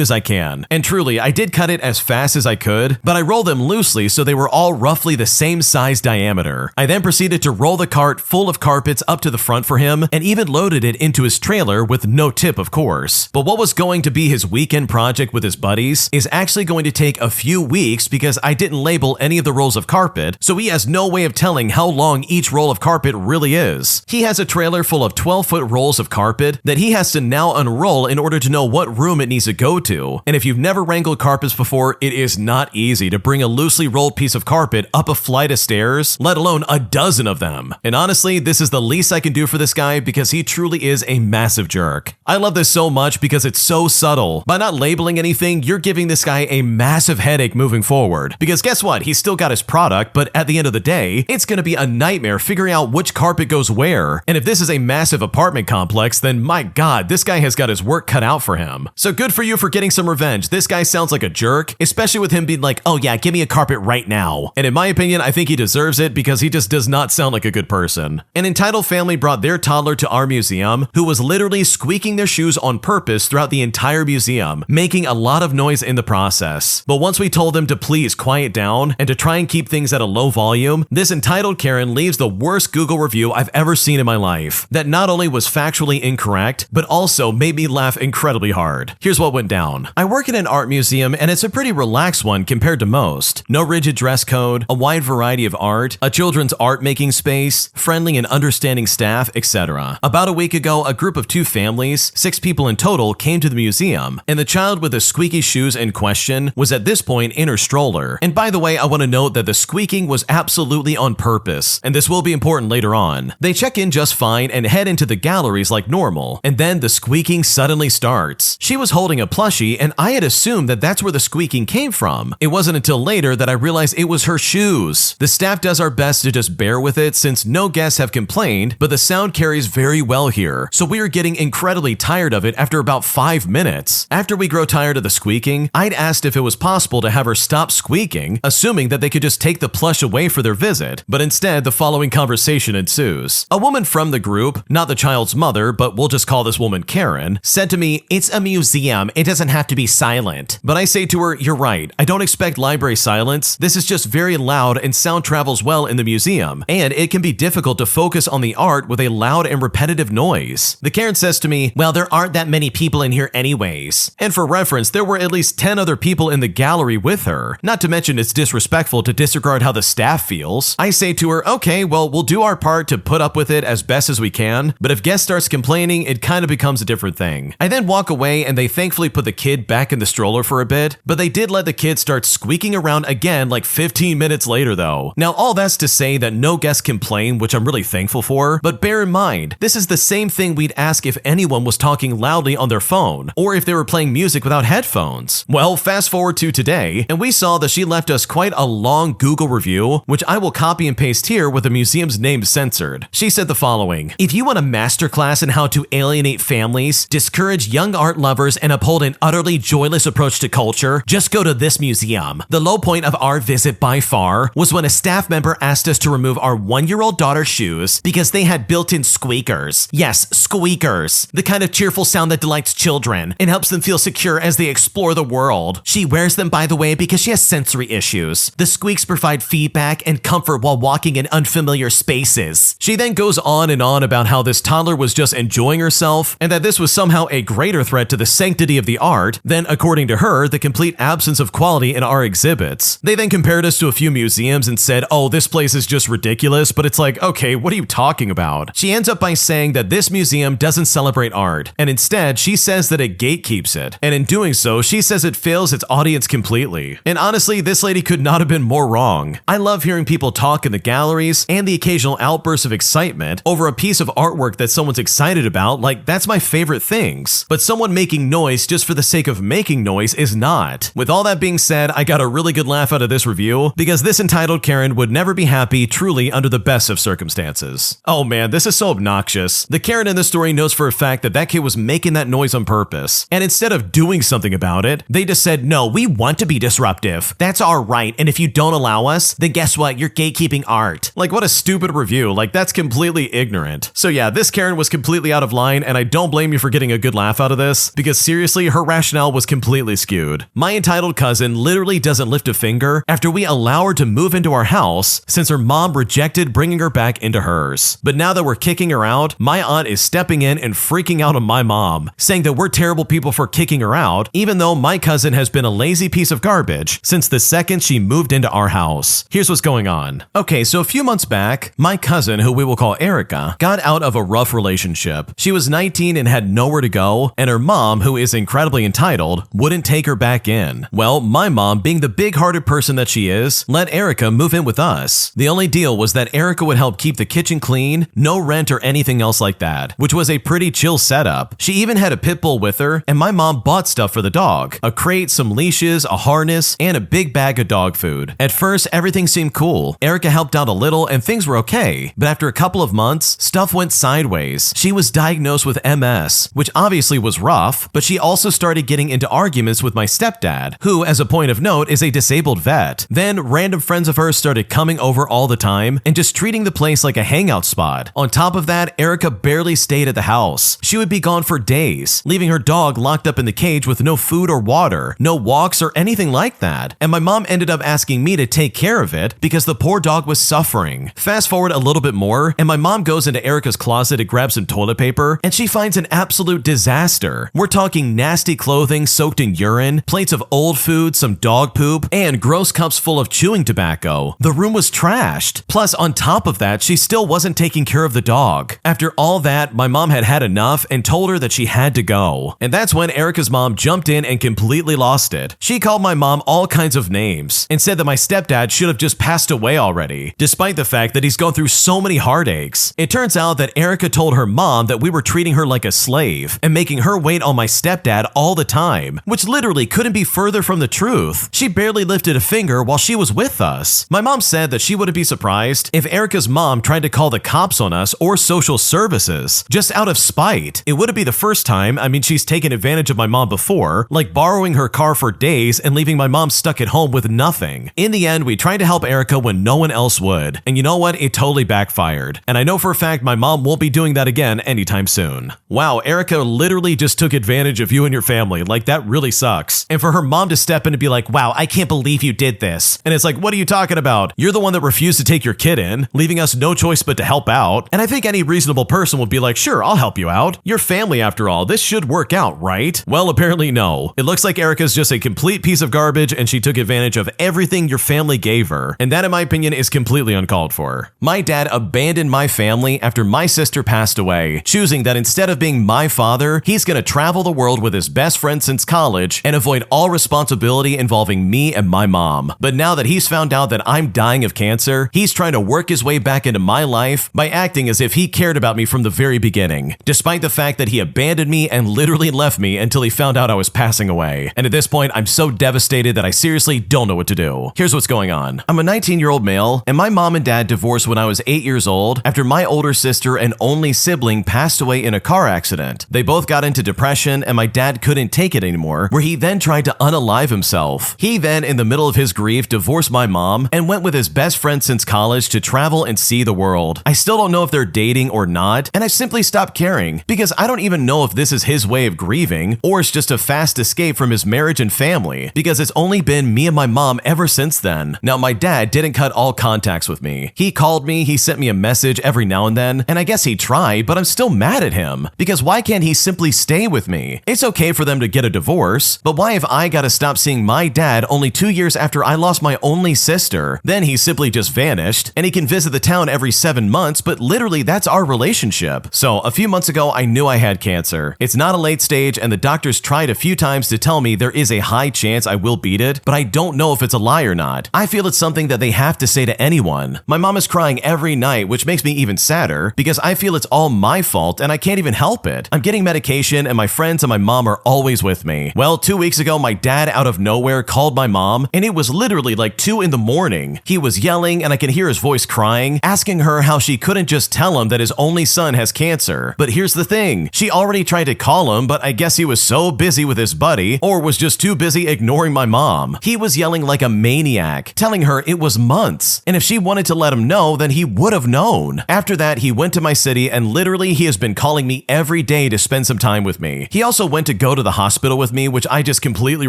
as I can. And truly, I did cut it as fast as I could, but I rolled them loosely so they were all roughly the same size diameter. I then proceeded to roll the cart full of carpets up to the front for him and even loaded it into his trailer with no tip, of course. But what was going to be his weekend project with his buddies is actually going to take a few weeks because I didn't label any of the rolls of carpet, so he has no way of telling how long each roll of carpet really is. He has a trailer full of 12-foot rolls of carpet that he has to now unroll in order to know what room it needs to go to. And if you've never wrangled carpets before, it is not easy to bring a loosely rolled piece of carpet up a flight of stairs, let alone a dozen of them. And honestly, this is the least I can do for this guy because he truly is a massive jerk. I love this so much because it's so subtle. By not labeling anything, you're giving this guy a massive headache moving forward. Because guess what? He's still got his product, but at the end of the day, it's going to be a nightmare figuring out which carpet goes where. And if this is a massive apartment complex, then my God, this guy has got his work cut out for him. So good for you for getting some revenge. This guy sounds like a jerk, especially with him being like, oh yeah, give me a carpet right now. And in my opinion, I think he deserves it because he just does not sound like a good person. An entitled family brought their toddler to our museum who was literally squeaking their shoes on purpose throughout the entire museum, making a lot of noise in the process. But once we told them to please quiet down and to try and keep things at a low volume, this entitled Karen leaves the worst Google review I've ever seen in my life that not only was factually incorrect, but also made me laugh incredibly hard. Here's what went down. I work in an art museum and it's a pretty relaxed one compared to most. No rigid dress code, a wide variety of art, a children's art making space, friendly and understanding staff, etc. About a week ago, a group of 2 families, 6 people in total, came to the museum, and the child with the squeaky shoes in question was at this point in her stroller. And by the way, I want to note that the squeaking was absolutely on purpose, and this will be important later on. They check in just fine and head into the galleries like normal, and then the squeaking suddenly suddenly starts. She was holding a plushie, and I had assumed that that's where the squeaking came from. It wasn't until later that I realized it was her shoes. The staff does our best to just bear with it since no guests have complained, but the sound carries very well here, so we are getting incredibly tired of it after about 5 minutes. After we grow tired of the squeaking, I'd asked if it was possible to have her stop squeaking, assuming that they could just take the plush away for their visit, but instead the following conversation ensues. A woman from the group, not the child's mother, but we'll just call this woman Karen, said to me, "It's a museum, it doesn't have to be silent." But I say to her, "You're right, I don't expect library silence. This is just very loud and sound travels well in the museum, and it can be difficult to focus on the art with a loud and repetitive noise." The Karen says to me, "Well, there aren't that many people in here anyways." And for reference, there were at least 10 other people in the gallery with her. Not to mention it's disrespectful to disregard how the staff feels. I say to her, "Okay, well, we'll do our part to put up with it as best as we can, but if guest starts complaining, it kind of becomes a different thing." I then walk away and they thankfully put the kid back in the stroller for a bit, but they did let the kid start squeaking around again like 15 minutes later though. Now all that's to say that no guests complain, which I'm really thankful for, but bear in mind, this is the same thing we'd ask if anyone was talking loudly on their phone, or if they were playing music without headphones. Well, fast forward to today, and we saw that she left us quite a long Google review, which I will copy and paste here with the museum's name censored. She said the following: "If you want a masterclass in how to alienate families, discourage young art lovers, and uphold an utterly joyless approach to culture, just go to this museum. The low point of our visit by far was when a staff member asked us to remove our 1-year-old daughter's shoes because they had built-in squeakers. Yes, squeakers. The kind of cheerful sound that delights children and helps them feel secure as they explore the world. She wears them, by the way, because she has sensory issues. The squeaks provide feedback and comfort while walking in unfamiliar spaces." She then goes on and on about how this toddler was just enjoying herself and that this was somehow a greater threat to the sanctity of the art than, according to her, the complete absence of quality in our exhibits. They then compared us to a few museums and said, "Oh, this place is just ridiculous," but it's like, okay, what are you talking about? She ends up by saying that this museum doesn't celebrate art, and instead she says that it gatekeeps it, and in doing so, she says it fails its audience completely. And honestly, this lady could not have been more wrong. I love hearing people talk in the galleries and the occasional outbursts of excitement over a piece of artwork that someone's excited about, like that's my favorite things. But someone making noise just for the sake of making noise is not. With all that being said, I got a really good laugh out of this review because this entitled Karen would never be happy truly under the best of circumstances. Oh man, this is so obnoxious. The Karen in this story knows for a fact that that kid was making that noise on purpose, and instead of doing something about it, they just said, "No, we want to be disruptive. That's our right, and if you don't allow us, then guess what? You're gatekeeping art." Like, what a stupid review. Like, that's completely ignorant. So yeah, this Karen was completely out of line, and I don't blame you for getting a good laugh out of this, because seriously, her rationale was completely skewed. My entitled cousin literally doesn't lift a finger after we allow her to move into our house since her mom rejected bringing her back into hers. But now that we're kicking her out, my aunt is stepping in and freaking out on my mom, saying that we're terrible people for kicking her out, even though my cousin has been a lazy piece of garbage since the second she moved into our house. Here's what's going on. Okay, so a few months back, my cousin, who we will call Erica, got out of a rough relationship. She was 19 and had nowhere to go, and her mom, who is incredibly entitled, wouldn't take her back in. Well, my mom, being the big-hearted person that she is, let Erica move in with us. The only deal was that Erica would help keep the kitchen clean, no rent or anything else like that, which was a pretty chill setup. She even had a pit bull with her, and my mom bought stuff for the dog: a crate, some leashes, a harness, and a big bag of dog food. At first, everything seemed cool. Erica helped out a little and things were okay, but after a couple of months, stuff went sideways. She was diagnosed with MS, which obviously was rough, but she also started getting into arguments with my stepdad, who, as a point of note, is a disabled vet. Then random friends of hers started coming over all the time and just treating the place like a hangout spot. On top of that, Erica barely stayed at the house. She would be gone for days, leaving her dog locked up in the cage with no food or water, no walks or anything like that. And my mom ended up asking me to take care of it because the poor dog was suffering. Fast forward a little bit more, and my mom goes into Erica's closet to grab some toilet paper, and she finds an absolute disaster. We're talking nasty clothing soaked in urine, plates of old food, some dog poop, and gross cups full of chewing tobacco. The room was trashed. Plus, on top of that, she still wasn't taking care of the dog. After all that, my mom had had enough and told her that she had to go. And that's when Erica's mom jumped in and completely lost it. She called my mom all kinds of names and said that my stepdad should have just passed away already, despite the fact that he's gone through so many heartaches. It turns out that Erica told her mom that we were treating her like a slave, life and making her wait on my stepdad all the time, which literally couldn't be further from the truth. She barely lifted a finger while she was with us. My mom said that she wouldn't be surprised if Erica's mom tried to call the cops on us or social services, just out of spite. It wouldn't be the first time. I mean, she's taken advantage of my mom before, like borrowing her car for days and leaving my mom stuck at home with nothing. In the end, we tried to help Erica when no one else would. And you know what? It totally backfired. And I know for a fact my mom won't be doing that again anytime soon. Wow, Erica literally just took advantage of you and your family. Like, that really sucks. And for her mom to step in and be like, wow, I can't believe you did this. And it's like, what are you talking about? You're the one that refused to take your kid in, leaving us no choice but to help out. And I think any reasonable person would be like, sure, I'll help you out. Your family after all, this should work out, right? Well, apparently no. It looks like Erica's just a complete piece of garbage and she took advantage of everything your family gave her. And that, in my opinion, is completely uncalled for. My dad abandoned my family after my sister passed away, choosing that instead of being my father, he's gonna travel the world with his best friend since college and avoid all responsibility involving me and my mom. But now that he's found out that I'm dying of cancer, he's trying to work his way back into my life by acting as if he cared about me from the very beginning, despite the fact that he abandoned me and literally left me until he found out I was passing away. And at this point, I'm so devastated that I seriously don't know what to do. Here's what's going on. I'm a 19-year-old male, and my mom and dad divorced when I was 8 years old after my older sister and only sibling passed away in a car accident. They both got into depression, and my dad couldn't take it anymore, where he then tried to unalive himself. He then, in the middle of his grief, divorced my mom and went with his best friend since college to travel and see the world. I still don't know if they're dating or not, and I simply stopped caring because I don't even know if this is his way of grieving or it's just a fast escape from his marriage and family, because it's only been me and my mom ever since then. Now, my dad didn't cut all contacts with me. He called me, he sent me a message every now and then, and I guess he tried, but I'm still mad at him because why can't he simply stay with me? It's okay for them to get a divorce, but why have I gotta stop seeing my dad only 2 years after I lost my only sister? Then he simply just vanished, and he can visit the town every 7 months, but literally that's our relationship. So a few months ago, I knew I had cancer. It's not a late stage, and the doctors tried a few times to tell me there is a high chance I will beat it, but I don't know if it's a lie or not. I feel it's something that they have to say to anyone. My mom is crying every night, which makes me even sadder because I feel it's all my fault and I can't even help it. I'm getting medication and my friends and my mom are always with me. Well, 2 weeks ago, my dad out of nowhere called my mom, and it was literally like 2 in the morning. He was yelling and I could hear his voice crying, asking her how she couldn't just tell him that his only son has cancer. But here's the thing, she already tried to call him, but I guess he was so busy with his buddy or was just too busy ignoring my mom. He was yelling like a maniac, telling her it was months, and if she wanted to let him know, then he would have known. After that, he went to my city and literally he has been calling me every day to spend some time with me. He also went to go to the hospital with me, which I just completely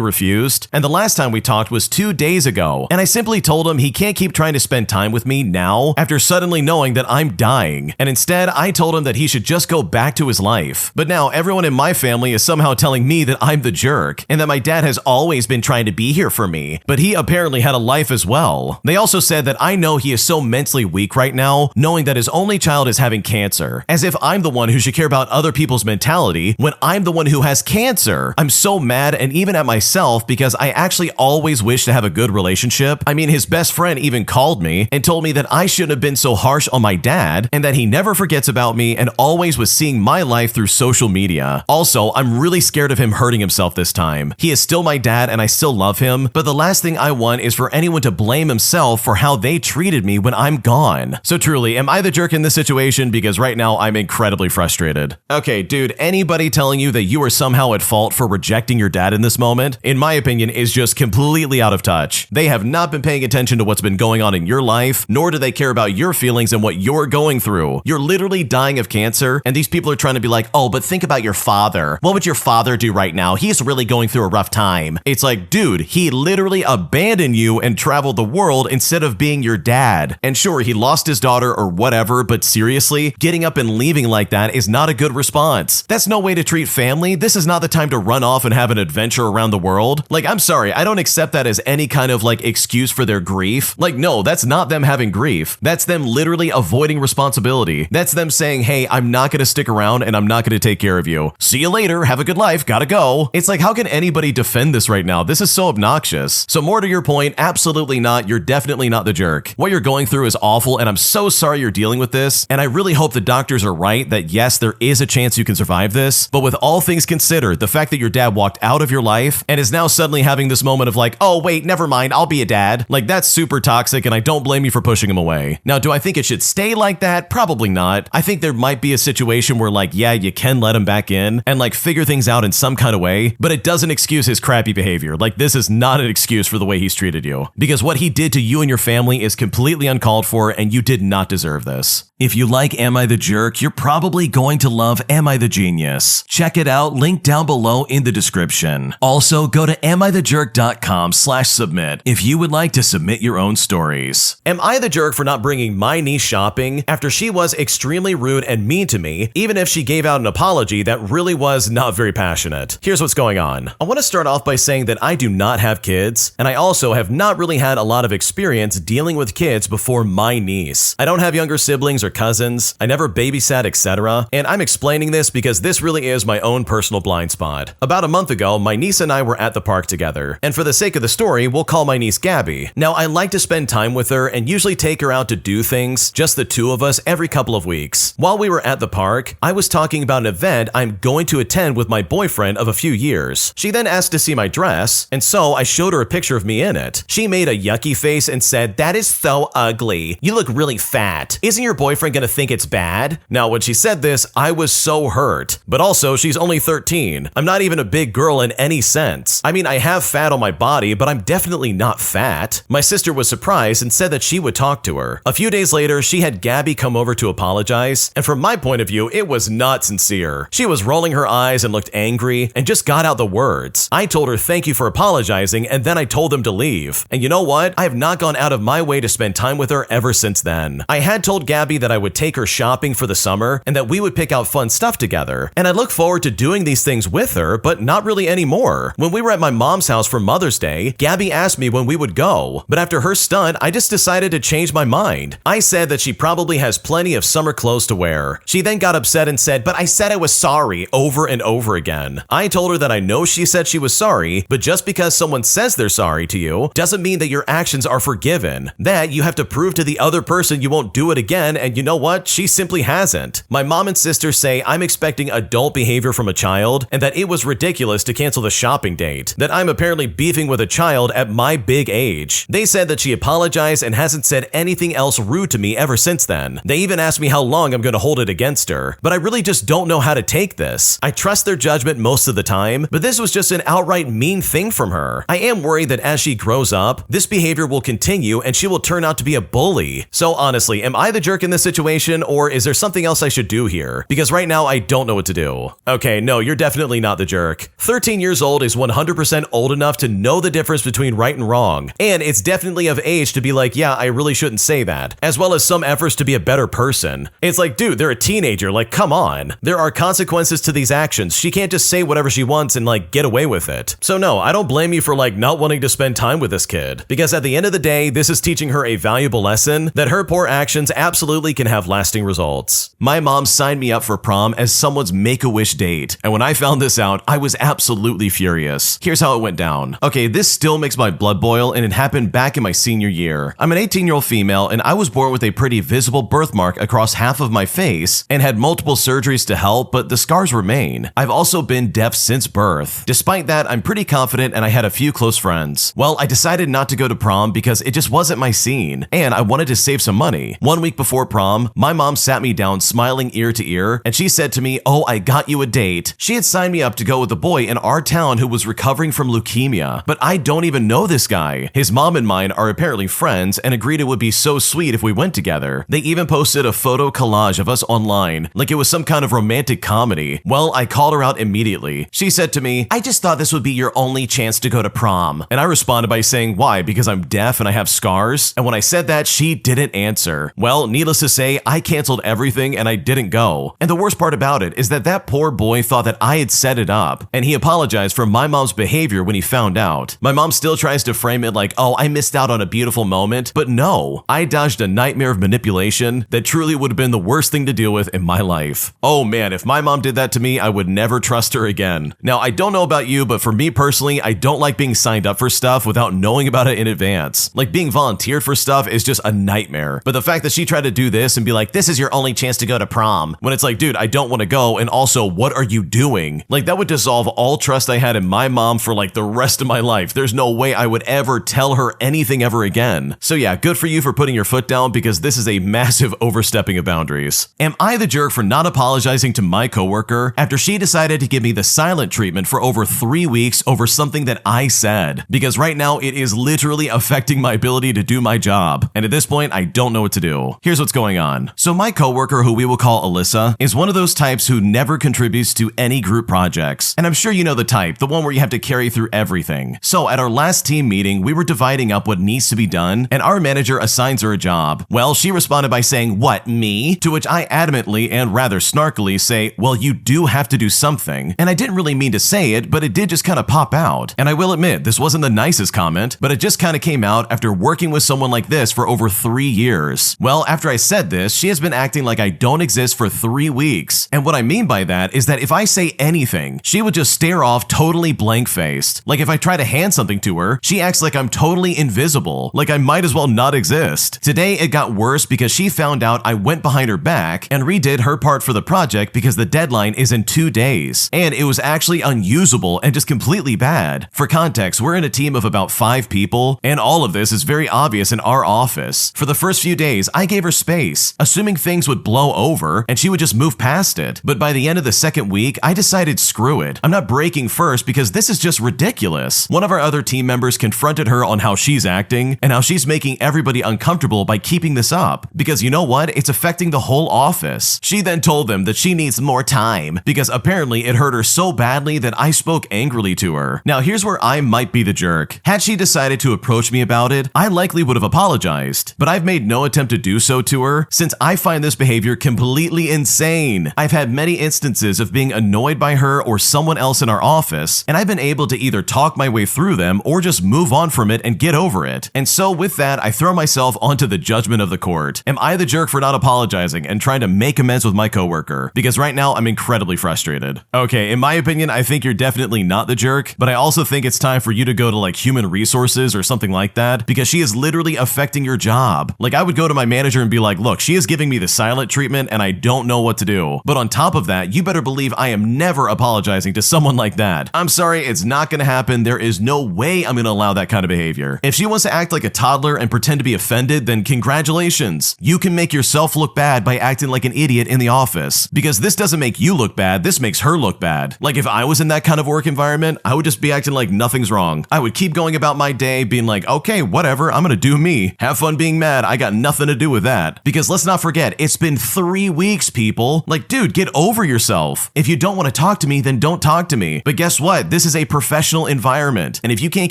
refused, and the last time we talked was 2 days ago, and I simply told him he can't keep trying to spend time with me now after suddenly knowing that I'm dying, and instead I told him that he should just go back to his life. But now everyone in my family is somehow telling me that I'm the jerk, and that my dad has always been trying to be here for me, but he apparently had a life as well. They also said that I know he is so mentally weak right now, knowing that his only child is having cancer, as if I'm the one who should care about other people's mentality when I'm the one who has cancer. I'm so mad and even at myself because I actually always wish to have a good relationship. I mean, his best friend even called me and told me that I shouldn't have been so harsh on my dad and that he never forgets about me and always was seeing my life through social media. Also, I'm really scared of him hurting himself this time. He is still my dad and I still love him, but the last thing I want is for anyone to blame himself for how they treated me when I'm gone. So truly, am I the jerk in this situation? Because right now I'm incredibly frustrated. Okay, dude, anybody telling you that you are somehow at fault for rejecting your dad in this moment, in my opinion, is just completely out of touch. They have not been paying attention to what's been going on in your life, nor do they care about your feelings and what you're going through. You're literally dying of cancer, and these people are trying to be like, oh, but think about your father. What would your father do right now? He's really going through a rough time. It's like, dude, he literally abandoned you and traveled the world instead of being your dad. And sure, he lost his daughter or whatever, but seriously, getting up and leaving like that is not a good response. That's no way to treat family. This is not the time to run off and have an adventure around the world. Like, I'm sorry, I don't accept that as any kind of like excuse for their grief. Like, no, that's not them having grief. That's them literally avoiding responsibility. That's them saying, hey, I'm not going to stick around and I'm not going to take care of you. See you later. Have a good life. Gotta go. It's like, how can anybody defend this right now? This is so obnoxious. So more to your point, absolutely not. You're definitely not the jerk. What you're going through is awful, and I'm so sorry you're dealing with this. And I really hope the doctors are right that yes, there is a chance you can survive survive this, but with all things considered, the fact that your dad walked out of your life and is now suddenly having this moment of like, oh wait, never mind, I'll be a dad. Like, that's super toxic, and I don't blame you for pushing him away. Now, do I think it should stay like that? Probably not. I think there might be a situation where like, yeah, you can let him back in and like figure things out in some kind of way, but it doesn't excuse his crappy behavior. Like, this is not an excuse for the way he's treated you, because what he did to you and your family is completely uncalled for, and you did not deserve this. If you like Am I the Jerk, you're probably going to love Am I the Genius. Check it out, link down below in the description. Also, go to amithejerk.com/submit if you would like to submit your own stories. Am I the jerk for not bringing my niece shopping after she was extremely rude and mean to me, even if she gave out an apology that really was not very passionate? Here's what's going on. I want to start off by saying that I do not have kids, and I also have not really had a lot of experience dealing with kids before my niece. I don't have younger siblings or cousins, I never babysat, etc. And I'm explaining this because this really is my own personal blind spot. About a month ago, my niece and I were at the park together, and for the sake of the story, we'll call my niece Gabby. Now, I like to spend time with her and usually take her out to do things, just the two of us, every couple of weeks. While we were at the park, I was talking about an event I'm going to attend with my boyfriend of a few years. She then asked to see my dress, and so I showed her a picture of me in it. She made a yucky face and said, "That is so ugly. You look really fat. Isn't your boyfriend gonna think it's bad?" Now, when she said this, I was so hurt. But also, she's only 13. I'm not even a big girl in any sense. I mean, I have fat on my body, but I'm definitely not fat. My sister was surprised and said that she would talk to her. A few days later, she had Gabby come over to apologize, and from my point of view, it was not sincere. She was rolling her eyes and looked angry and just got out the words. I told her thank you for apologizing, and then I told them to leave. And you know what? I have not gone out of my way to spend time with her ever since then. I had told Gabby that I would take her shopping for the summer and that we would pick out fun stuff together. And I look forward to doing these things with her, but not really anymore. When we were at my mom's house for Mother's Day, Gabby asked me when we would go, but after her stunt, I just decided to change my mind. I said that she probably has plenty of summer clothes to wear. She then got upset and said, "But I said I was sorry," over and over again. I told her that I know she said she was sorry, but just because someone says they're sorry to you doesn't mean that your actions are forgiven. That you have to prove to the other person you won't do it again, and you know what? She simply hasn't. My mom and sister say I'm expecting adult behavior from a child, and that it was ridiculous to cancel the shopping date, that I'm apparently beefing with a child at my big age. They said that she apologized and hasn't said anything else rude to me ever since then. They even asked me how long I'm going to hold it against her, but I really just don't know how to take this. I trust their judgment most of the time, but this was just an outright mean thing from her. I am worried that as she grows up, this behavior will continue and she will turn out to be a bully. So honestly, am I the jerk in this situation, or is there something else I should do here? Because right now I don't know what to do. Okay, no, you're definitely not the jerk. 13 years old is 100% old enough to know the difference between right and wrong, and it's definitely of age to be like, yeah, I really shouldn't say that, as well as some efforts to be a better person. It's like, dude, they're a teenager, like, come on. There are consequences to these actions. She can't just say whatever she wants and like get away with it. So no, I don't blame you for like not wanting to spend time with this kid, because at the end of the day, this is teaching her a valuable lesson that her poor actions absolutely can have lasting results. My mom signed me up for prom as someone's Make-A-Wish date, and when I found this out, I was absolutely furious. Here's how it went down. Okay, this still makes my blood boil, and it happened back in my senior year. I'm an 18-year-old female, and I was born with a pretty visible birthmark across half of my face and had multiple surgeries to help, but the scars remain. I've also been deaf since birth. Despite that, I'm pretty confident and I had a few close friends. Well, I decided not to go to prom because it just wasn't my scene, and I wanted to save some money. 1 week before prom, my mom sat me down smiling ear to ear, and she said to me, "Oh, I got you a date." She had signed me up to go with a boy in our town who was recovering from leukemia, but I don't even know this guy. His mom and mine are apparently friends and agreed it would be so sweet if we went together. They even posted a photo collage of us online, like it was some kind of romantic comedy. Well, I called her out immediately. She said to me, "I just thought this would be your only chance to go to prom." And I responded by saying, "Why? Because I'm deaf and I have scars?" And when I said that, she didn't answer. Well, needless to say, I canceled everything and I didn't go. And the worst part about it is that that poor boy thought that I had set it up, and he apologized for my mom's behavior when he found out. My mom still tries to frame it like, oh, I missed out on a beautiful moment, but no, I dodged a nightmare of manipulation that truly would have been the worst thing to deal with in my life. Oh man, if my mom did that to me, I would never trust her again. Now, I don't know about you, but for me personally, I don't like being signed up for stuff without knowing about it in advance. Like being volunteered for stuff is just a nightmare. But the fact that she tried to do this and be like, this is your only chance to go to prom, when it's like, dude, I don't want to go, and also, what are you doing? Like, that would dissolve all trust I had in my mom for like the rest of my life. There's no way I would ever tell her anything ever again. So yeah, good for you for putting your foot down, because this is a massive overstepping of boundaries. Am I the jerk for not apologizing to my coworker after she decided to give me the silent treatment for over 3 weeks over something that I said? Because right now it is literally affecting my ability to do my job. And at this point, I don't know what to do. Here's what's going on. So my coworker, who we will call Alyssa, is one of those types who never contributes to any group projects. And I'm sure you know the type, the one where you have to carry through everything. So at our last team meeting, we were dividing up what needs to be done, and our manager assigns her a job. Well, she responded by saying, "What, me?" To which I adamantly and rather snarkily say, "Well, you do have to do something." And I didn't really mean to say it, but it did just kind of pop out. And I will admit, this wasn't the nicest comment, but it just kind of came out after working with someone like this for over 3 years. Well, after I said this, she has been acting like I don't exist for 3 weeks. And what I mean by that is that if I say anything, she would just stare off totally blank-faced. Like if I try to hand something to her, she acts like I'm totally invisible, like I might as well not exist. Today it got worse because she found out I went behind her back and redid her part for the project because the deadline is in 2 days. And it was actually unusable and just completely bad. For context, we're in a team of about 5 people, and all of this is very obvious in our office. For the first few days, I gave her space, assuming things would blow over and she would just move past it. But by the end of the second week, I decided screw it. I'm not breaking first because this is just ridiculous. One of our other team members confronted her on how she's acting and how she's making everybody uncomfortable by keeping this up. Because you know what? It's affecting the whole office. She then told them that she needs more time because apparently it hurt her so badly that I spoke angrily to her. Now here's where I might be the jerk. Had she decided to approach me about it, I likely would have apologized. But I've made no attempt to do so to her since I find this behavior completely insane. I've had many instances of being annoyed by her or someone else in our office, and I've been able to either talk my way through them or just move on from it and get over it. And so with that, I throw myself onto the judgment of the court. Am I the jerk for not apologizing and trying to make amends with my coworker? Because right now I'm incredibly frustrated. Okay, in my opinion, I think you're definitely not the jerk, but I also think it's time for you to go to like human resources or something like that because she is literally affecting your job. Like I would go to my manager and be like, look, she is giving me the silent treatment and I don't know what to do. But on top of that, you better believe I am never apologizing to someone like that. I'm sorry, it's not gonna happen. There is no way I'm gonna allow that kind of behavior. If she wants to act like a toddler and pretend to be offended, then congratulations. You can make yourself look bad by acting like an idiot in the office. Because this doesn't make you look bad, this makes her look bad. Like if I was in that kind of work environment, I would just be acting like nothing's wrong. I would keep going about my day being like, okay, whatever, I'm gonna do me. Have fun being mad, I got nothing to do with that. Because let's not forget, it's been 3 weeks, people. Like, dude, get over yourself. If you don't want to talk to me, then don't talk to me. But guess what? This is a professional environment. And if you can't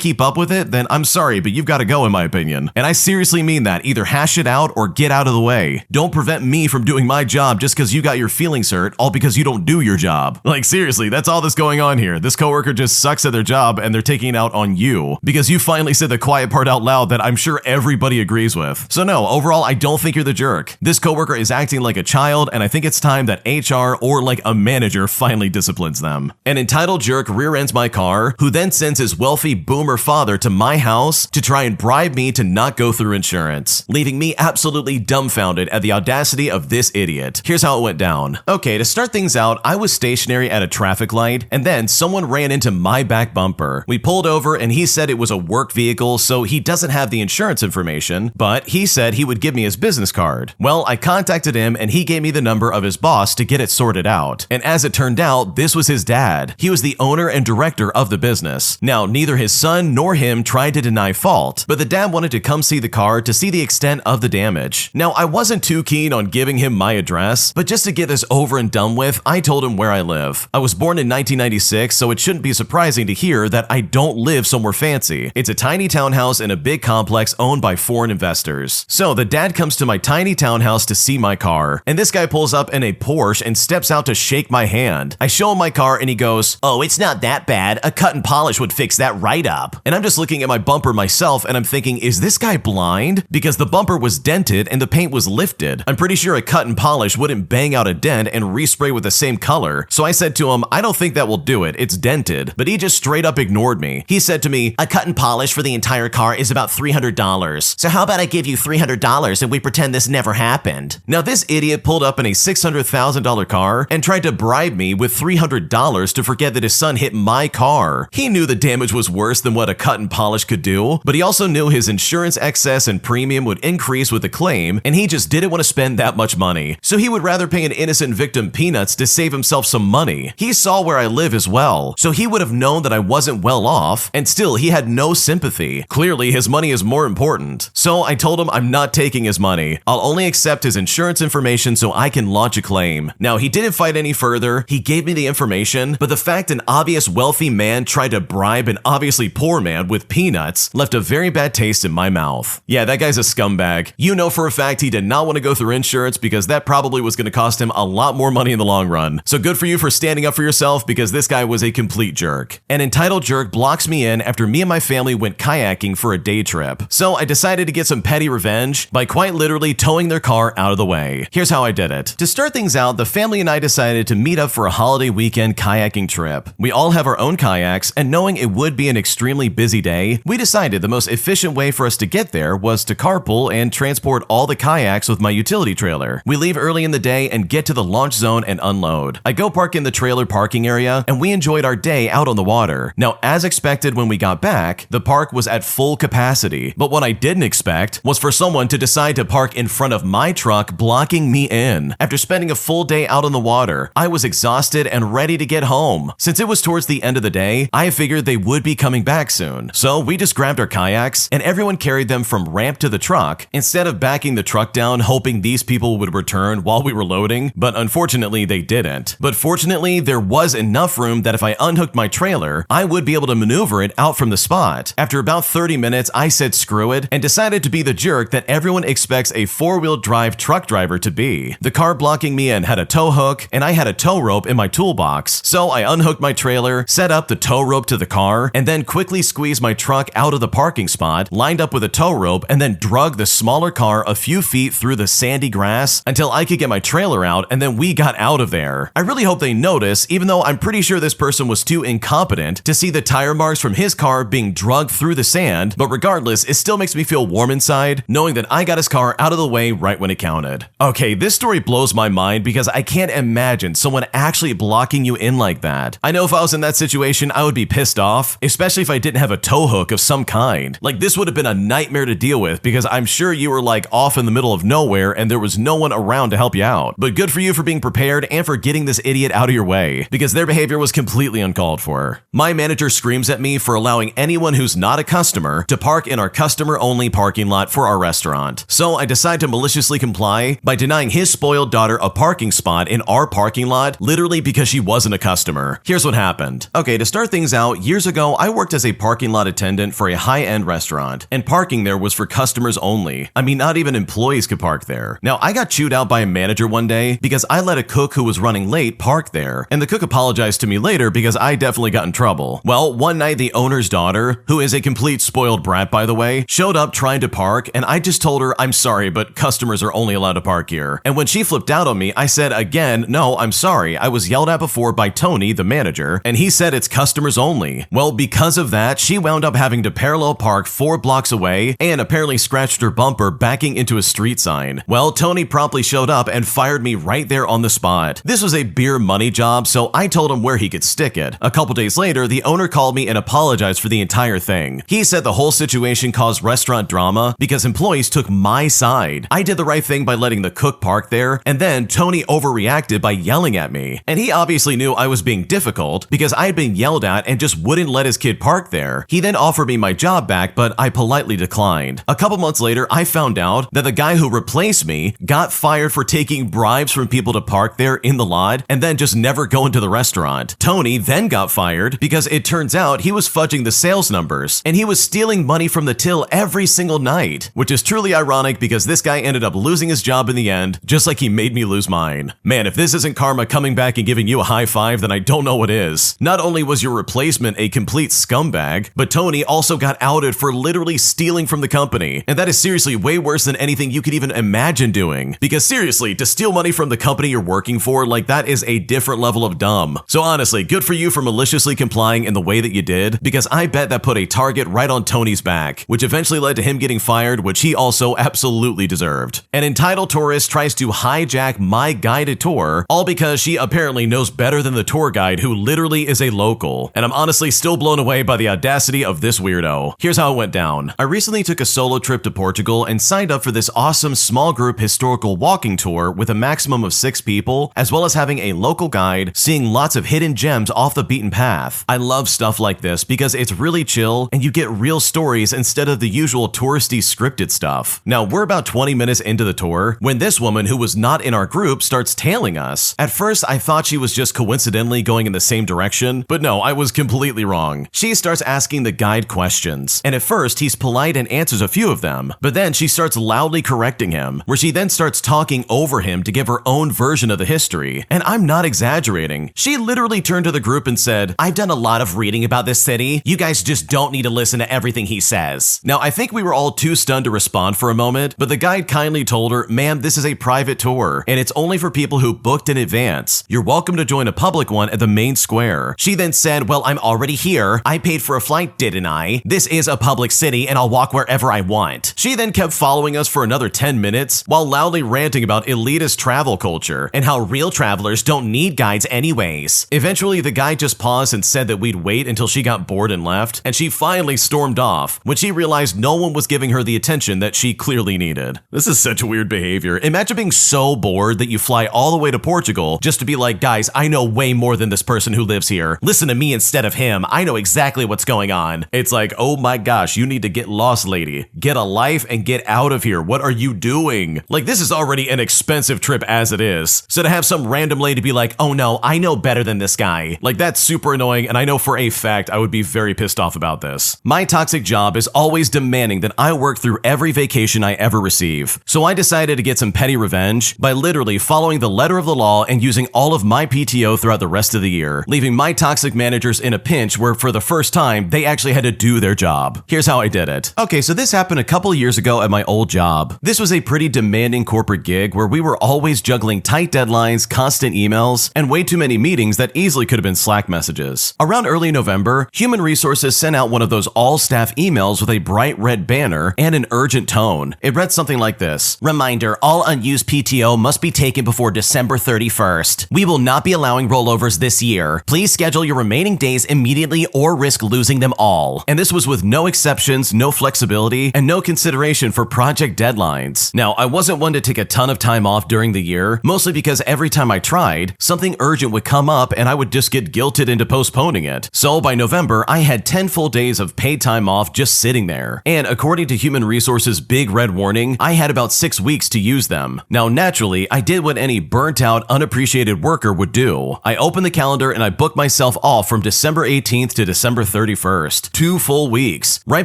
keep up with it, then I'm sorry, but you've got to go in my opinion. And I seriously mean that. Either hash it out or get out of the way. Don't prevent me from doing my job just because you got your feelings hurt, all because you don't do your job. Like seriously, that's all that's going on here. This coworker just sucks at their job and they're taking it out on you because you finally said the quiet part out loud that I'm sure everybody agrees with. So no, overall, I don't think you're the jerk. This coworker is acting like a child and I think it's time that HR or like a manager finally disciplines them. An entitled jerk rear-ends my car, who then sends his wealthy boomer father to my house to try and bribe me to not go through insurance, leaving me absolutely dumbfounded at the audacity of this idiot. Here's how it went down. Okay, to start things out, I was stationary at a traffic light, and then someone ran into my back bumper. We pulled over and he said it was a work vehicle, so he doesn't have the insurance information, but he said he would give me his business card. Well, I contacted him and he gave me the number of his boss to get it sorted out. And as it turned out, this was his dad. He was the owner and director of the business. Now, neither his son nor him tried to deny fault, but the dad wanted to come see the car to see the extent of the damage. Now, I wasn't too keen on giving him my address, but just to get this over and done with, I told him where I live. I was born in 1996, so it shouldn't be surprising to hear that I don't live somewhere fancy. It's a tiny townhouse in a big complex owned by foreign investors. So the dad comes to my tiny townhouse to see my car, and this guy pulls up in a Porsche and steps out to shake my hand. I show him my car and he goes, "Oh, it's not that bad. A cut and polish would fix that right up." And I'm just looking at my bumper myself and I'm thinking, is this guy blind? Because the bumper was dented and the paint was lifted. I'm pretty sure a cut and polish wouldn't bang out a dent and respray with the same color. So I said to him, "I don't think that will do it. It's dented." But he just straight up ignored me. He said to me, "A cut and polish for the entire car is about $300. So how about I give you $300 and we pretend this never happened?" Now this idiot pulled up in a $600,000 car car and tried to bribe me with $300 to forget that his son hit my car. He knew the damage was worse than what a cut and polish could do, but he also knew his insurance excess and premium would increase with the claim, and he just didn't want to spend that much money. So he would rather pay an innocent victim peanuts to save himself some money. He saw where I live as well, so he would have known that I wasn't well off, and still he had no sympathy. Clearly his money is more important. So I told him I'm not taking his money. I'll only accept his insurance information so I can launch a claim. Now, he didn't fight any further. He gave me the information, but the fact an obvious wealthy man tried to bribe an obviously poor man with peanuts left a very bad taste in my mouth. Yeah, that guy's a scumbag. You know for a fact he did not want to go through insurance because that probably was going to cost him a lot more money in the long run. So good for you for standing up for yourself, because this guy was a complete jerk. An entitled jerk blocks me in after me and my family went kayaking for a day trip. So I decided to get some petty revenge by quite literally towing their car out of the way. Here's how I did it. To start things out, the family and I decided to meet up for a holiday weekend kayaking trip. We all have our own kayaks, and knowing it would be an extremely busy day, we decided the most efficient way for us to get there was to carpool and transport all the kayaks with my utility trailer. We leave early in the day and get to the launch zone and unload. I go park in the trailer parking area, and we enjoyed our day out on the water. Now, as expected, when we got back, the park was at full capacity, but what I didn't expect was for someone to decide to park in front of my truck, blocking me in. After spending a full day out on the water, I was exhausted and ready to get home. Since it was towards the end of the day, I figured they would be coming back soon. So we just grabbed our kayaks and everyone carried them from ramp to the truck instead of backing the truck down hoping these people would return while we were loading, but unfortunately they didn't. But fortunately, there was enough room that if I unhooked my trailer, I would be able to maneuver it out from the spot. After about 30 minutes, I said screw it and decided to be the jerk that everyone expects a four-wheel drive truck driver to be. The car blocking me in had a tow hook, and I had a tow rope in my toolbox. So I unhooked my trailer, set up the tow rope to the car, and then quickly squeezed my truck out of the parking spot, lined up with a tow rope, and then drug the smaller car a few feet through the sandy grass until I could get my trailer out, and then we got out of there. I really hope they notice, even though I'm pretty sure this person was too incompetent to see the tire marks from his car being drugged through the sand, but regardless, it still makes me feel warm inside knowing that I got his car out of the way right when it counted. Okay, this story blows my mind because I can't imagine someone actually blocking you in like that. I know if I was in that situation, I would be pissed off, especially if I didn't have a tow hook of some kind. Like, this would have been a nightmare to deal with because I'm sure you were like off in the middle of nowhere and there was no one around to help you out. But good for you for being prepared and for getting this idiot out of your way, because their behavior was completely uncalled for. My manager screams at me for allowing anyone who's not a customer to park in our customer-only parking lot for our restaurant. So I decide to maliciously comply by denying his spoiled daughter a parking spot in our parking lot, literally because she wasn't a customer. Here's what happened. Okay, to start things out, years ago, I worked as a parking lot attendant for a high-end restaurant, and parking there was for customers only. I mean, not even employees could park there. Now, I got chewed out by a manager one day because I let a cook who was running late park there, and the cook apologized to me later because I definitely got in trouble. Well, one night the owner's daughter, who is a complete spoiled brat by the way, showed up trying to park, and I just told her, I'm sorry, but customers are only allowed to park here. And when she flipped out on me, I said again, no, I'm sorry, I was yelled at before by Tony, the manager, and he said it's customers only. Well, because of that, she wound up having to parallel park 4 blocks away and apparently scratched her bumper backing into a street sign. Well, Tony promptly showed up and fired me right there on the spot. This was a beer money job, so I told him where he could stick it. A couple days later, the owner called me and apologized for the entire thing. He said the whole situation caused restaurant drama because employees took my side. I did the right thing by letting the cook park there, and then Tony overreacted by yelling at me. And he obviously knew I was being difficult because I had been yelled at and just wouldn't let his kid park there. He then offered me my job back, but I politely declined. A couple months later, I found out that the guy who replaced me got fired for taking bribes from people to park there in the lot and then just never go into the restaurant. Tony then got fired because it turns out he was fudging the sales numbers and he was stealing money from the till every single night, which is truly ironic because this guy ended up losing his job in the end, just like he made me lose mine. Man, if this isn't karma coming back and giving you a high five, then I don't know what is. Not only was your replacement a complete scumbag, but Tony also got outed for literally stealing from the company. And that is seriously way worse than anything you could even imagine doing. Because seriously, to steal money from the company you're working for, like, that is a different level of dumb. So honestly, good for you for maliciously complying in the way that you did, because I bet that put a target right on Tony's back, which eventually led to him getting fired, which he also absolutely deserved. An entitled tourist tries to hijack my guided tour tour, all because she apparently knows better than the tour guide who literally is a local. And I'm honestly still blown away by the audacity of this weirdo. Here's how it went down. I recently took a solo trip to Portugal and signed up for this awesome small group historical walking tour with a maximum of 6 people, as well as having a local guide, seeing lots of hidden gems off the beaten path. I love stuff like this because it's really chill and you get real stories instead of the usual touristy scripted stuff. Now, we're about 20 minutes into the tour when this woman who was not in our group starts tailing us. At first, I thought she was just coincidentally going in the same direction, but no, I was completely wrong. She starts asking the guide questions, and at first, he's polite and answers a few of them, but then she starts loudly correcting him, where she then starts talking over him to give her own version of the history. And I'm not exaggerating. She literally turned to the group and said, "I've done a lot of reading about this city. You guys just don't need to listen to everything he says." Now, I think we were all too stunned to respond for a moment, but the guide kindly told her, "Ma'am, this is a private tour, and it's only for people who booked in advance. You're welcome to join a public one at the main square." She then said, "Well, I'm already here. I paid for a flight, didn't I? This is a public city, and I'll walk wherever I want." She then kept following us for another 10 minutes while loudly ranting about elitist travel culture and how real travelers don't need guides anyways. Eventually, the guide just paused and said that we'd wait until she got bored and left, and she finally stormed off when she realized no one was giving her the attention that she clearly needed. This is such weird behavior. Imagine being so bored that you fly all the way to Portugal just to be like, "Guys, I know way more than this person who lives here. Listen to me instead of him. I know exactly what's going on." It's like, oh my gosh, you need to get lost, lady. Get a life and get out of here. What are you doing? Like, this is already an expensive trip as it is. So to have some random lady be like, "Oh no, I know better than this guy." Like, that's super annoying, and I know for a fact I would be very pissed off about this. My toxic job is always demanding that I work through every vacation I ever receive. So I decided to get some petty revenge by literally following the letter of the law and using all of my PTO throughout the rest of the year, leaving my toxic managers in a pinch where for the first time they actually had to do their job. Here's how I did it. Okay, so this happened a couple years ago at my old job. This was a pretty demanding corporate gig where we were always juggling tight deadlines, constant emails, and way too many meetings that easily could have been Slack messages. Around early November, Human Resources sent out one of those all-staff emails with a bright red banner and an urgent tone. It read something like this: "Reminder, all unused PTO must be taken before December 31st. We will not be allowing rollovers this year. Please schedule your remaining days immediately or risk losing them all." And this was with no exceptions, no flexibility, and no consideration for project deadlines. Now, I wasn't one to take a ton of time off during the year, mostly because every time I tried, something urgent would come up and I would just get guilted into postponing it. So by November, I had 10 full days of paid time off just sitting there. And according to Human Resources' big red warning, I had about 6 weeks to use them. Now, naturally, I did what any burnt out, unappreciated worker would do. I opened the calendar and I booked myself off from December 18th to December 31st. 2 full weeks. Right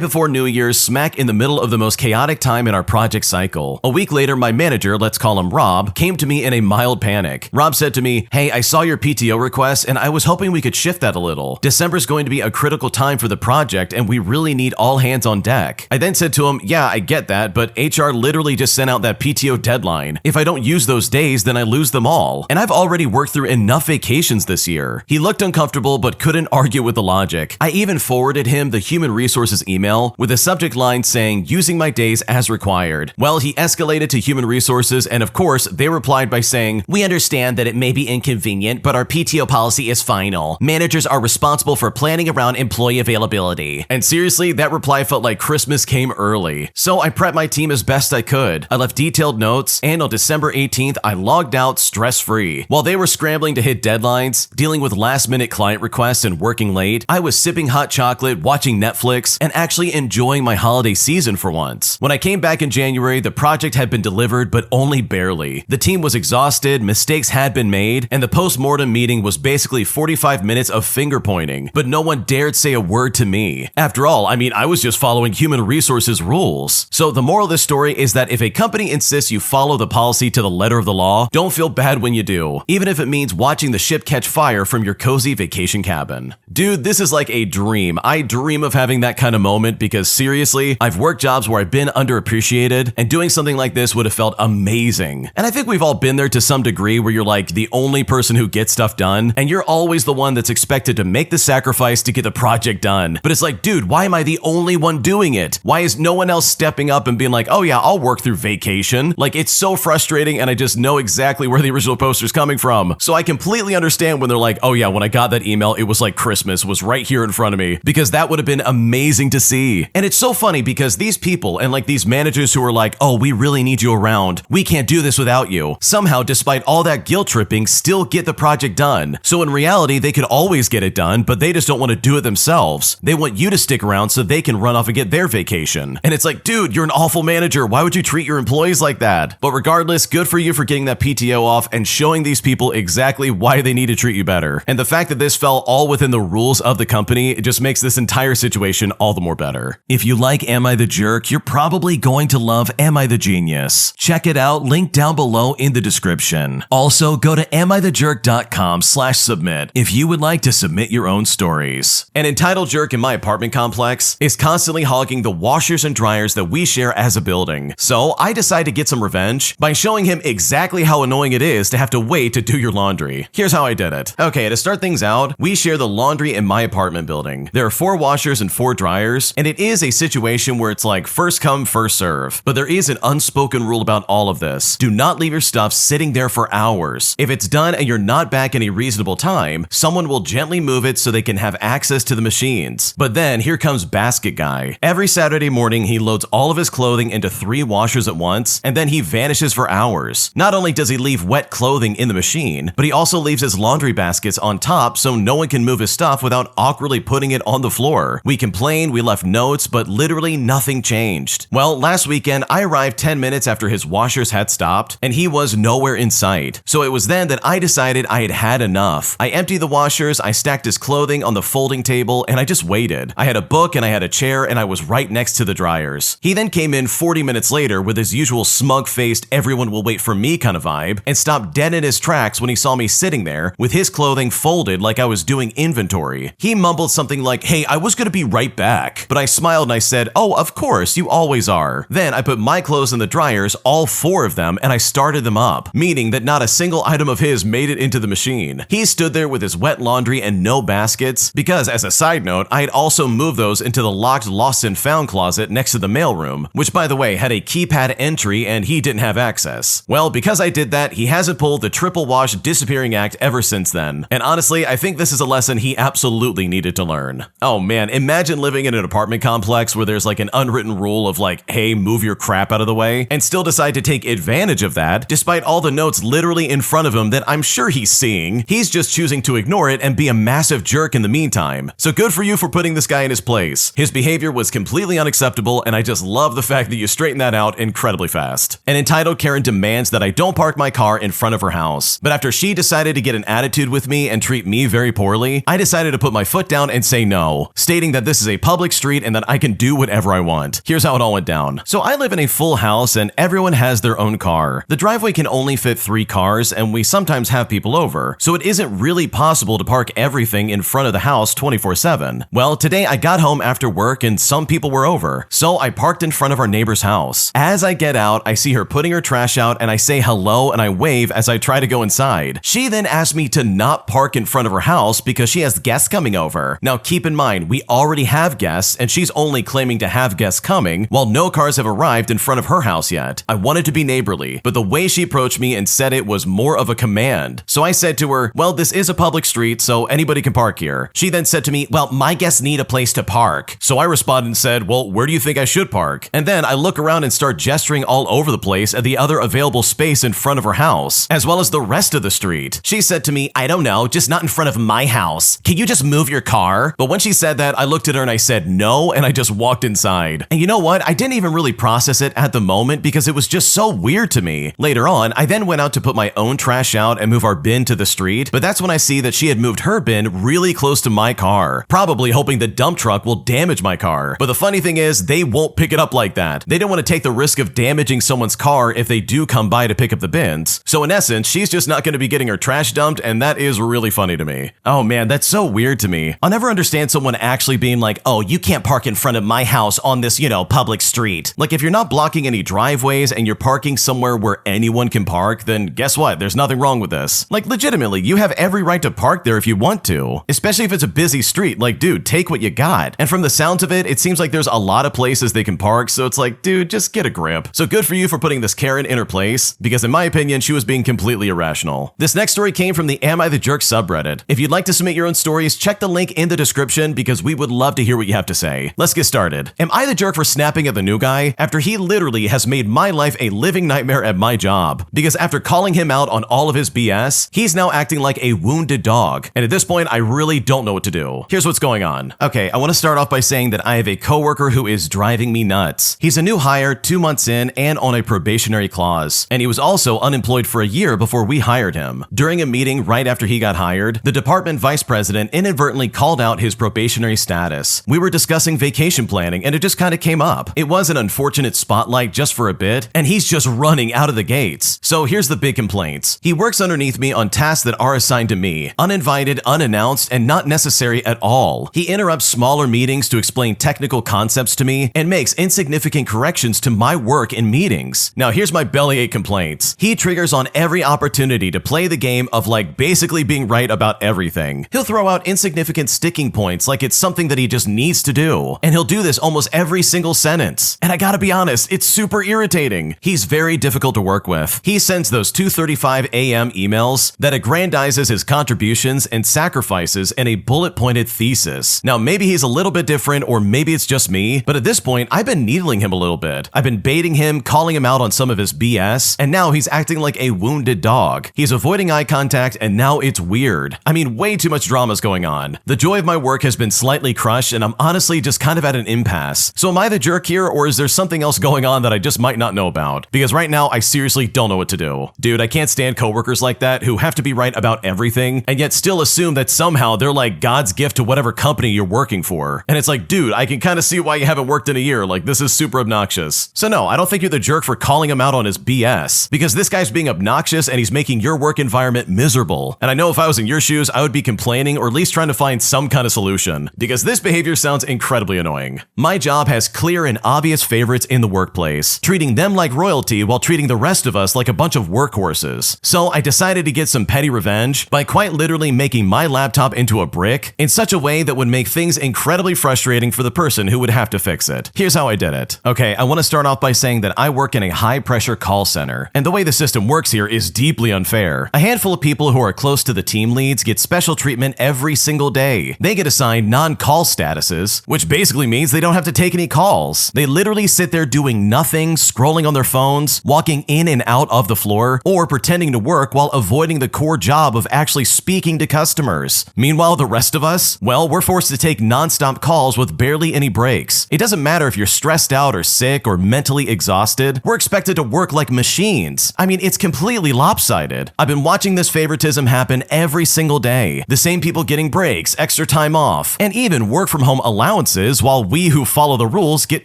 before New Year's, smack in the middle of the most chaotic time in our project cycle. A week later, my manager, let's call him Rob, came to me in a mild panic. Rob said to me, "Hey, I saw your PTO request and I was hoping we could shift that a little. December's going to be a critical time for the project and we really need all hands on deck." I then said to him, "Yeah, I get that, but HR literally just sent out that PTO deadline. If I don't use those days, then I lose them all. And I've already worked through enough vacations this year." He looked uncomfortable but couldn't argue with the logic. I even forwarded him the Human Resources email with a subject line saying, "Using my days as required." Well, he escalated to Human Resources and of course, they replied by saying, "We understand that it may be inconvenient, but our PTO policy is final. Managers are responsible for planning around employee availability." And seriously, that reply felt like Christmas came early. So I prepped my team as best I could. I left detailed notes, and on December 18th, I logged out stress-free. While they were scrambling to hit deadlines, dealing with last-minute client requests and working late, I was sipping hot chocolate, watching Netflix, and actually enjoying my holiday season for once. When I came back in January, the project had been delivered, but only barely. The team was exhausted, mistakes had been made, and the post-mortem meeting was basically 45 minutes of finger-pointing, but no one dared say a word to me. After all, I was just following Human Resources rules. So the moral of this story is that if a company insists you follow the policy to the letter of the law, don't feel bad when you do, even if it means watching the ship catch fire from your cozy vacation cabin. Dude, this is like a dream. I dream of having that kind of moment because seriously, I've worked jobs where I've been underappreciated, and doing something like this would have felt amazing. And I think we've all been there to some degree where you're like the only person who gets stuff done, and you're always the one that's expected to make the sacrifice to get the project done. But it's like, dude, why am I the only one doing it? Why is no one else stepping up and being like, "Oh yeah, I'll work through vacation"? Like, it's so frustrating, and I just know exactly where where the original poster's coming from. So I completely understand when they're like, oh yeah, when I got that email, it was like Christmas was right here in front of me, because that would have been amazing to see. And it's so funny because these people and like these managers who are like, oh, we really need you around, we can't do this without you, somehow, despite all that guilt tripping, still get the project done. So in reality, they could always get it done, but they just don't want to do it themselves. They want you to stick around so they can run off and get their vacation. And it's like, dude, you're an awful manager. Why would you treat your employees like that? But regardless, good for you for getting that PTO off and showing these people exactly why they need to treat you better. And the fact that this fell all within the rules of the company, it just makes this entire situation all the more better. If you like Am I the Jerk, you're probably going to love Am I the Genius. Check it out, link down below in the description. Also, go to amithejerk.com/submit if you would like to submit your own stories. An entitled jerk in my apartment complex is constantly hogging the washers and dryers that we share as a building. So I decide to get some revenge by showing him exactly how annoying it is to have to wait to do your laundry. Here's how I did it. Okay, to start things out, we share the laundry in my apartment building. There are 4 washers and 4 dryers, and it is a situation where it's like first come, first serve. But there is an unspoken rule about all of this. Do not leave your stuff sitting there for hours. If it's done and you're not back in a reasonable time, someone will gently move it so they can have access to the machines. But then here comes Basket Guy. Every Saturday morning, he loads all of his clothing into 3 washers at once, and then he vanishes for hours. Not only does he leave wet clothing in the machine, but he also leaves his laundry baskets on top so no one can move his stuff without awkwardly putting it on the floor. We complained, we left notes, but literally nothing changed. Well, last weekend, I arrived 10 minutes after his washers had stopped, and he was nowhere in sight. So it was then that I decided I had had enough. I emptied the washers, I stacked his clothing on the folding table, and I just waited. I had a book and I had a chair, and I was right next to the dryers. He then came in 40 minutes later with his usual smug-faced, everyone will wait for me kind of vibe, and stopped dead in his tracks when he saw me sitting there with his clothing folded like I was doing inventory. He mumbled something like, hey, I was gonna be right back. But I smiled and I said, oh, of course, you always are. Then I put my clothes in the dryers, all 4 of them, and I started them up, meaning that not a single item of his made it into the machine. He stood there with his wet laundry and no baskets, because as a side note, I had also moved those into the locked lost and found closet next to the mailroom, which by the way had a keypad entry and he didn't have access. Well, because I did that, he hasn't pulled the triple wash disappearing act ever since then. And honestly, I think this is a lesson he absolutely needed to learn. Oh man, imagine living in an apartment complex where there's like an unwritten rule of like, hey, move your crap out of the way, and still decide to take advantage of that, despite all the notes literally in front of him that I'm sure he's seeing. He's just choosing to ignore it and be a massive jerk in the meantime. So good for you for putting this guy in his place. His behavior was completely unacceptable, and I just love the fact that you straightened that out incredibly fast. An entitled Karen demands that I don't park my car in front of her house. But after she decided to get an attitude with me and treat me very poorly, I decided to put my foot down and say no, stating that this is a public street and that I can do whatever I want. Here's how it all went down. So I live in a full house and everyone has their own car. The driveway can only fit 3 cars and we sometimes have people over, so it isn't really possible to park everything in front of the house 24/7. Well, today I got home after work and some people were over, so I parked in front of our neighbor's house. As I get out, I see her putting her trash out and I say hello and I wave as I try to go inside. She then asked me to not park in front of her house because she has guests coming over. Now keep in mind, we already have guests and she's only claiming to have guests coming while no cars have arrived in front of her house yet. I wanted to be neighborly, but the way she approached me and said it was more of a command. So I said to her, well, this is a public street, so anybody can park here. She then said to me, well, my guests need a place to park. So I responded and said, well, where do you think I should park? And then I look around and start gesturing all over the place at the other available space in front of her house, as well as the rest of the street. She said to me, I don't know, just not in front of my house. Can you just move your car? But when she said that, I looked at her and I said no, and I just walked inside. And you know what? I didn't even really process it at the moment because it was just so weird to me. Later on, I then went out to put my own trash out and move our bin to the street, but that's when I see that she had moved her bin really close to my car, probably hoping the dump truck will damage my car. But the funny thing is, they won't pick it up like that. They don't want to take the risk of damaging someone's car if they do come by to pick up the bins. So in essence, she's just not going to be getting her trash dumped, and that is really funny to me. Oh man, that's so weird to me. I'll never understand someone actually being like, oh, you can't park in front of my house on this, public street. Like if you're not blocking any driveways and you're parking somewhere where anyone can park, then guess what? There's nothing wrong with this. Like legitimately, you have every right to park there if you want to, especially if it's a busy street. Like, dude, take what you got. And from the sounds of it, it seems like there's a lot of places they can park, so it's like, dude, just get a grip. So good for you for putting this Karen in her place, because in my opinion, opinion, she was being completely irrational. This next story came from the Am I the Jerk subreddit. If you'd like to submit your own stories, check the link in the description because we would love to hear what you have to say. Let's get started. Am I the jerk for snapping at the new guy after he literally has made my life a living nightmare at my job? Because after calling him out on all of his BS, he's now acting like a wounded dog. And at this point, I really don't know what to do. Here's what's going on. Okay, I want to start off by saying that I have a coworker who is driving me nuts. He's a new hire, 2 months in, and on a probationary clause. And he was also unemployed for a year before we hired him. During a meeting right after he got hired, the department vice president inadvertently called out his probationary status. We were discussing vacation planning and it just kind of came up. It was an unfortunate spotlight just for a bit, and he's just running out of the gates. So here's the big complaints. He works underneath me on tasks that are assigned to me, uninvited, unannounced, and not necessary at all. He interrupts smaller meetings to explain technical concepts to me and makes insignificant corrections to my work in meetings. Now here's my bellyache complaints. He triggers on every opportunity to play the game of like basically being right about everything. He'll throw out insignificant sticking points like it's something that he just needs to do. And he'll do this almost every single sentence. And I gotta be honest, it's super irritating. He's very difficult to work with. He sends those 2:35 a.m. emails that aggrandizes his contributions and sacrifices in a bullet-pointed thesis. Now maybe he's a little bit different or maybe it's just me, but at this point I've been needling him a little bit. I've been baiting him, calling him out on some of his BS, and now he's acting like a wounded dog. He's avoiding eye contact and now it's weird. I mean, way too much drama's going on. The joy of my work has been slightly crushed and I'm honestly just kind of at an impasse. So am I the jerk here or is there something else going on that I just might not know about? Because right now I seriously don't know what to do. Dude, I can't stand coworkers like that who have to be right about everything and yet still assume that somehow they're like God's gift to whatever company you're working for. And it's like, dude, I can kind of see why you haven't worked in a year. Like, this is super obnoxious. So no, I don't think you're the jerk for calling him out on his BS, because this guy's being obnoxious and he's making your work environment miserable. And I know if I was in your shoes, I would be complaining or at least trying to find some kind of solution, because this behavior sounds incredibly annoying. My job has clear and obvious favorites in the workplace, treating them like royalty while treating the rest of us like a bunch of workhorses. So I decided to get some petty revenge by quite literally making my laptop into a brick in such a way that would make things incredibly frustrating for the person who would have to fix it. Here's how I did it. Okay, I want to start off by saying that I work in a high-pressure call center, and the way the system works here is deeply unfair. A handful of people who are close to the team leads get special treatment every single day. They get assigned non-call statuses, which basically means they don't have to take any calls. They literally sit there doing nothing, scrolling on their phones, walking in and out of the floor, or pretending to work while avoiding the core job of actually speaking to customers. Meanwhile, the rest of us, well, we're forced to take non-stop calls with barely any breaks. It doesn't matter if you're stressed out or sick or mentally exhausted, we're expected to work like machines. I mean, it's completely lopsided. I've been watching this favoritism happen every single day. The same people getting breaks, extra time off, and even work from home allowances, while we who follow the rules get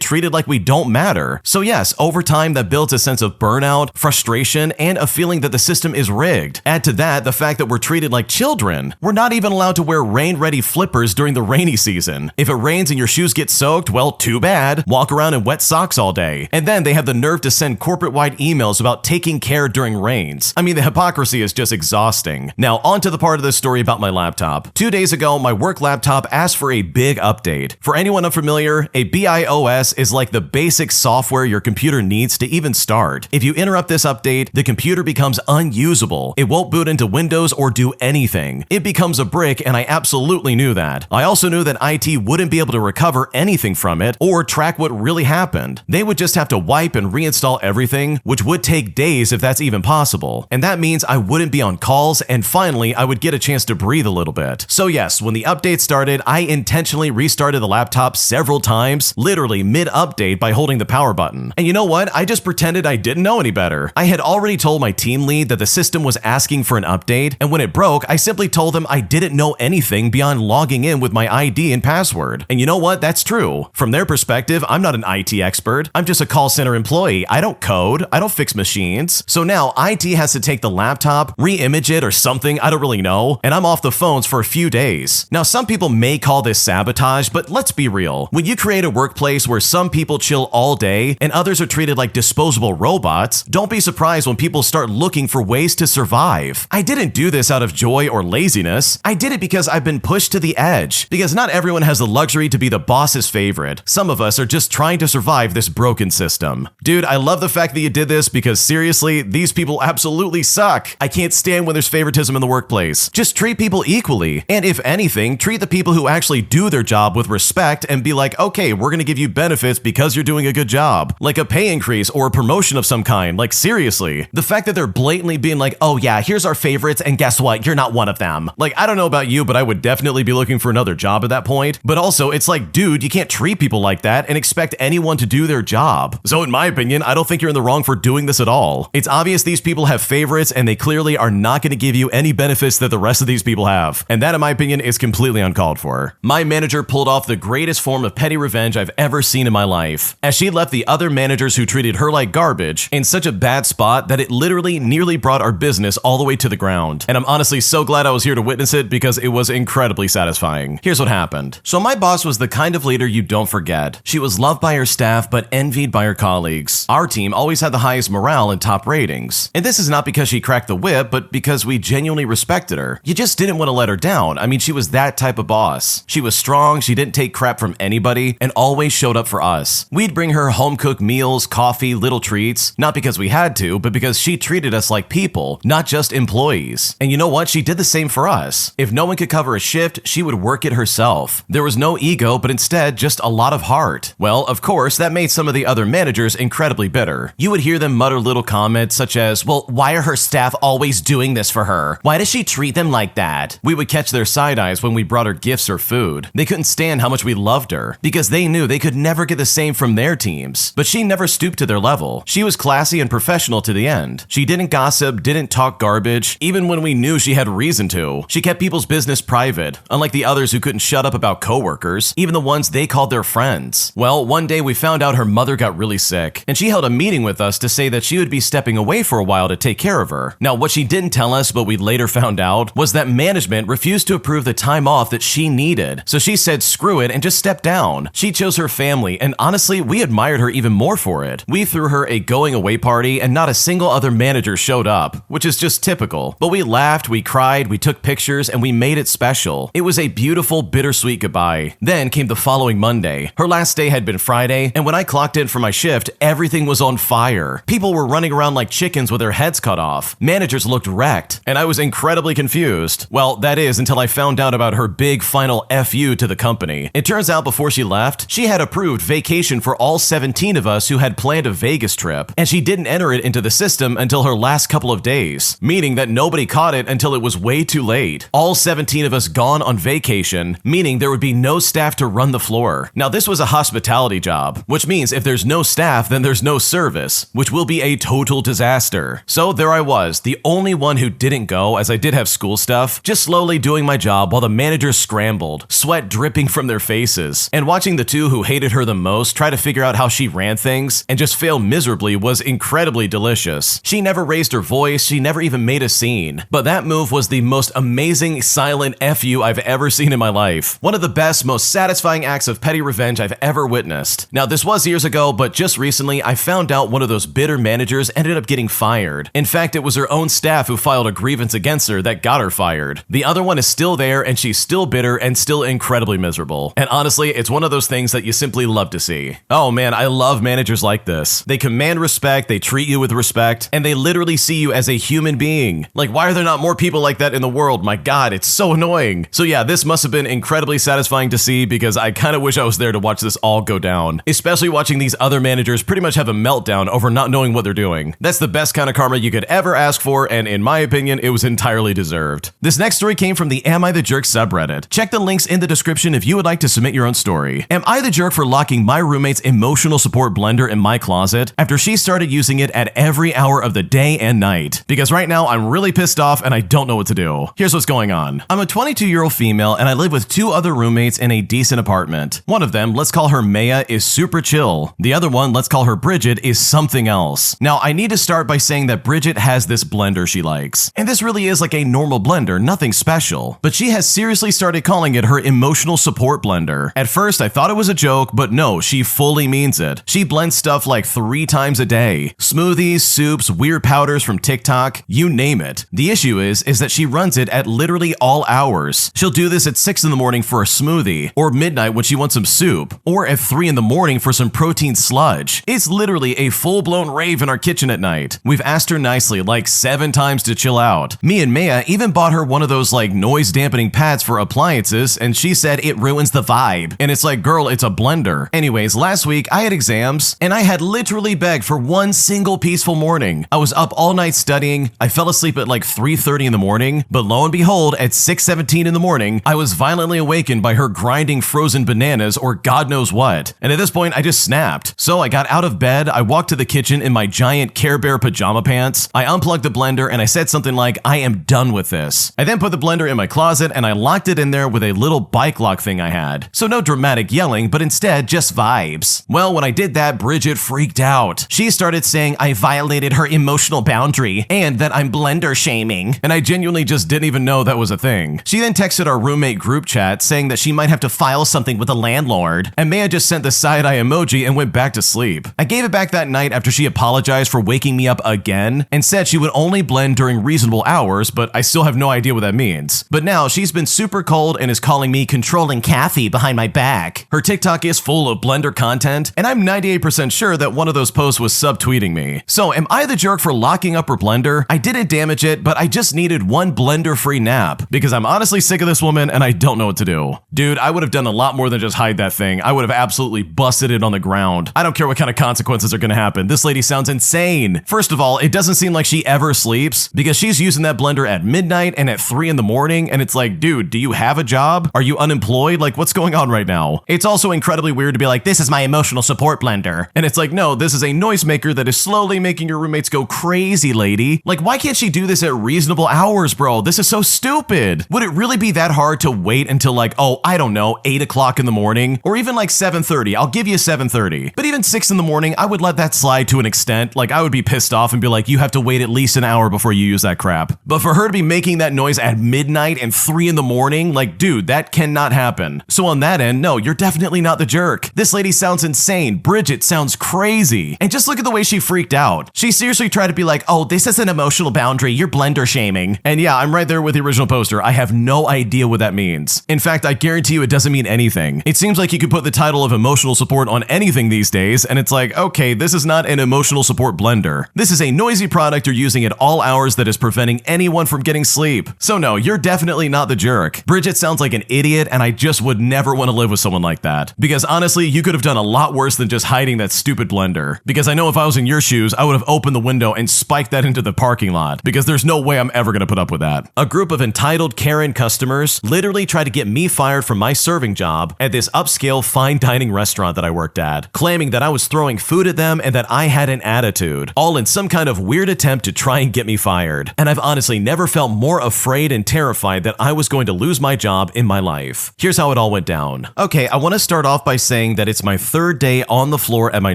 treated like we don't matter. So yes, over time that builds a sense of burnout, frustration, and a feeling that the system is rigged. Add to that the fact that we're treated like children. We're not even allowed to wear rain-ready flippers during the rainy season. If it rains and your shoes get soaked, well, too bad. Walk around in wet socks all day. And then they have the nerve to send corporate-wide emails about taking care during rains. I mean, the hypocrisy is just exhausting. Now, on to the part of the story about my laptop. 2 days ago, my work laptop asked for a big update. For anyone unfamiliar, a BIOS is like the basic software your computer needs to even start. If you interrupt this update, the computer becomes unusable. It won't boot into Windows or do anything. It becomes a brick, and I absolutely knew that. I also knew that IT wouldn't be able to recover anything from it or track what really happened. They would just have to wipe and reinstall everything, which would take days if that's even possible. And that means I wouldn't be on calls, and finally, I would get a chance to breathe a little bit. So yes, when the update started, I intentionally restarted the laptop several times, literally mid-update, by holding the power button. And you know what? I just pretended I didn't know any better. I had already told my team lead that the system was asking for an update, and when it broke, I simply told them I didn't know anything beyond logging in with my ID and password. And you know what? That's true. From their perspective, I'm not an IT expert. I'm just a call center employee. I don't code. I don't fix machines. So now IT has to take the laptop, re-image it or something, I don't really know, and I'm off the phones for a few days. Now, some people may call this sabotage, but let's be real. When you create a workplace where some people chill all day and others are treated like disposable robots, don't be surprised when people start looking for ways to survive. I didn't do this out of joy or laziness. I did it because I've been pushed to the edge. Because not everyone has the luxury to be the boss's favorite. Some of us are just trying to survive this broken system. Dude, I love the fact that you did this because seriously, these people absolutely suck. I can't stand when there's favoritism in the workplace. Just treat people equally. And if anything, treat the people who actually do their job with respect and be like, okay, we're gonna give you benefits because you're doing a good job. Like a pay increase or a promotion of some kind. Like seriously. The fact that they're blatantly being like, oh yeah, here's our favorites and guess what? You're not one of them. Like, I don't know about you, but I would definitely be looking for another job at that point. But also, it's like, dude, you can't treat people like that and expect anyone to do their job. So in my opinion, I don't think you're in the wrong for doing this at all. It's obvious these people have favorites and they clearly are not going to give you any benefits that the rest of these people have. And that, in my opinion, is completely uncalled for. My manager pulled off the greatest form of petty revenge I've ever seen in my life, as she left the other managers who treated her like garbage in such a bad spot that it literally nearly brought our business all the way to the ground. And I'm honestly so glad I was here to witness it because it was incredibly satisfying. Here's what happened. So my boss was the kind of leader you don't forget. She was loved by her staff but envied by her colleagues. Our team always had the highest morale and top ratings. And this is not because she cracked the whip, but because we genuinely respected her. You just didn't want to let her down. I mean, she was that type of boss. She was strong, she didn't take crap from anybody, and always showed up for us. We'd bring her home-cooked meals, coffee, little treats, not because we had to, but because she treated us like people, not just employees. And you know what? She did the same for us. If no one could cover a shift, she would work it herself. There was no ego, but instead just a lot of heart. Well, of course, that made some of the other managers incredibly bitter. You would hear them mutter little comments such as, well, why are her staff always doing this for her? Why does she treat them like that? We would catch their side eyes when we brought her gifts or food. They couldn't stand how much we loved her because they knew they could never get the same from their teams. But she never stooped to their level. She was classy and professional to the end. She didn't gossip, didn't talk garbage, even when we knew she had reason to. She kept people's business private, unlike the others who couldn't shut up about coworkers, even the ones they called their friends. Well, one day we found out her mother got really sick, and she held a meeting with us to say that she would be stepping away for a while to take care of her. Now, what she didn't tell us, but we later found out, was that management refused to approve the time off that she needed. So she said screw it and just stepped down. She chose her family, and honestly, we admired her even more for it. We threw her a going away party, and not a single other manager showed up, which is just typical. But we laughed, we cried, we took pictures, and we made it special. It was a beautiful, bittersweet goodbye. Then came the following Monday. Her last day had been Friday, and when I clocked in for my shift, everything was on fire. People were running around like chickens with their heads cut off. Managers looked wrecked, and I was incredibly confused. Well, that is until I found out about her big final FU to the company. It turns out before she left, she had approved vacation for all 17 of us who had planned a Vegas trip, and she didn't enter it into the system until her last couple of days, meaning that nobody caught it until it was way too late. All 17 of us gone on vacation, meaning there would be no staff to run the floor. Now, this was a hospitality job, which means if there's no staff, then there's no service, which will be a total disaster. So there I was, the only one who didn't go, as I did have school stuff, just slowly doing my job while the managers scrambled, sweat dripping from their faces. And watching the two who hated her the most try to figure out how she ran things and just fail miserably was incredibly delicious. She never raised her voice, she never even made a scene. But that move was the most amazing silent FU I've ever seen in my life. One of the best, most satisfying acts of petty revenge I've ever witnessed. Now, this was years ago, but just recently I found out one of those bitter managers ended up getting fired. In fact, it was her own staff who filed a grievance against her that got her fired. The other one is still there and she's still bitter and still incredibly miserable. And honestly, it's one of those things that you simply love to see. Oh man, I love managers like this. They command respect, they treat you with respect, and they literally see you as a human being. Like, why are there not more people like that in the world? My God, it's so annoying. So yeah, this must have been incredibly satisfying to see because I kind of wish I was there to watch this all go down. Especially watching these other managers pretty much have a meltdown over not knowing what they're doing. That's the best kind of karma you could ever ask for, and in my opinion, it was entirely deserved. This next story came from the Am I the Jerk subreddit. Check the links in the description if you would like to submit your own story. Am I the jerk for locking my roommate's emotional support blender in my closet after she started using it at every hour of the day and night? Because right now I'm really pissed off and I don't know what to do. Here's what's going on. I'm a 22-year-old female and I live with two other roommates in a decent apartment. One of them, let's call her Maya, is super chill. The other one, let's call her Bridget, is something else. Now, I need to start by saying that Bridget has this blender she likes. And this really is like a normal blender, nothing special. But she has seriously started calling it her emotional support blender. At first, I thought it was a joke, but no, she fully means it. She blends stuff like 3 times a day. Smoothies, soups, weird powders from TikTok, you name it. The issue is that she runs it at literally all hours. She'll do this at 6 in the morning for a smoothie, or midnight when she wants some soup, or at 3 in the morning for some protein sludge. It's literally a full-blown rave in our kitchen at night. night. We've asked her nicely like 7 times to chill out. Me and Maya even bought her one of those like noise dampening pads for appliances, and she said it ruins the vibe. And it's like, girl, it's a blender. Anyways, last week I had exams and I had literally begged for one single peaceful morning. I was up all night studying. I fell asleep at like 3:30 in the morning, but lo and behold, at 6:17 in the morning, I was violently awakened by her grinding frozen bananas or God knows what. And at this point, I just snapped. So I got out of bed, I walked to the kitchen in my giant Care Bear pajama pants, I unplugged the blender, and I said something like, I am done with this. I then put the blender in my closet and I locked it in there with a little bike lock thing I had. So no dramatic yelling, but instead just vibes. Well, when I did that, Bridget freaked out. She started saying I violated her emotional boundary and that I'm blender shaming. And I genuinely just didn't even know that was a thing. She then texted our roommate group chat saying that she might have to file something with the landlord. And Maya just sent the side-eye emoji and went back to sleep. I gave it back that night after she apologized for waking me up again and said she would only blend during reasonable hours, but I still have no idea what that means. But now she's been super cold and is calling me controlling Kathy behind my back. Her TikTok is full of blender content, and I'm 98% sure that one of those posts was subtweeting me. So am I the jerk for locking up her blender? I didn't damage it, but I just needed one blender-free nap because I'm honestly sick of this woman and I don't know what to do. Dude, I would have done a lot more than just hide that thing. I would have absolutely busted it on the ground. I don't care what kind of consequences are gonna happen. This lady sounds insane. First of all, it doesn't seem like she ever sleeps because she's using that blender at midnight and at 3 in the morning, and it's like, dude, do you have a job? Are you unemployed? Like, what's going on right now? It's also incredibly weird to be like, this is my emotional support blender. And it's like, no, this is a noisemaker that is slowly making your roommates go crazy, lady. Like, why can't she do this at reasonable hours, bro? This is so stupid. Would it really be that hard to wait until like, oh, I don't know, 8 o'clock in the morning? Or even like 7:30, I'll give you 7:30. But even 6 in the morning, I would let that slide to an extent. Like, I would be pissed off and be like, you have to wait at least an hour before you use that crap. But for her to be making that noise at midnight and 3 in the morning, like, dude, that cannot happen. So on that end, no, you're definitely not the jerk. This lady sounds insane. Bridget sounds crazy. And just look at the way she freaked out. She seriously tried to be like, oh, this is an emotional boundary. You're blender shaming. And yeah, I'm right there with the original poster. I have no idea what that means. In fact, I guarantee you it doesn't mean anything. It seems like you could put the title of emotional support on anything these days, and it's like, okay, this is not an emotional support blender. This is a noisy product you're using at all hours that is preventing anyone from getting sleep. So no, you're definitely not the jerk. Bridget sounds like an idiot, and I just would never want to live with someone like that. Because honestly, you could have done a lot worse than just hiding that stupid blender. Because I know if I was in your shoes, I would have opened the window and spiked that into the parking lot. Because there's no way I'm ever gonna put up with that. A group of entitled Karen customers literally tried to get me fired from my serving job at this upscale fine dining restaurant that I worked at, claiming that I was throwing food at them and that I had an attitude, all in some kind of weird attempt to try and get me fired. And I've honestly never felt more afraid and terrified that I was going to lose my job in my life. Here's how it all went down. Okay, I want to start off by saying that it's my 3rd day on the floor at my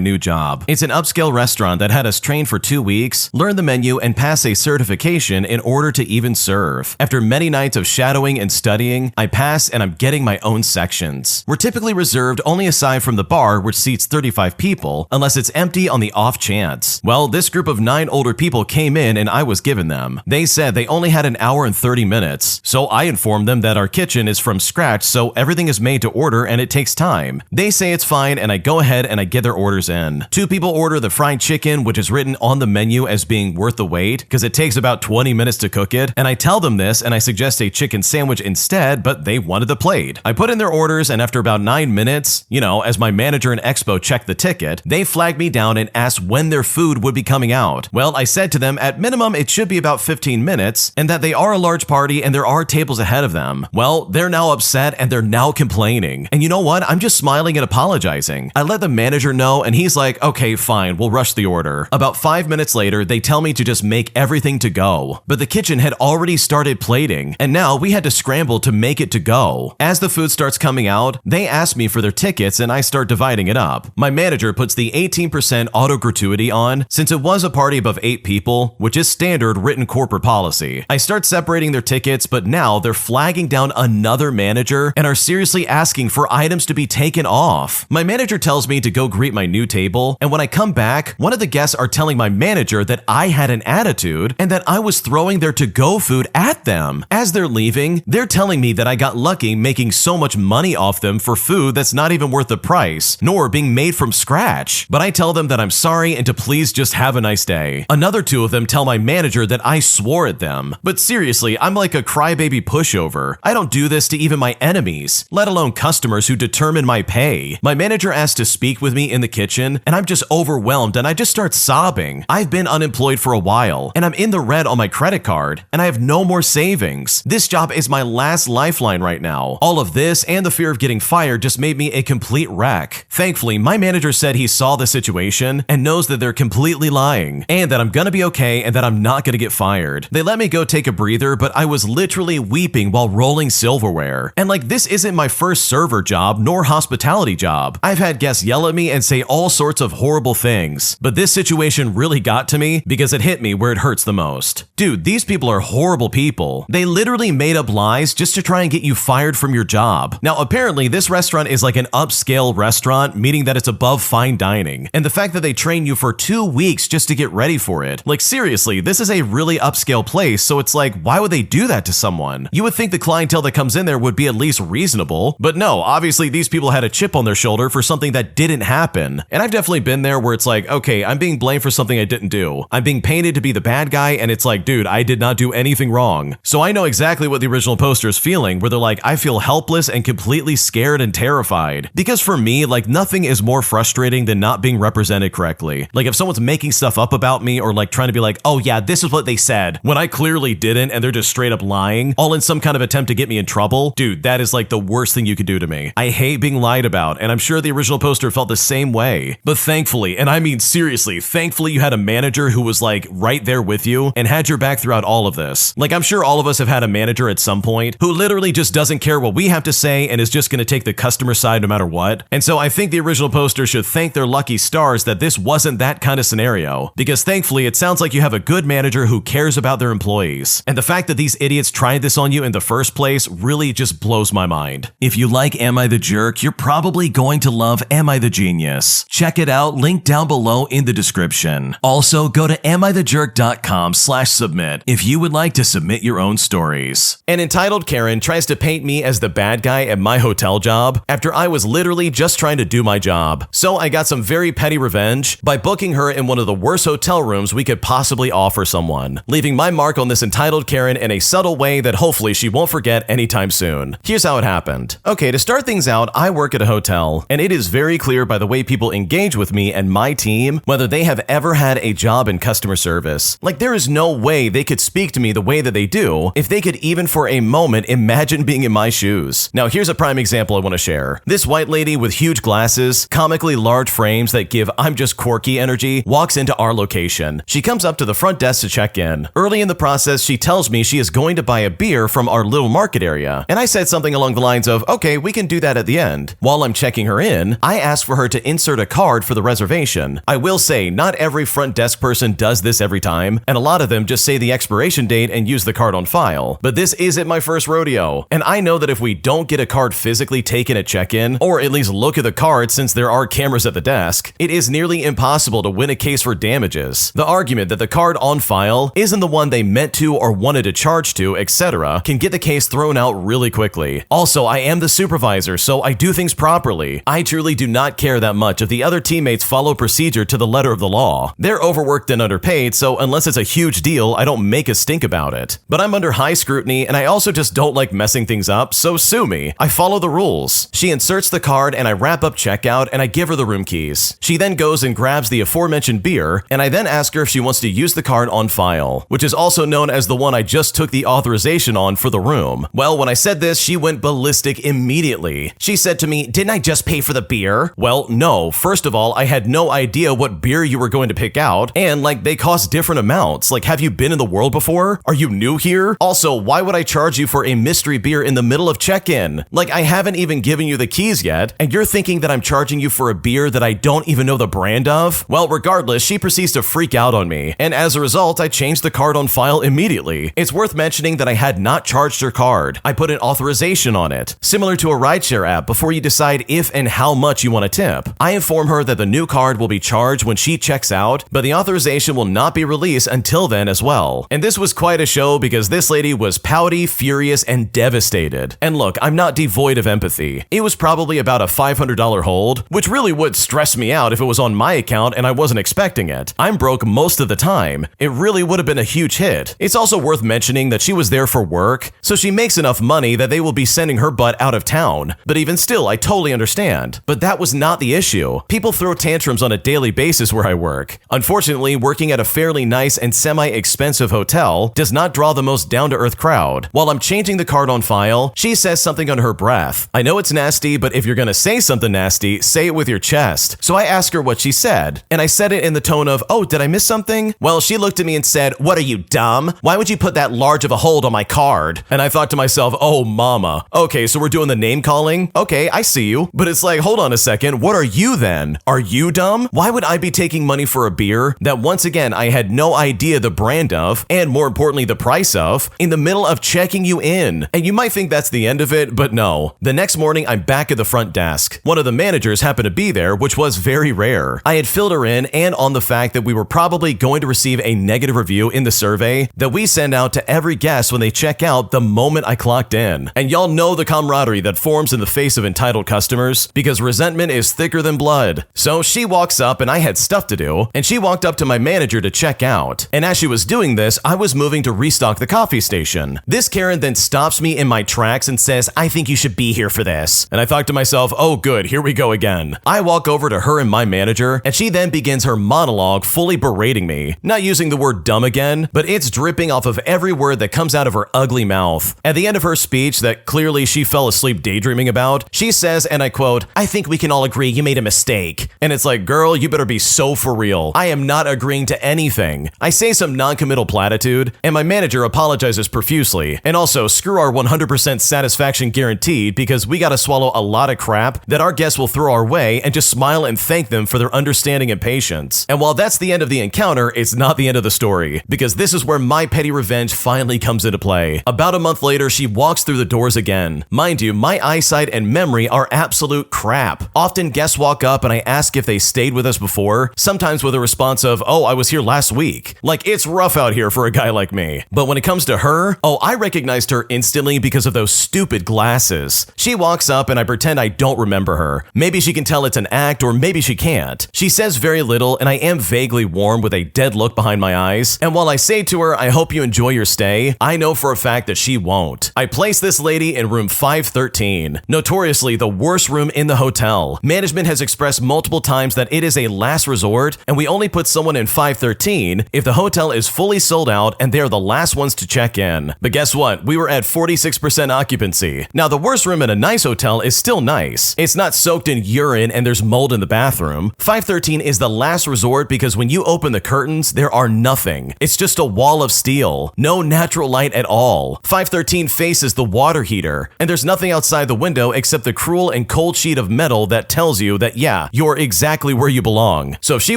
new job. It's an upscale restaurant that had us train for 2 weeks, learn the menu, and pass a certification in order to even serve. After many nights of shadowing and studying, I pass and I'm getting my own sections. We're typically reserved only aside from the bar, which seats 35 people, unless it's empty on the off chance. Well, this group of 9 older people came in and I was given them. They said they only had an hour and 30 minutes, so I informed them that our kitchen is from scratch, so everything is made to order and it takes time. They say it's fine and I go ahead and I get their orders in. 2 people order the fried chicken, which is written on the menu as being worth the wait because it takes about 20 minutes to cook it, and I tell them this and I suggest a chicken sandwich instead, but they wanted the plate. I put in their orders and after about 9 minutes, as my manager and expo checked the ticket, they flagged me down and asked when their food would be coming out. Well, I said to them at minimum it should be about 15 minutes and that they are a large party and there are tables ahead of them. Well, they're now upset and they're now complaining. And you know what? I'm just smiling and apologizing. I let the manager know and he's like, okay, fine, we'll rush the order. About 5 minutes later, they tell me to just make everything to go. But the kitchen had already started plating and now we had to scramble to make it to go. As the food starts coming out, they ask me for their tickets and I start dividing it up. My manager puts the 18% auto gratuity on since it was a party above 8 people, which is standard written corporate policy. I start separating their tickets, but now they're flagging down another manager and are seriously asking for items to be taken off. My manager tells me to go greet my new table, and when I come back, one of the guests are telling my manager that I had an attitude and that I was throwing their to-go food at them. As they're leaving, they're telling me that I got lucky making so much money off them for food that's not even worth the price, nor being made from scratch. But I tell them that I'm sorry and to please just have an nice day. Another two of them tell my manager that I swore at them. But seriously, I'm like a crybaby pushover. I don't do this to even my enemies, let alone customers who determine my pay. My manager asked to speak with me in the kitchen, and I'm just overwhelmed and I just start sobbing. I've been unemployed for a while, and I'm in the red on my credit card, and I have no more savings. This job is my last lifeline right now. All of this and the fear of getting fired just made me a complete wreck. Thankfully, my manager said he saw the situation and knows that they're completely lying, and that I'm gonna be okay and that I'm not gonna get fired. They let me go take a breather, but I was literally weeping while rolling silverware. And like, this isn't my first server job nor hospitality job. I've had guests yell at me and say all sorts of horrible things, but this situation really got to me because it hit me where it hurts the most. Dude, these people are horrible people. They literally made up lies just to try and get you fired from your job. Now, apparently this restaurant is like an upscale restaurant, meaning that it's above fine dining. And the fact that they train you for 2 weeks just to get ready for it. Like seriously, this is a really upscale place, so it's like, why would they do that to someone? You would think the clientele that comes in there would be at least reasonable, but no, obviously these people had a chip on their shoulder for something that didn't happen. And I've definitely been there where it's like, okay, I'm being blamed for something I didn't do. I'm being painted to be the bad guy, and it's like, dude, I did not do anything wrong. So I know exactly what the original poster is feeling, where they're like, I feel helpless and completely scared and terrified. Because for me, like, nothing is more frustrating than not being represented correctly. Like if someone's making stuff up about me or like trying to be like, oh yeah, this is what they said, when I clearly didn't and they're just straight up lying, all in some kind of attempt to get me in trouble, dude, that is like the worst thing you could do to me. I hate being lied about, and I'm sure the original poster felt the same way. But thankfully, and I mean seriously, thankfully you had a manager who was like right there with you and had your back throughout all of this. Like I'm sure all of us have had a manager at some point who literally just doesn't care what we have to say and is just going to take the customer side no matter what. And so I think the original poster should thank their lucky stars that this wasn't that kind of scenario, because thankfully it sounds like you have a good manager who cares about their employees. And the fact that these idiots tried this on you in the first place really just blows my mind. If you like Am I the Jerk, you're probably going to love Am I the Genius. Check it out, link down below in the description. Also, go to amithejerk.com/submit if you would like to submit your own stories. An entitled Karen tries to paint me as the bad guy at my hotel job after I was literally just trying to do my job. So I got some very petty revenge by booking her in one of the worst hotel rooms we could possibly offer someone, leaving my mark on this entitled Karen in a subtle way that hopefully she won't forget anytime soon. Here's how it happened. Okay, to start things out, I work at a hotel, and it is very clear by the way people engage with me and my team whether they have ever had a job in customer service. Like there is no way they could speak to me the way that they do if they could even for a moment imagine being in my shoes. Now here's a prime example I want to share. This white lady with huge glasses, comically large frames that give I'm just quirky energy, walks into our location. She comes up to the front desk to check in. Early in the process, she tells me she is going to buy a beer from our little market area. And I said something along the lines of, okay, we can do that at the end. While I'm checking her in, I asked for her to insert a card for the reservation. I will say, not every front desk person does this every time, and a lot of them just say the expiration date and use the card on file. But this isn't my first rodeo, and I know that if we don't get a card physically taken at check-in, or at least look at the card since there are cameras at the desk, it is nearly impossible to win a case for damages. The argument that the card on file isn't the one they meant to or wanted to charge to, etc., can get the case thrown out really quickly. Also, I am the supervisor, so I do things properly. I truly do not care that much if the other teammates follow procedure to the letter of the law. They're overworked and underpaid, so unless it's a huge deal, I don't make a stink about it. But I'm under high scrutiny, and I also just don't like messing things up, so sue me. I follow the rules. She inserts the card, and I wrap up checkout, and I give her the room keys. She then goes and grabs the aforementioned beer, and I then ask her if she wants to use the card on file, which is also known as the one I just took the authorization on for the room. Well, when I said this, she went ballistic immediately. She said to me, "Didn't I just pay for the beer?" Well, no. First of all, I had no idea what beer you were going to pick out, and like they cost different amounts. Like, have you been in the world before? Are you new here? Also, why would I charge you for a mystery beer in the middle of check-in? Like, I haven't even given you the keys yet, and you're thinking that I'm charging you for a beer that I don't even know the brand of? Well, regardless, she proceeds to freak out on me, and as a result, I changed the card on file immediately. It's worth mentioning that I had not charged her card. I put an authorization on it, similar to a rideshare app before you decide if and how much you want to tip. I inform her that the new card will be charged when she checks out, but the authorization will not be released until then as well. And this was quite a show because this lady was pouty, furious, and devastated. And look, I'm not devoid of empathy. It was probably about a $500 hold, which really would stress me out if it was on my account and I wasn't expecting it. it. I'm broke most of the time. It really would have been a huge hit. It's also worth mentioning that she was there for work, so she makes enough money that they will be sending her butt out of town. But even still, I totally understand. But that was not the issue. People throw tantrums on a daily basis where I work. Unfortunately, working at a fairly nice and semi-expensive hotel does not draw the most down-to-earth crowd. While I'm changing the card on file, she says something under her breath. I know it's nasty, but if you're gonna say something nasty, say it with your chest. So I ask her what she said, and I said it in the tone of, oh, did I miss something? Well, she looked at me and said, what are you, dumb? Why would you put that large of a hold on my card? And I thought to myself, oh, mama. Okay, so we're doing the name calling? Okay, I see you. But it's like, hold on a second, what are you then? Are you dumb? Why would I be taking money for a beer that once again I had no idea the brand of, and more importantly the price of, in the middle of checking you in? And you might think that's the end of it, but no. The next morning I'm back at the front desk. One of the managers happened to be there, which was very rare. I had filled her in and on the fact that we were probably going to receive a negative review in the survey that we send out to every guest when they check out the moment I clocked in. And y'all know the camaraderie that forms in the face of entitled customers, because resentment is thicker than blood. So she walks up, and I had stuff to do, and she walked up to my manager to check out. And as she was doing this, I was moving to restock the coffee station. This Karen then stops me in my tracks and says, I think you should be here for this. And I thought to myself, oh good, here we go again. I walk over to her and my manager, and she then begins her monologue fully berating me. Not using the word dumb again, but it's dripping off of every word that comes out of her ugly mouth. At the end of her speech that clearly she fell asleep daydreaming about, she says, and I quote, I think we can all agree you made a mistake. And it's like, girl, you better be so for real. I am not agreeing to anything. I say some non-committal platitude, and my manager apologizes profusely. And also, screw our 100% satisfaction guaranteed, because we gotta swallow a lot of crap that our guests will throw our way and just smile and thank them for their understanding and patience. And while that's the end of the encounter, it's not the end of the story, because this is where my petty revenge finally comes into play. About a month later, she walks through the doors again. Mind you, my eyesight and memory are absolute crap. Often guests walk up and I ask if they stayed with us before, sometimes with a response of, oh, I was here last week. Like, it's rough out here for a guy like me. But when it comes to her, oh, I recognized her instantly because of those stupid glasses. She walks up and I pretend I don't remember her. Maybe she can tell it's an act, or maybe she can't. She says very little, and I am vaguely warm with a dead look behind my eyes. And while I say to her, I hope you enjoy your stay, I know for a fact that she won't. I place this lady in room 513, notoriously the worst room in the hotel. Management has expressed multiple times that it is a last resort, and we only put someone in 513 if the hotel is fully sold out and they're the last ones to check in. But guess what? We were at 46% occupancy. Now, the worst room in a nice hotel is still nice. It's not soaked in urine and there's mold in the bathroom. 513 is the last resort because when you open the curtains, there are nothing. It's just a wall of steel. No natural light at all. 513 faces the water heater, and there's nothing outside the window except the cruel and cold sheet of metal that tells you that, yeah, you're exactly where you belong. So if she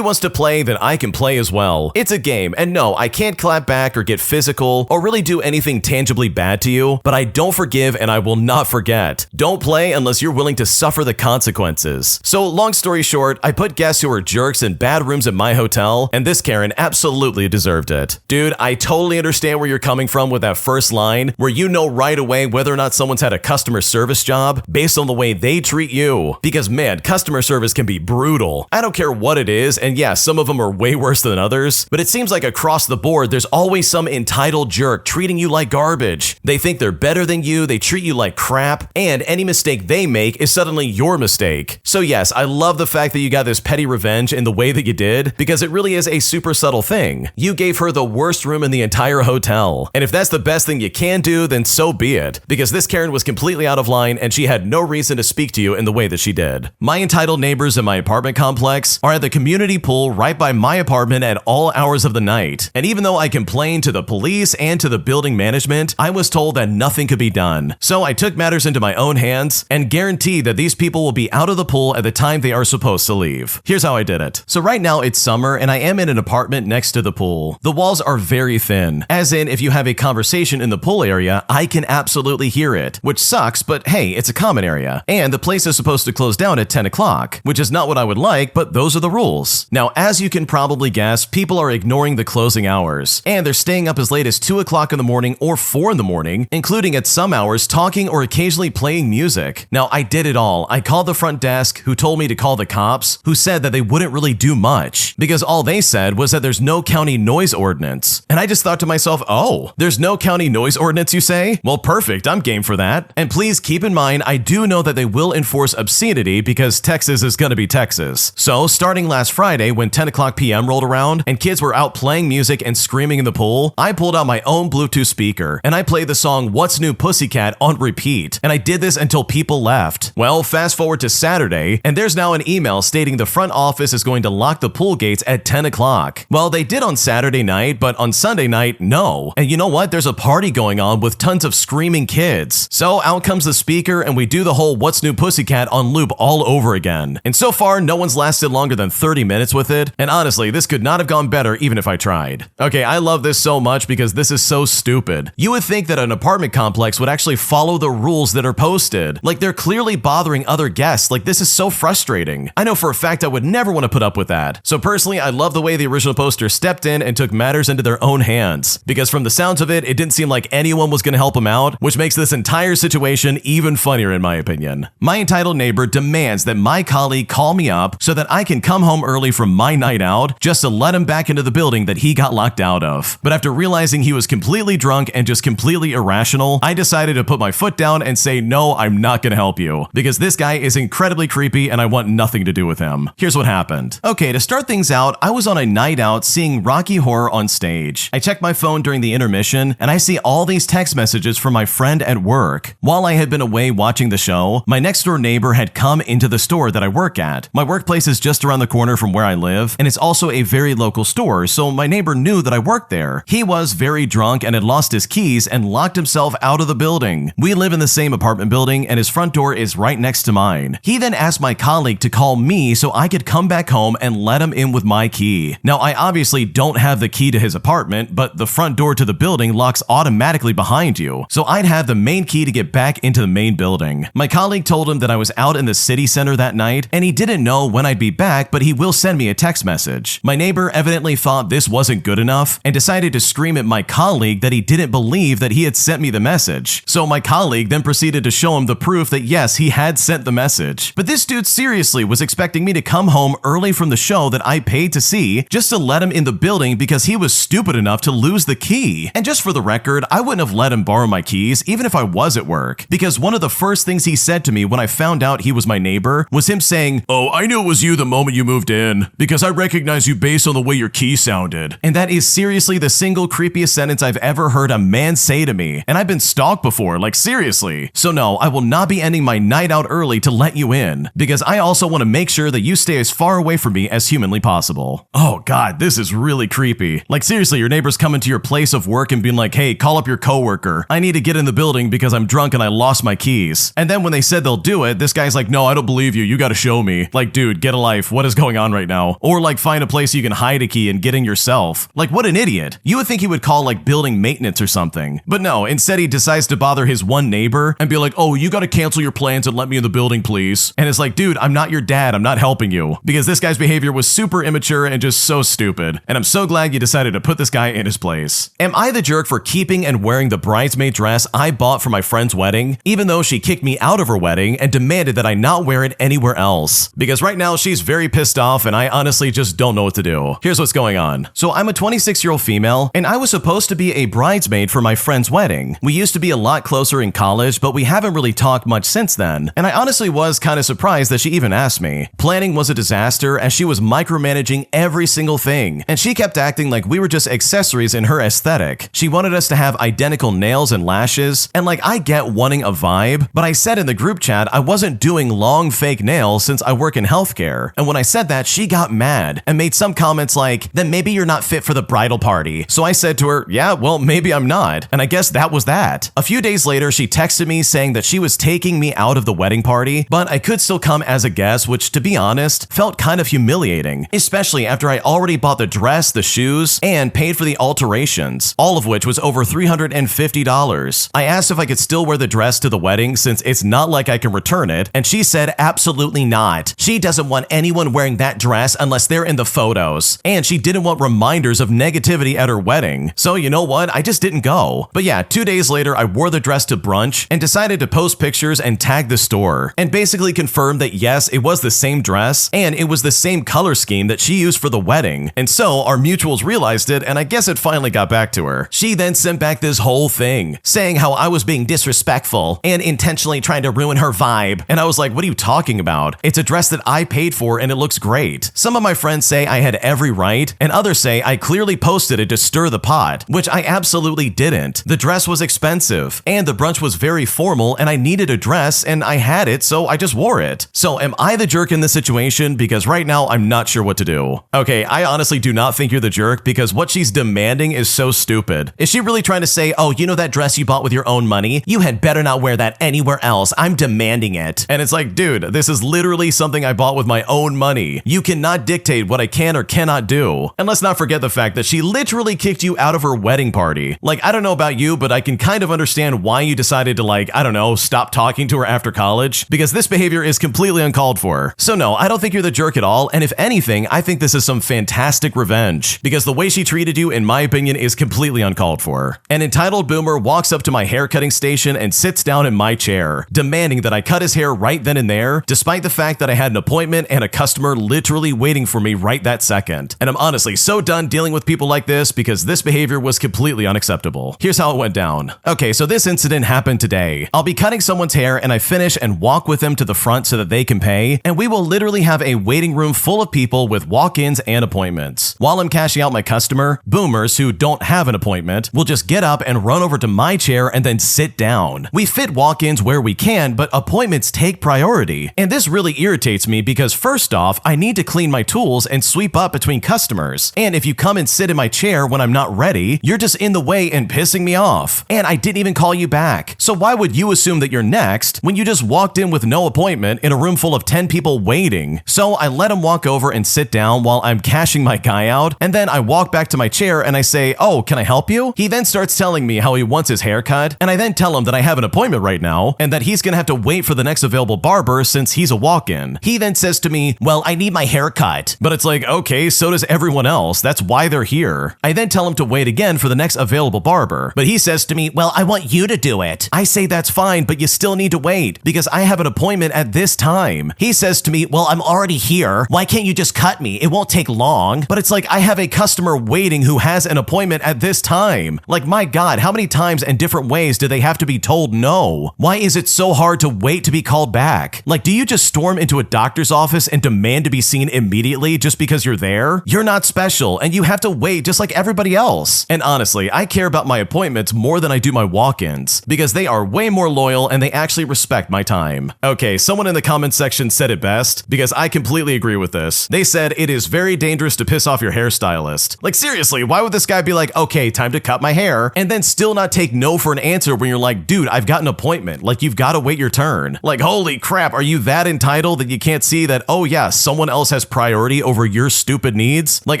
wants to play, then I can play as well. It's a game, and no, I can't clap back or get physical or really do anything tangibly bad to you, but I don't forgive and I will not forget. Don't play unless you're willing to suffer the consequences. So long story short, I put guests who are jerks in bad rooms at my hotel, and this Karen absolutely deserved it. Dude, I totally understand where you're coming from with that first line, where you know right away whether or not someone's had a customer service job based on the way they treat you. Because man, customer service can be brutal. I don't care what it is, and yeah, some of them are way worse than others, but it seems like across the board, there's always some entitled jerk treating you like garbage. They think they're better than you, they treat you like crap, and any mistake they make is suddenly your mistake. So yes, I love the fact that you got this petty revenge in the way that you did, because it really is a super subtle thing. You gave her the worst room in the entire hotel. And if that's the best thing you can do, then so be it, because this Karen was completely out of line and she had no reason to speak to you in the way that she did. My entitled neighbors in my apartment complex are at the community pool right by my apartment at all hours of the night. And even though I complained to the police and to the building management, I was told that nothing could be done. So I took matters into my own hands and guaranteed that these people will be out of the pool at the time they are supposed to leave. Here's how I did it. So right now it's summer and I am in an apartment next to the pool. The walls are very thin, as in if you have a conversation in the pool area, I can absolutely hear it, which sucks, but hey, it's a common area. And the place is supposed to close down at 10 o'clock, which is not what I would like, but those are the rules. Now, as you can probably guess, people are ignoring the closing hours, and they're staying up as late as 2 o'clock in the morning or 4 in the morning, including at some hours talking or occasionally playing music. Now, I did it all. I called the front desk, who told me to call the cops, who said that they wouldn't really do much. much, because all they said was that there's no county noise ordinance. And I just thought to myself, oh, there's no county noise ordinance, you say? Well, perfect, I'm game for that. And please keep in mind, I do know that they will enforce obscenity because Texas is gonna be Texas. So starting last Friday when 10 o'clock p.m. rolled around and kids were out playing music and screaming in the pool, I pulled out my own Bluetooth speaker and I played the song What's New Pussycat on repeat. And I did this until people left. Well, fast forward to Saturday, and there's now an email stating the front office is going to lock the pool gates at 10 o'clock. Well, they did on Saturday night, but on Sunday night, no. And you know what? There's a party going on with tons of screaming kids. So out comes the speaker and we do the whole What's New Pussycat on loop all over again. And so far, no one's lasted longer than 30 minutes with it. And honestly, this could not have gone better even if I tried. Okay, I love this so much because this is so stupid. You would think that an apartment complex would actually follow the rules that are posted. Like, they're clearly bothering other guests. Like, this is so frustrating. I know for a fact I would never want to put up with that. So personally, I love the way the original poster stepped in and took matters into their own hands. Because from the sounds of it, it didn't seem like anyone was going to help him out, which makes this entire situation even funnier in my opinion. My entitled neighbor demands that my colleague call me up so that I can come home early from my night out just to let him back into the building that he got locked out of. But after realizing he was completely drunk and just completely irrational, I decided to put my foot down and say, no, I'm not going to help you, because this guy is incredibly creepy and I want nothing to do with him. Here's what happened. Okay, to start things out, I was on a night out seeing Rocky Horror on stage. I checked my phone during the intermission and I see all these text messages from my friend at work. While I had been away watching the show, my next door neighbor had come into the store that I work at. My workplace is just around the corner from where I live, and it's also a very local store, so my neighbor knew that I worked there. He was very drunk and had lost his keys and locked himself out of the building. We live in the same apartment building and his front door is right next to mine. He then asked my colleague to call me so I could come back home and let him in with my key. Now, I obviously don't have the key to his apartment, but the front door to the building locks automatically behind you, so I'd have the main key to get back into the main building. My colleague told him that I was out in the city center that night and he didn't know when I'd be back, but he will send me a text message. My neighbor evidently thought this wasn't good enough and decided to scream at my colleague that he didn't believe that he had sent me the message. So my colleague then proceeded to show him the proof that yes, he had sent the message. But this dude seriously was expecting me to come home early from the show that I paid to see just to let him in the building because he was stupid enough to lose the key. And just for the record, I wouldn't have let him borrow my keys even if I was at work, because one of the first things he said to me when I found out he was my neighbor was him saying, "Oh, I knew it was you the moment you moved in because I recognize you based on the way your key sounded." And that is seriously the single creepiest sentence I've ever heard a man say to me. And I've been stalked before, like seriously. So no, I will not be ending my night out early to let you in, because I also want to make sure that you stay as far away from me as humanly possible. Oh God, this is really creepy. Like seriously, your neighbor's coming to your place of work and being like, "Hey, call up your coworker. I need to get in the building because I'm drunk and I lost my keys." And then when they said they'll do it, this guy's like, "No, I don't believe you. You got to show me." Like, dude, get a life. What is going on right now? Or like find a place you can hide a key and get in yourself. Like, what an idiot. You would think he would call like building maintenance or something. But no, instead he decides to bother his one neighbor and be like, "Oh, you got to cancel your plans and let me in the building, please." And it's like, dude, I'm not your dad. I'm not helping you, because this guy's behavior was super immature and just so stupid. And I'm so glad you decided to put this guy in his place. Am I the jerk for keeping and wearing the bridesmaid dress I bought for my friend's wedding, even though she kicked me out of her wedding and demanded that I not wear it anywhere else? Because right now she's very pissed off and I honestly just don't know what to do. Here's what's going on. So I'm a 26-year-old female and I was supposed to be a bridesmaid for my friend's wedding. We used to be a lot closer in college, but we haven't really talked much since then. And I honestly was kind of surprised that she even asked me. Planning was a disaster as she was micromanaging every single thing, and she kept acting like we were just accessories in her aesthetic. She wanted us to have identical nails and lashes, and like I get wanting a vibe, but I said in the group chat I wasn't doing long fake nails since I work in healthcare. And when I said that, she got mad and made some comments like, "Then maybe you're not fit for the bridal party." So I said to her, "Yeah, well, maybe I'm not." And I guess that was that. A few days later, she texted me saying that she was taking me out of the wedding party, but I could still come as a guest, which to be honest, felt kind of humiliating, especially after I already bought the dress, the shoes, and paid for the alterations, all of which was over $350. I asked if I could still wear the dress to the wedding since it's not like I can return it, and she said absolutely not. She doesn't want anyone wearing that dress unless they're in the photos, and she didn't want reminders of negativity at her wedding. So you know what? I just didn't go. But yeah, 2 days later, I wore the dress to brunch and decided to post pictures and tag the store, and basically confirmed that yes, it was the same dress and it was the same color scheme scheme that she used for the wedding, and so our mutuals realized it, and I guess it finally got back to her. She then sent back this whole thing, saying how I was being disrespectful and intentionally trying to ruin her vibe, and I was like, what are you talking about? It's a dress that I paid for and it looks great. Some of my friends say I had every right, and others say I clearly posted it to stir the pot, which I absolutely didn't. The dress was expensive, and the brunch was very formal, and I needed a dress, and I had it, so I just wore it. So am I the jerk in this situation? Because right now, I'm not sure what to do. Okay, I honestly do not think you're the jerk because what she's demanding is so stupid. Is she really trying to say, oh, you know that dress you bought with your own money? You had better not wear that anywhere else. I'm demanding it. And it's like, dude, this is literally something I bought with my own money. You cannot dictate what I can or cannot do. And let's not forget the fact that she literally kicked you out of her wedding party. Like, I don't know about you, but I can kind of understand why you decided to, like, I don't know, stop talking to her after college, because this behavior is completely uncalled for. So no, I don't think you're the jerk at all, and if anything, I think this is some fantastic revenge, because the way she treated you, in my opinion, is completely uncalled for. An entitled boomer walks up to my haircutting station and sits down in my chair, demanding that I cut his hair right then and there, despite the fact that I had an appointment and a customer literally waiting for me right that second. And I'm honestly so done dealing with people like this because this behavior was completely unacceptable. Here's how it went down. Okay, so this incident happened today. I'll be cutting someone's hair and I finish and walk with them to the front so that they can pay, and we will literally have a waiting room full of people with walk-ins and appointments. While I'm cashing out my customer, boomers who don't have an appointment will just get up and run over to my chair and then sit down. We fit walk-ins where we can, but appointments take priority. And this really irritates me because first off, I need to clean my tools and sweep up between customers. And if you come and sit in my chair when I'm not ready, you're just in the way and pissing me off. And I didn't even call you back. So why would you assume that you're next when you just walked in with no appointment in a room full of 10 people waiting? So I let him walk over and sit down while I'm cashing my guy out, and then I walk back to my chair and I say, oh, can I help you? He then starts telling me how he wants his hair cut, and I then tell him that I have an appointment right now and that he's gonna have to wait for the next available barber since he's a walk-in. He then says to me, well, I need my hair cut. But it's like, okay, so does everyone else. That's why they're here. I then tell him to wait again for the next available barber, but he says to me, well, I want you to do it. I say that's fine, but you still need to wait because I have an appointment at this time. He says to me, well, I'm already here. Why can't you just cut me? It won't take long. But it's like, I have a customer waiting who has an appointment at this time. Like, my God, how many times and different ways do they have to be told no? Why is it so hard to wait to be called back? Like, do you just storm into a doctor's office and demand to be seen immediately just because you're there? You're not special and you have to wait just like everybody else. And honestly, I care about my appointments more than I do my walk-ins because they are way more loyal and they actually respect my time. Okay, someone in the comments section said it best because I completely agree with this. They said it is very dangerous to piss off your hairstylist. Like, seriously, why would this guy be like, okay, time to cut my hair, and then still not take no for an answer when you're like, dude, I've got an appointment. Like, you've got to wait your turn. Like, holy crap, are you that entitled that you can't see that, oh yeah, someone else has priority over your stupid needs? Like,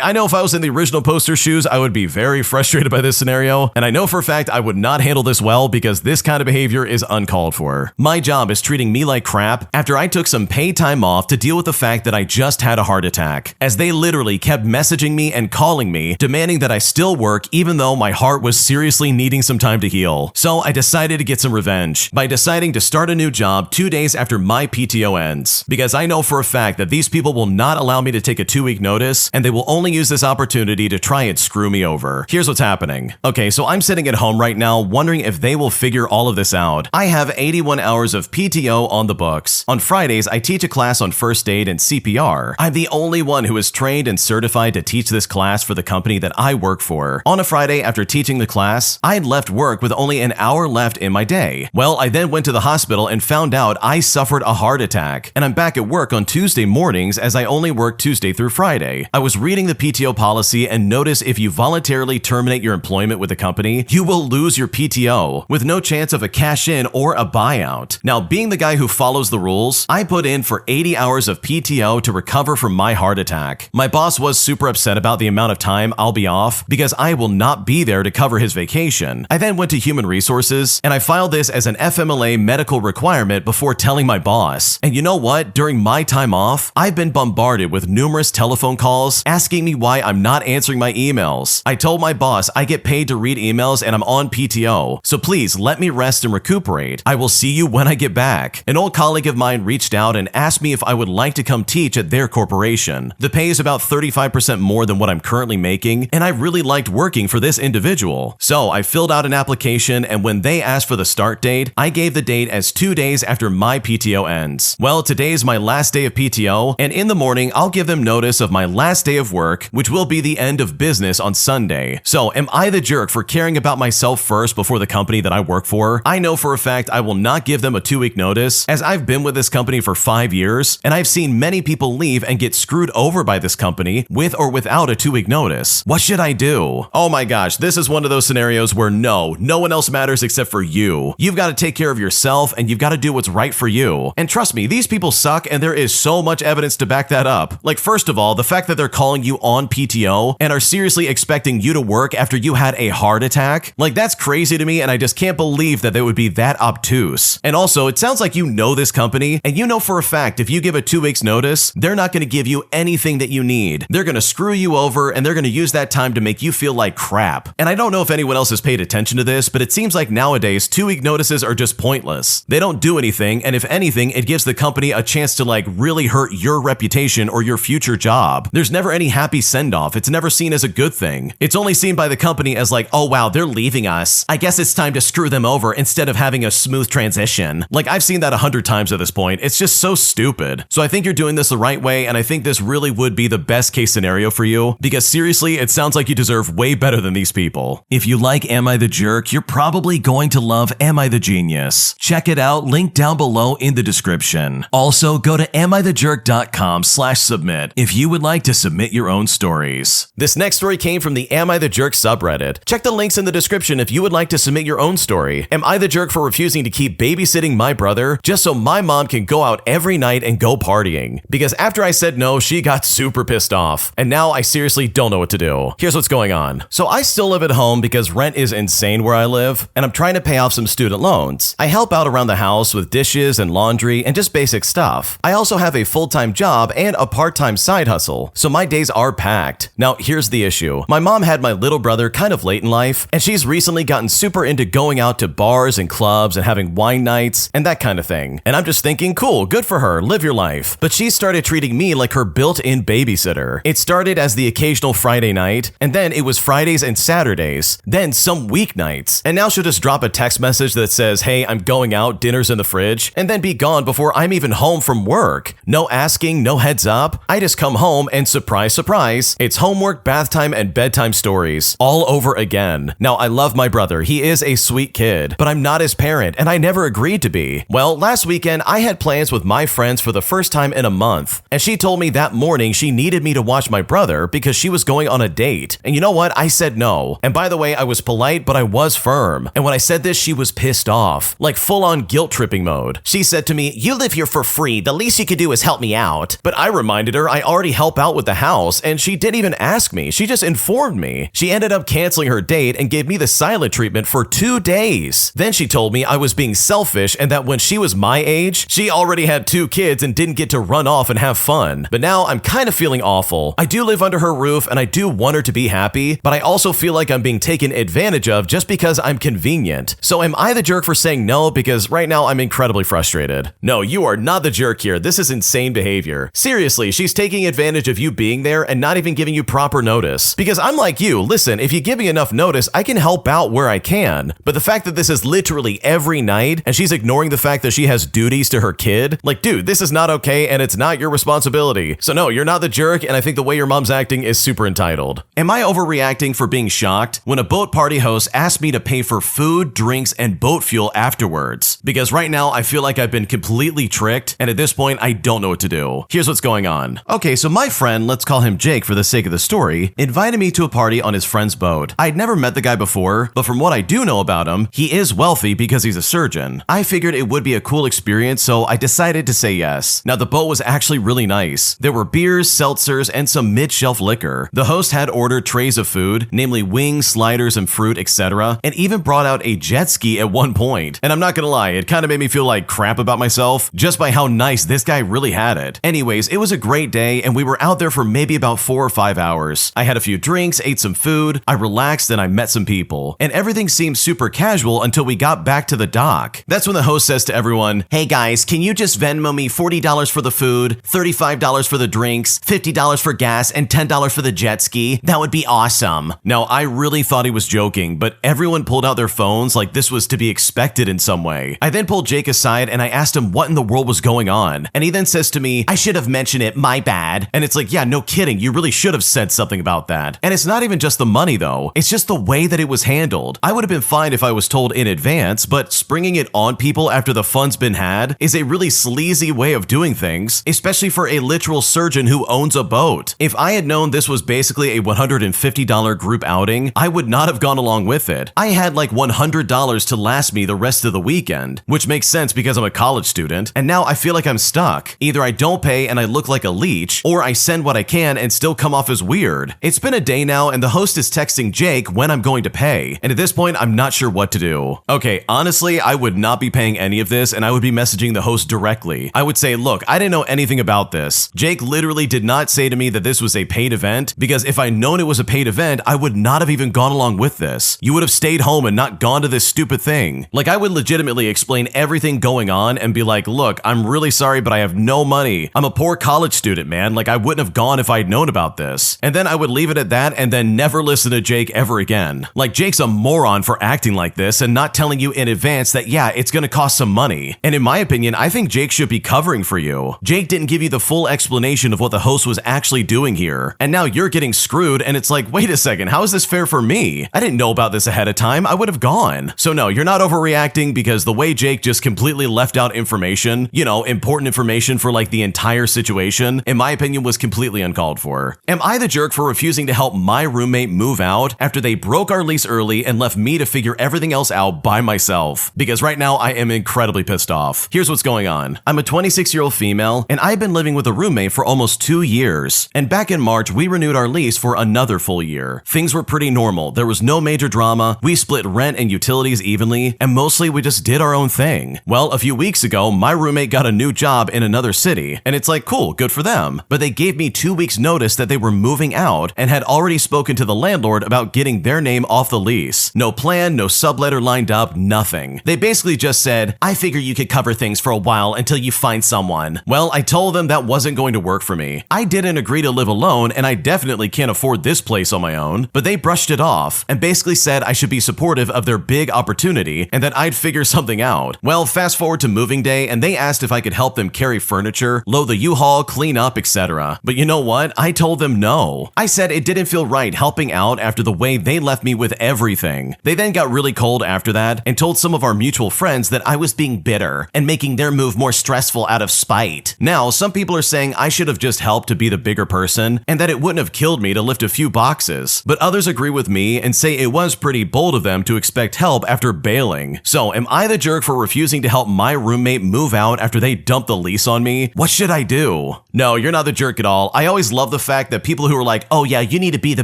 I know if I was in the original poster's shoes, I would be very frustrated by this scenario, and I know for a fact I would not handle this well because this kind of behavior is uncalled for. My job is treating me like crap after I took some paid time off to deal with the fact that I just had a heart attack, as they literally kept messaging me and calling me, demanding that I still work even though my heart was seriously needing some time to heal. So I decided to get some revenge by deciding to start a new job 2 days after my PTO ends, because I know for a fact that these people will not allow me to take a 2-week notice, and they will only use this opportunity to try and screw me over. Here's what's happening. Okay, so I'm sitting at home right now wondering if they will figure all of this out. I have 81 hours of PTO on the books. On Fridays, I teach a class on first aid and CPR. I'm the only one who is trained and certified to teach this class for the company that I work for. On a Friday, after teaching the class, I had left work with only an hour left in my day. Well, I then went to the hospital and found out I suffered a heart attack, and I'm back at work on Tuesday mornings as I only work Tuesday through Friday. I was reading the PTO policy and noticed if you voluntarily terminate your employment with the company, you will lose your PTO with no chance of a cash-in or a buyout. Now, being the guy who follows the rules, I put in for 80 hours of PTO to recover from my heart attack. My boss was super upset about the amount of time I'll be off because I will not be there to cover his vacation. I then went to Human Resources and I filed this as an FMLA medical requirement before telling my boss. And you know what? During my time off, I've been bombarded with numerous telephone calls asking me why I'm not answering my emails. I told my boss I get paid to read emails and I'm on PTO, so please let me rest and recuperate. I will see you when I get back. An old colleague of mine reached out and asked me if I would like to come teach at their corporation. application. The pay is about 35% more than what I'm currently making, and I really liked working for this individual. So I filled out an application, and when they asked for the start date, I gave the date as 2 days after my PTO ends. Well, today is my last day of PTO, and in the morning, I'll give them notice of my last day of work, which will be the end of business on Sunday. So am I the jerk for caring about myself first before the company that I work for? I know for a fact I will not give them a 2-week notice, as I've been with this company for 5 years, and I've seen many people leave and get screwed over by this company with or without a 2-week notice. What should I do? Oh my gosh, this is one of those scenarios where no one else matters except for you. You've got to take care of yourself, and you've got to do what's right for you. And trust me, these people suck, and there is so much evidence to back that up. Like, first of all, the fact that they're calling you on PTO and are seriously expecting you to work after you had a heart attack, like, that's crazy to me, and I just can't believe that they would be that obtuse. And also, it sounds like you know this company, and you know for a fact if you give a 2 weeks notice, they're not going to give you anything that you need. They're going to screw you over, and they're going to use that time to make you feel like crap. And I don't know if anyone else has paid attention to this, but it seems like nowadays 2-week notices are just pointless. They don't do anything, and if anything, it gives the company a chance to like really hurt your reputation or your future job. There's never any happy send-off. It's never seen as a good thing. It's only seen by the company as like, oh wow, they're leaving us. I guess it's time to screw them over instead of having a smooth transition. Like, I've seen that 100 times at this point. It's just so stupid. So I think you're doing this the right way, and I think this really would be the best case scenario for you, because seriously, it sounds like you deserve way better than these people. If you like Am I the Jerk, you're probably going to love Am I the Genius. Check it out, link down below in the description. Also, go to amithejerk.com/submit if you would like to submit your own stories. This next story came from the Am I the Jerk subreddit. Check the links in the description if you would like to submit your own story. Am I the jerk for refusing to keep babysitting my brother just so my mom can go out every night and go partying? Because after I said no, she got super pissed off, and now I seriously don't know what to do. Here's what's going on. So I still live at home because rent is insane where I live, and I'm trying to pay off some student loans. I help out around the house with dishes and laundry and just basic stuff. I also have a full-time job and a part-time side hustle, so my days are packed. Now, here's the issue. My mom had my little brother kind of late in life, and she's recently gotten super into going out to bars and clubs and having wine nights and that kind of thing. And I'm just thinking, cool, good for her, live your life. But she started treating me like her built-in babysitter. It started as the occasional Friday night, and then it was Fridays and Saturdays, then some weeknights. And now she'll just drop a text message that says, hey, I'm going out, dinner's in the fridge, and then be gone before I'm even home from work. No asking, no heads up. I just come home and surprise, surprise, it's homework, bath time, and bedtime stories all over again. Now, I love my brother. He is a sweet kid, but I'm not his parent, and I never agreed to be. Well, last weekend, I had plans with my friends for the first time in a month, and she told me that morning she needed me to watch my brother because she was going on a date. And you know what? I said no. And by the way, I was polite, but I was firm. And when I said this, she was pissed off, like full-on guilt-tripping mode. She said to me, you live here for free. The least you could do is help me out. But I reminded her I already help out with the house, and she didn't even ask me. She just informed me. She ended up canceling her date and gave me the silent treatment for 2 days. Then she told me I was being selfish and that when she was my age, she already had 2 kids and didn't get to run off and have fun. But now I'm kind of feeling awful. I do live under her roof and I do want her to be happy, but I also feel like I'm being taken advantage of just because I'm convenient. So am I the jerk for saying no? Because right now I'm incredibly frustrated. No, you are not the jerk here. This is insane behavior. Seriously, she's taking advantage of you being there and not even giving you proper notice. Because I'm like you, listen, if you give me enough notice, I can help out where I can. But the fact that this is literally every night and she's ignoring the fact that she has duties to her kid, like, dude, this is not okay and it's not your responsibility. So no, you're not the jerk, and I think the way your mom's acting is super entitled. Am I overreacting for being shocked when a boat party host asked me to pay for food, drinks, and boat fuel afterwards? Because right now I feel like I've been completely tricked, and at this point I don't know what to do. Here's what's going on. Okay, so my friend, let's call him Jake for the sake of the story, invited me to a party on his friend's boat. I'd never met the guy before, but from what I do know about him, he is wealthy because he's a surgeon. I figured it would be a cool experience, so I decided to say yes. Now, the boat was actually really nice. There were beers, seltzers, and some mid-shelf liquor. The host had ordered trays of food, namely wings, sliders, and fruit, etc., and even brought out a jet ski at one point. And I'm not gonna lie, it kind of made me feel like crap about myself just by how nice this guy really had it. Anyways, it was a great day, and we were out there for maybe about 4 or 5 hours. I had a few drinks, ate some food, I relaxed, and I met some people. And everything seemed super casual until we got back to the dock. That's when the host says to everyone, hey guys, can you just Venmo me $40 for the food, $35 for the drinks, $50 for gas, and $10 for the jet ski. That would be awesome. Now, I really thought he was joking, but everyone pulled out their phones like this was to be expected in some way. I then pulled Jake aside and I asked him what in the world was going on. And he then says to me, I should have mentioned it, my bad. And it's like, yeah, no kidding. You really should have said something about that. And it's not even just the money though. It's just the way that it was handled. I would have been fine if I was told in advance, but springing it on people after the fun's been had is a really sleazy way of doing things, especially for a literal surgeon who owns a boat. If I had known this was basically a $150 group outing, I would not have gone along with it. I had like $100 to last me the rest of the weekend, which makes sense because I'm a college student, and now I feel like I'm stuck. Either I don't pay and I look like a leech, or I send what I can and still come off as weird. It's been a day now and the host is texting Jake when I'm going to pay, and at this point I'm not sure what to do. Okay, honestly, I would not be paying any of this and I would be messaging the host directly. I would say, look, I didn't know anything about this. Jake literally did not say to me that this was a paid event, because if I'd known it was a paid event, I would not have even gone along with this. You would have stayed home and not gone to this stupid thing. Like, I would legitimately explain everything going on and be like, look, I'm really sorry, but I have no money. I'm a poor college student, man. Like, I wouldn't have gone if I'd known about this. And then I would leave it at that and then never listen to Jake ever again. Like, Jake's a moron for acting like this and not telling you in advance that, yeah, it's gonna cost some money. And in my opinion, I think Jake should be covering for you. Jake didn't give you the full explanation of what the host was actually doing here. And now you're getting screwed and it's like, wait a second, how is this fair for me? I didn't know about this ahead of time. I would have gone. So no, you're not overreacting, because the way Jake just completely left out information, you know, important information for like the entire situation, in my opinion, was completely uncalled for. Am I the jerk for refusing to help my roommate move out after they broke our lease early and left me to figure everything else out by myself? Because right now I am incredibly pissed off. Here's what's going on. I'm a 26-year-old female and I've been living with a roommate for almost 2 years. And back in March, we renewed our lease for another full year. Things were pretty normal. There was no major drama. We split rent and utilities evenly, and mostly we just did our own thing. Well, a few weeks ago, my roommate got a new job in another city, and it's like, cool, good for them. But they gave me 2 weeks notice that they were moving out and had already spoken to the landlord about getting their name off the lease. No plan, no subletter lined up, nothing. They basically just said, I figure you could cover things for a while until you find someone. Well, I told them that wasn't going to work for me. I didn't agree to live alone, and I definitely can't afford this place on my own, but they brushed it off and basically said I should be supportive of their big opportunity and that I'd figure something out. Well, fast forward to moving day and they asked if I could help them carry furniture, load the U-Haul, clean up, etc. But you know what? I told them no. I said it didn't feel right helping out after the way they left me with everything. They then got really cold after that and told some of our mutual friends that I was being bitter and making their move more stressful out of spite. Now, some people are saying I should have just helped to be the bigger person and that it wouldn't have killed me to lift a few boxes. But others agree with me and say it was pretty bold of them to expect help after bailing. So am I the jerk for refusing to help my roommate move out after they dumped the lease on me? What should I do? No, you're not the jerk at all. I always love the fact that people who are like, oh yeah, you need to be the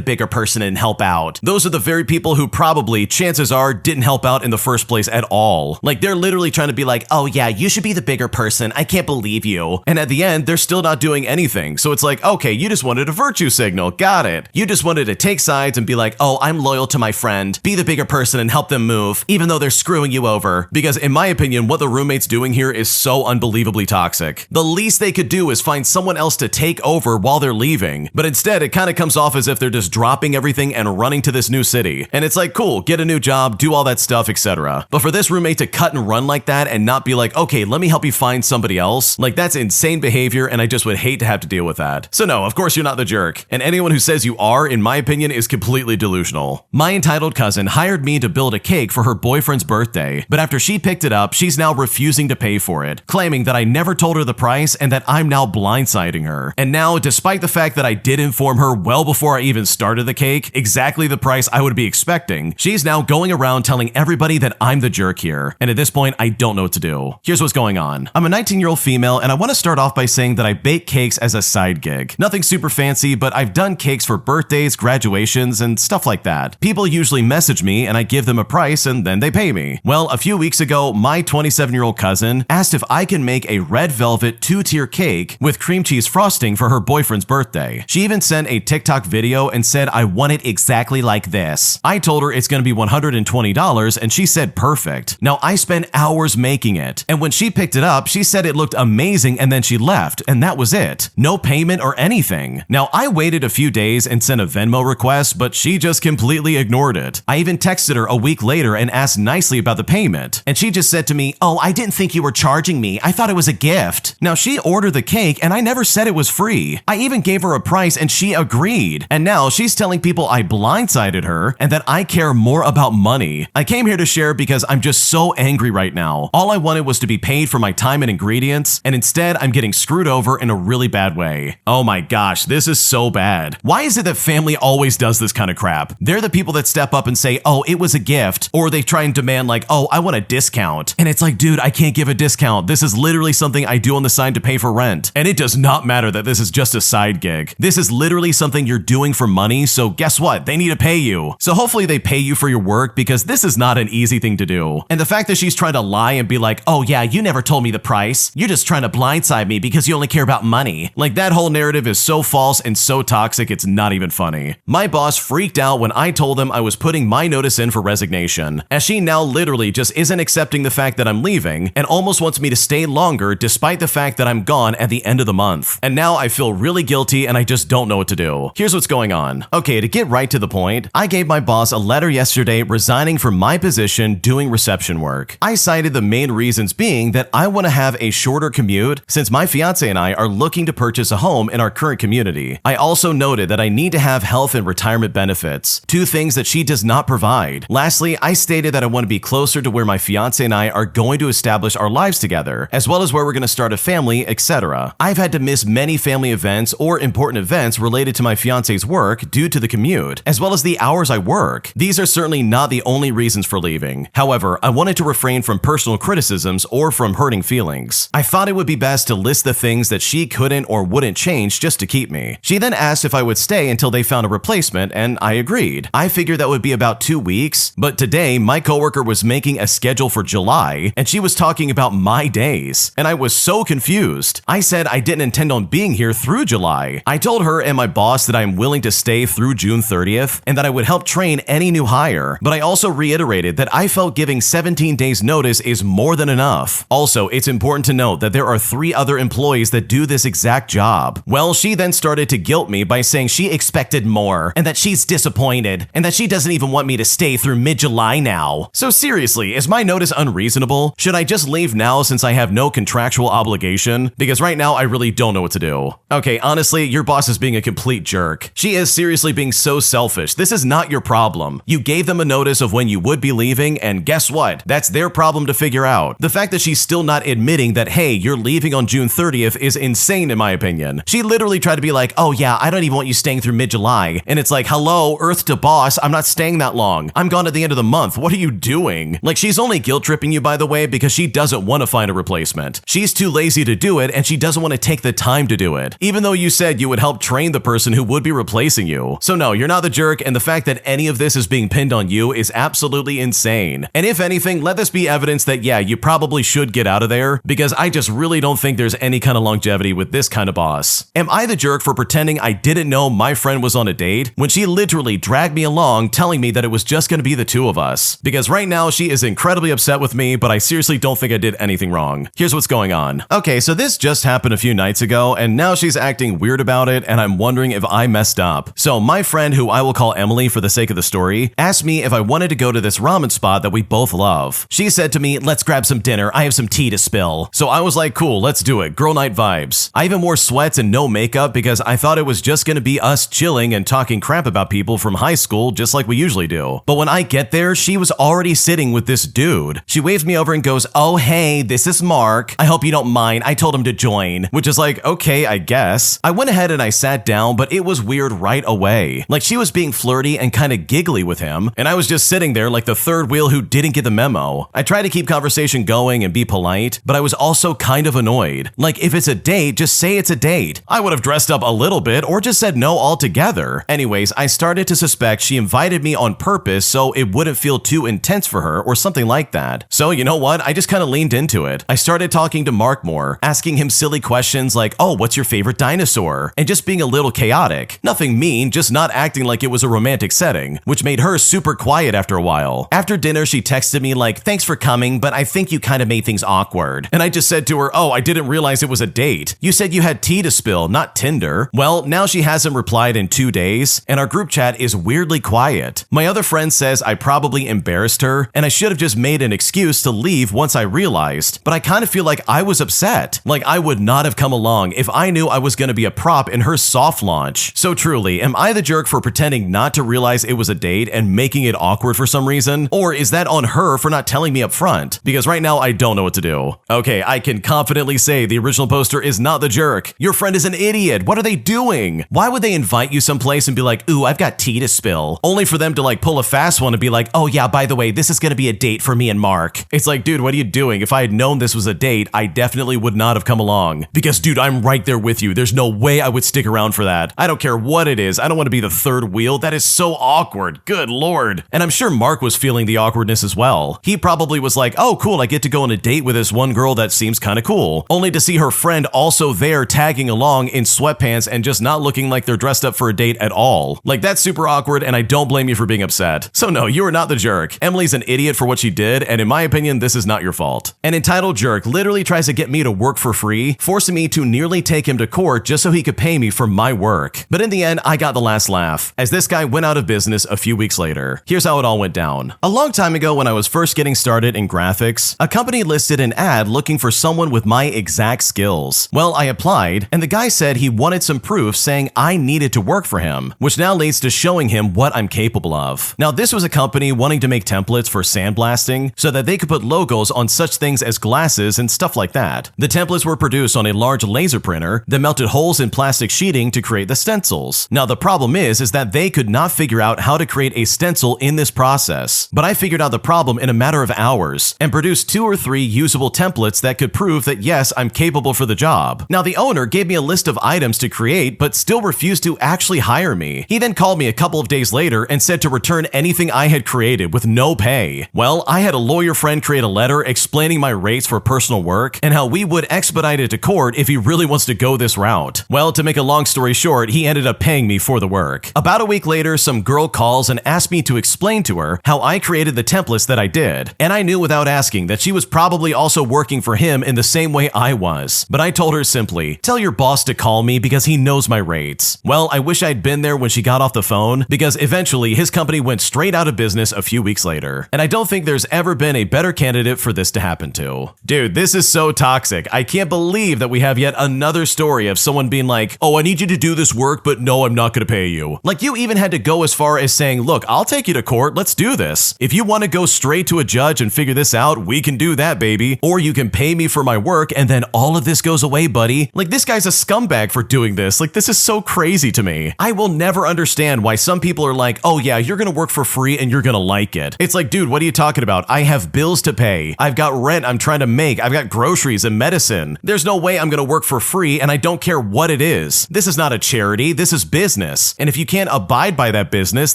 bigger person and help out. Those are the very people who probably, chances are, didn't help out in the first place at all. Like, they're literally trying to be like, oh yeah, you should be the bigger person. I can't believe you. And at the end, they're still not doing anything. So it's like, okay, you just wanted a virtue signal. Got it. You just wanted to take sides and be like, oh, I'm loyal to my friend. Be the bigger person and help them move, even though they're screwing you over. Because in my opinion, what the roommate's doing here is so unbelievably toxic. The least they could do is find someone else to take over while they're leaving. But instead, it kind of comes off as if they're just dropping everything and running to this new city. And it's like, cool, get a new job, do all that stuff, etc. But for this roommate to cut and run like that and not be like, okay, let me help you find somebody else, like, that's insane behavior, and I just would hate to have to deal with that. So no, of course you're not the jerk. And anyone who says you are, in my opinion, is completely delusional. My entitled cousin hired me to build a cake for her boyfriend's birthday, but after she picked it up, she's now refusing to pay for it, claiming that I never told her the price and that I'm now blindsiding her. And now, despite the fact that I did inform her well before I even started the cake, exactly the price I would be expecting, she's now going around telling everybody that I'm the jerk here. And at this point, I don't know what to do. Here's what's going on. I'm a 19-year-old female, and I want to start off by saying that I bake cakes as a side gig. Nothing super fancy, but I've done cakes for birthdays, graduations, and stuff like that. People usually message me and I give them a price and then they pay me. Well, a few weeks ago, my 27-year-old cousin asked if I can make a red velvet 2-tier cake with cream cheese frosting for her boyfriend's birthday. She even sent a TikTok video and said I want it exactly like this. I told her it's going to be $120 and she said perfect. Now, I spent hours making it, and when she picked it up, she said it looked amazing and then she left, and that was it. No payment or anything. Now, I waited a few days and sent a Venmo request, but she just completely ignored it. I even texted her a week later and asked nicely about the payment, and she just said to me, "Oh, I didn't think you were charging me. I thought it was a gift." Now, she ordered the cake and I never said it was free. I even gave her a price and she agreed. And now she's telling people I blindsided her and that I care more about money. I came here to share because I'm just so angry right now. All I wanted was to be paid for my time and ingredients, and instead I'm getting screwed over in a really bad way. Oh my gosh, this is so bad. Why is it that family always does this kind of crap? They're the people that step up and say, "Oh, it was a gift," or they try and demand like, "Oh, I want a discount." And it's like, dude, I can't give a discount. This is literally something I do on the side to pay for rent. And it does not matter that this is just a side gig. This is literally something you're doing for money, so guess what? They need to pay you. So hopefully they pay you for your work, because this is not an easy thing to do. And the fact that she's trying to lie and be like, "Oh yeah, you never told me the price. You're just trying to blindside me because you only care about money." Like, that whole narrative is so false and so toxic, it's not even funny. My boss freaked out when I told them I was putting my notice in for resignation, as she now literally just isn't accepting the fact that I'm leaving and almost wants me to stay longer despite the fact that I'm gone at the end of the month. And now I feel really guilty and I just don't know what to do. Here's what's going on. Okay, to get right to the point, I gave my boss a letter yesterday resigning from my position doing reception work. I cited the main reasons being that I want to have a shorter commute since my fiance and I are looking to purchase a home in our current community. I also noted that I need to have health and retirement benefits, two things that she does not provide. Lastly, I stated that I want to be closer to where my fiance and I are going to establish our lives together, as well as where we're going to start a family, etc. I've had to miss many family events or important events related to my fiance's work due to the commute, as well as the hours I work. These are certainly not the only reasons for leaving. However, I wanted to refrain from personal criticisms or from hurting feelings. I thought it would be best to list the things that she couldn't or wouldn't change just to keep me. She then asked if I would stay until they found a replacement, and I agreed. I figured that would be about 2 weeks, but today my coworker was making a schedule for July, and she was talking about my days, and I was so confused. I said I didn't intend on being here through July. I told her and my boss that I'm willing to stay through June 30th and that I would help train any new hire, but I also reiterated that I felt giving 17 days notice is more than enough. Also, it's important to note that there are 3 other employees that do this exact job. Well, she then started to guilt me by saying she expected more and that she's disappointed and that she doesn't even want me to stay through mid-July now. So seriously, is my notice unreasonable? Should I just leave now since I have no contractual obligation? Because right now I really don't know what to do. Okay, honestly, your boss is being a complete jerk. She is seriously being so selfish. This is not your problem. You gave them a notice of when you would be leaving, and guess what? That's their problem to figure out. The fact that she's still not admitting that, hey, you're leaving on June 30th is insane in my opinion. She literally tried to be like, "Oh yeah, I don't even want you staying through mid-July." And it's like, hello, earth to boss, I'm not staying that long. I'm gone at the end of the month. What are you doing? Like, she's only guilt tripping you, by the way, because she doesn't want to find a replacement. She's too lazy to do it, and she doesn't want to take the time to do it, even though you said you would help train the person who would be replacing you. So no, you're not the jerk, and the fact that any of this is being pinned on you is absolutely insane. And if anything, let this be evidence that, yeah, you probably should get out of there, because I just really don't think there's any kind of longevity with this kind of boss. Am I the jerk for pretending I didn't know my friend was on a date when she literally dragged me along telling me that it was just going to be the two of us? Because right now she is incredibly upset with me, but I seriously don't think I did anything wrong. Here's what's going on. Okay, so this just happened a few nights ago, and now she's acting weird about it, and I'm wondering if I messed up. So my friend, who I will call Emily for the sake of the story, asked me if I wanted to go to this ramen spot that we both love. She said to me, "Let's grab some dinner. I have some tea to spill." So I was like, cool, let's do it. Girl night vibes. I even wore sweats and no makeup because I thought it was just gonna be us chilling and talking crap about people from high school just like we usually do. But when I get there, she was already sitting with this dude. She waves me over and goes, "Oh hey, this is Mark. I hope you don't mind. I told him to join." Which is like, okay, I guess. I went ahead and I sat down, but it was weird right away. Like, she was being flirty and kind of giggly with him, and I was just sitting there like the third wheel who didn't get the memo. I tried to keep conversation going and be polite, but I was also kind of annoyed. Like, if it's a date, just say it's a date. I would have dressed up a little bit or just said no altogether. Anyways, I started to suspect she invited me on purpose so it wouldn't feel too intense for her or something like that. So you know what? I just kind of leaned into it. I started talking to Mark more, asking him silly questions like, "Oh, what's your favorite dinosaur?" and just being a little chaotic. Nothing mean, just not acting like it was a romantic setting, which made her super quiet after a while. After dinner, she texted me like, "Thanks for coming, but I think you kind of made things awkward." And I just said to her, "Oh, I didn't realize it was a date." You said you had tea to spill, not Tinder. Well, now she hasn't replied in 2 days, and our group chat is weirdly quiet. My other friend says I probably embarrassed her, and I should have just made an excuse to leave once I realized, but I kind of feel like I was upset. Like I would not have come along if I knew I was going to be a prop in her soft launch. So truly, am I the jerk for pretending not to realize it was a date and making it awkward for some reason? Or is that on her for not telling me up front? Because right now I don't know what to do. Okay, I can confidently say the original poster is not the jerk. Your friend is an idiot. What are they doing? Why would they invite you someplace and be like, ooh, I've got tea to spill, only for them to like pull a fast one and be like, oh yeah, by the way, this is going to be a date for me and Mark. It's like, dude, what are you doing? If I had known this was a date, I definitely would not have come along. Because dude, I'm right there with you. There's no way I would stick around for that. I don't care what it is. I don't want to be the third wheel. That is so awkward. Good Lord. And I'm sure Mark was feeling the awkwardness as well. He probably was like, oh cool, I get to go on a date with this one girl that seems kind of cool, only to see her friend also there tagging along in sweatpants and just not looking like they're dressed up for a date at all. Like that's super awkward, and I don't blame you for being upset. So no, you are not the jerk. Emily's an idiot for what she did, and in my opinion, this is not your fault. An entitled jerk literally tries to get me to work for free, forcing me to nearly take him to court just so he could pay me for my work. But in the end, I got the last laugh, as this guy went out of business a few weeks later. Here's how it all went down. A long time ago when I was first getting started in graphics, a company listed an ad looking for someone with my exact skills. Well, I applied, and the guy said he wanted some proof saying I needed to work for him, which now leads to showing him what I'm capable of. Now, this was a company wanting to make templates for sandblasting so that they could put logos on such things as glasses and stuff like that. The templates were produced on a large laser printer that melted holes in plastic sheeting to create the stencils. Now, the problem is that they could not figure out how to create a stencil in this process, but I figured out the problem in a matter of hours and produced 2 or 3 usable templates that could prove that yes, I'm capable for the job. Now, the owner gave me a list of items to create, but still refused to actually hire me. He then called me a couple of days later and said to return anything I had created with no pay. Well, I had a lawyer friend create a letter explaining my rates for personal work and how we would expedite it to court if he really wants to go this route. Well, to make a long story short, he ended up paying me for the work. About a week later, some girl calls and asked me to explain to her how I created the templates that I did. And I knew without asking that she was probably also working for him in the same way I was. But I told her simply, tell your boss to call me because he knows my rates. Well, I wish I'd been there when she got off the phone, because eventually his company went straight out of business a few weeks later. And I don't think there's ever been a better candidate for this to happen to. Dude, this is so toxic. I can't believe that we have yet another story of someone being like, oh, I need you to do this work, but no, I'm not going to pay you. Like, you even had to go as far as saying, look, I'll take you to court. Let's do this. If you want to go straight to a judge and figure this out, we can do that, baby. Or you can pay me for my work and then all of this goes away, buddy. Like, this guy's a scumbag for doing this. Like, this is so crazy to me. I will never understand why some people are like, oh yeah, you're going to work for free and you're going to like it. It's like, dude, what are you talking about? I have bills to pay. I've got rent I'm trying to make. I've got groceries and medicine. There's no way I'm going to work for free, and I don't care what it is. This is not a charity. This is business. And if you can't abide by that business,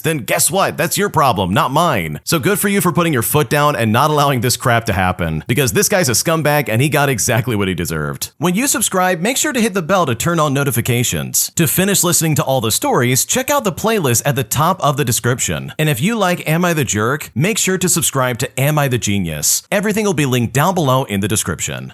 then guess what? That's your problem, not mine. So good for you for putting your foot down and not allowing this crap to happen, because this guy's a scumbag and he got exactly what he deserved. When you subscribe, make sure to hit the bell to turn on notifications. To finish listening to all the stories, check out the playlist at the top of the description. And if you like Am I the Jerk, make sure to subscribe to Am I the Genius. Everything will be linked down below in the description.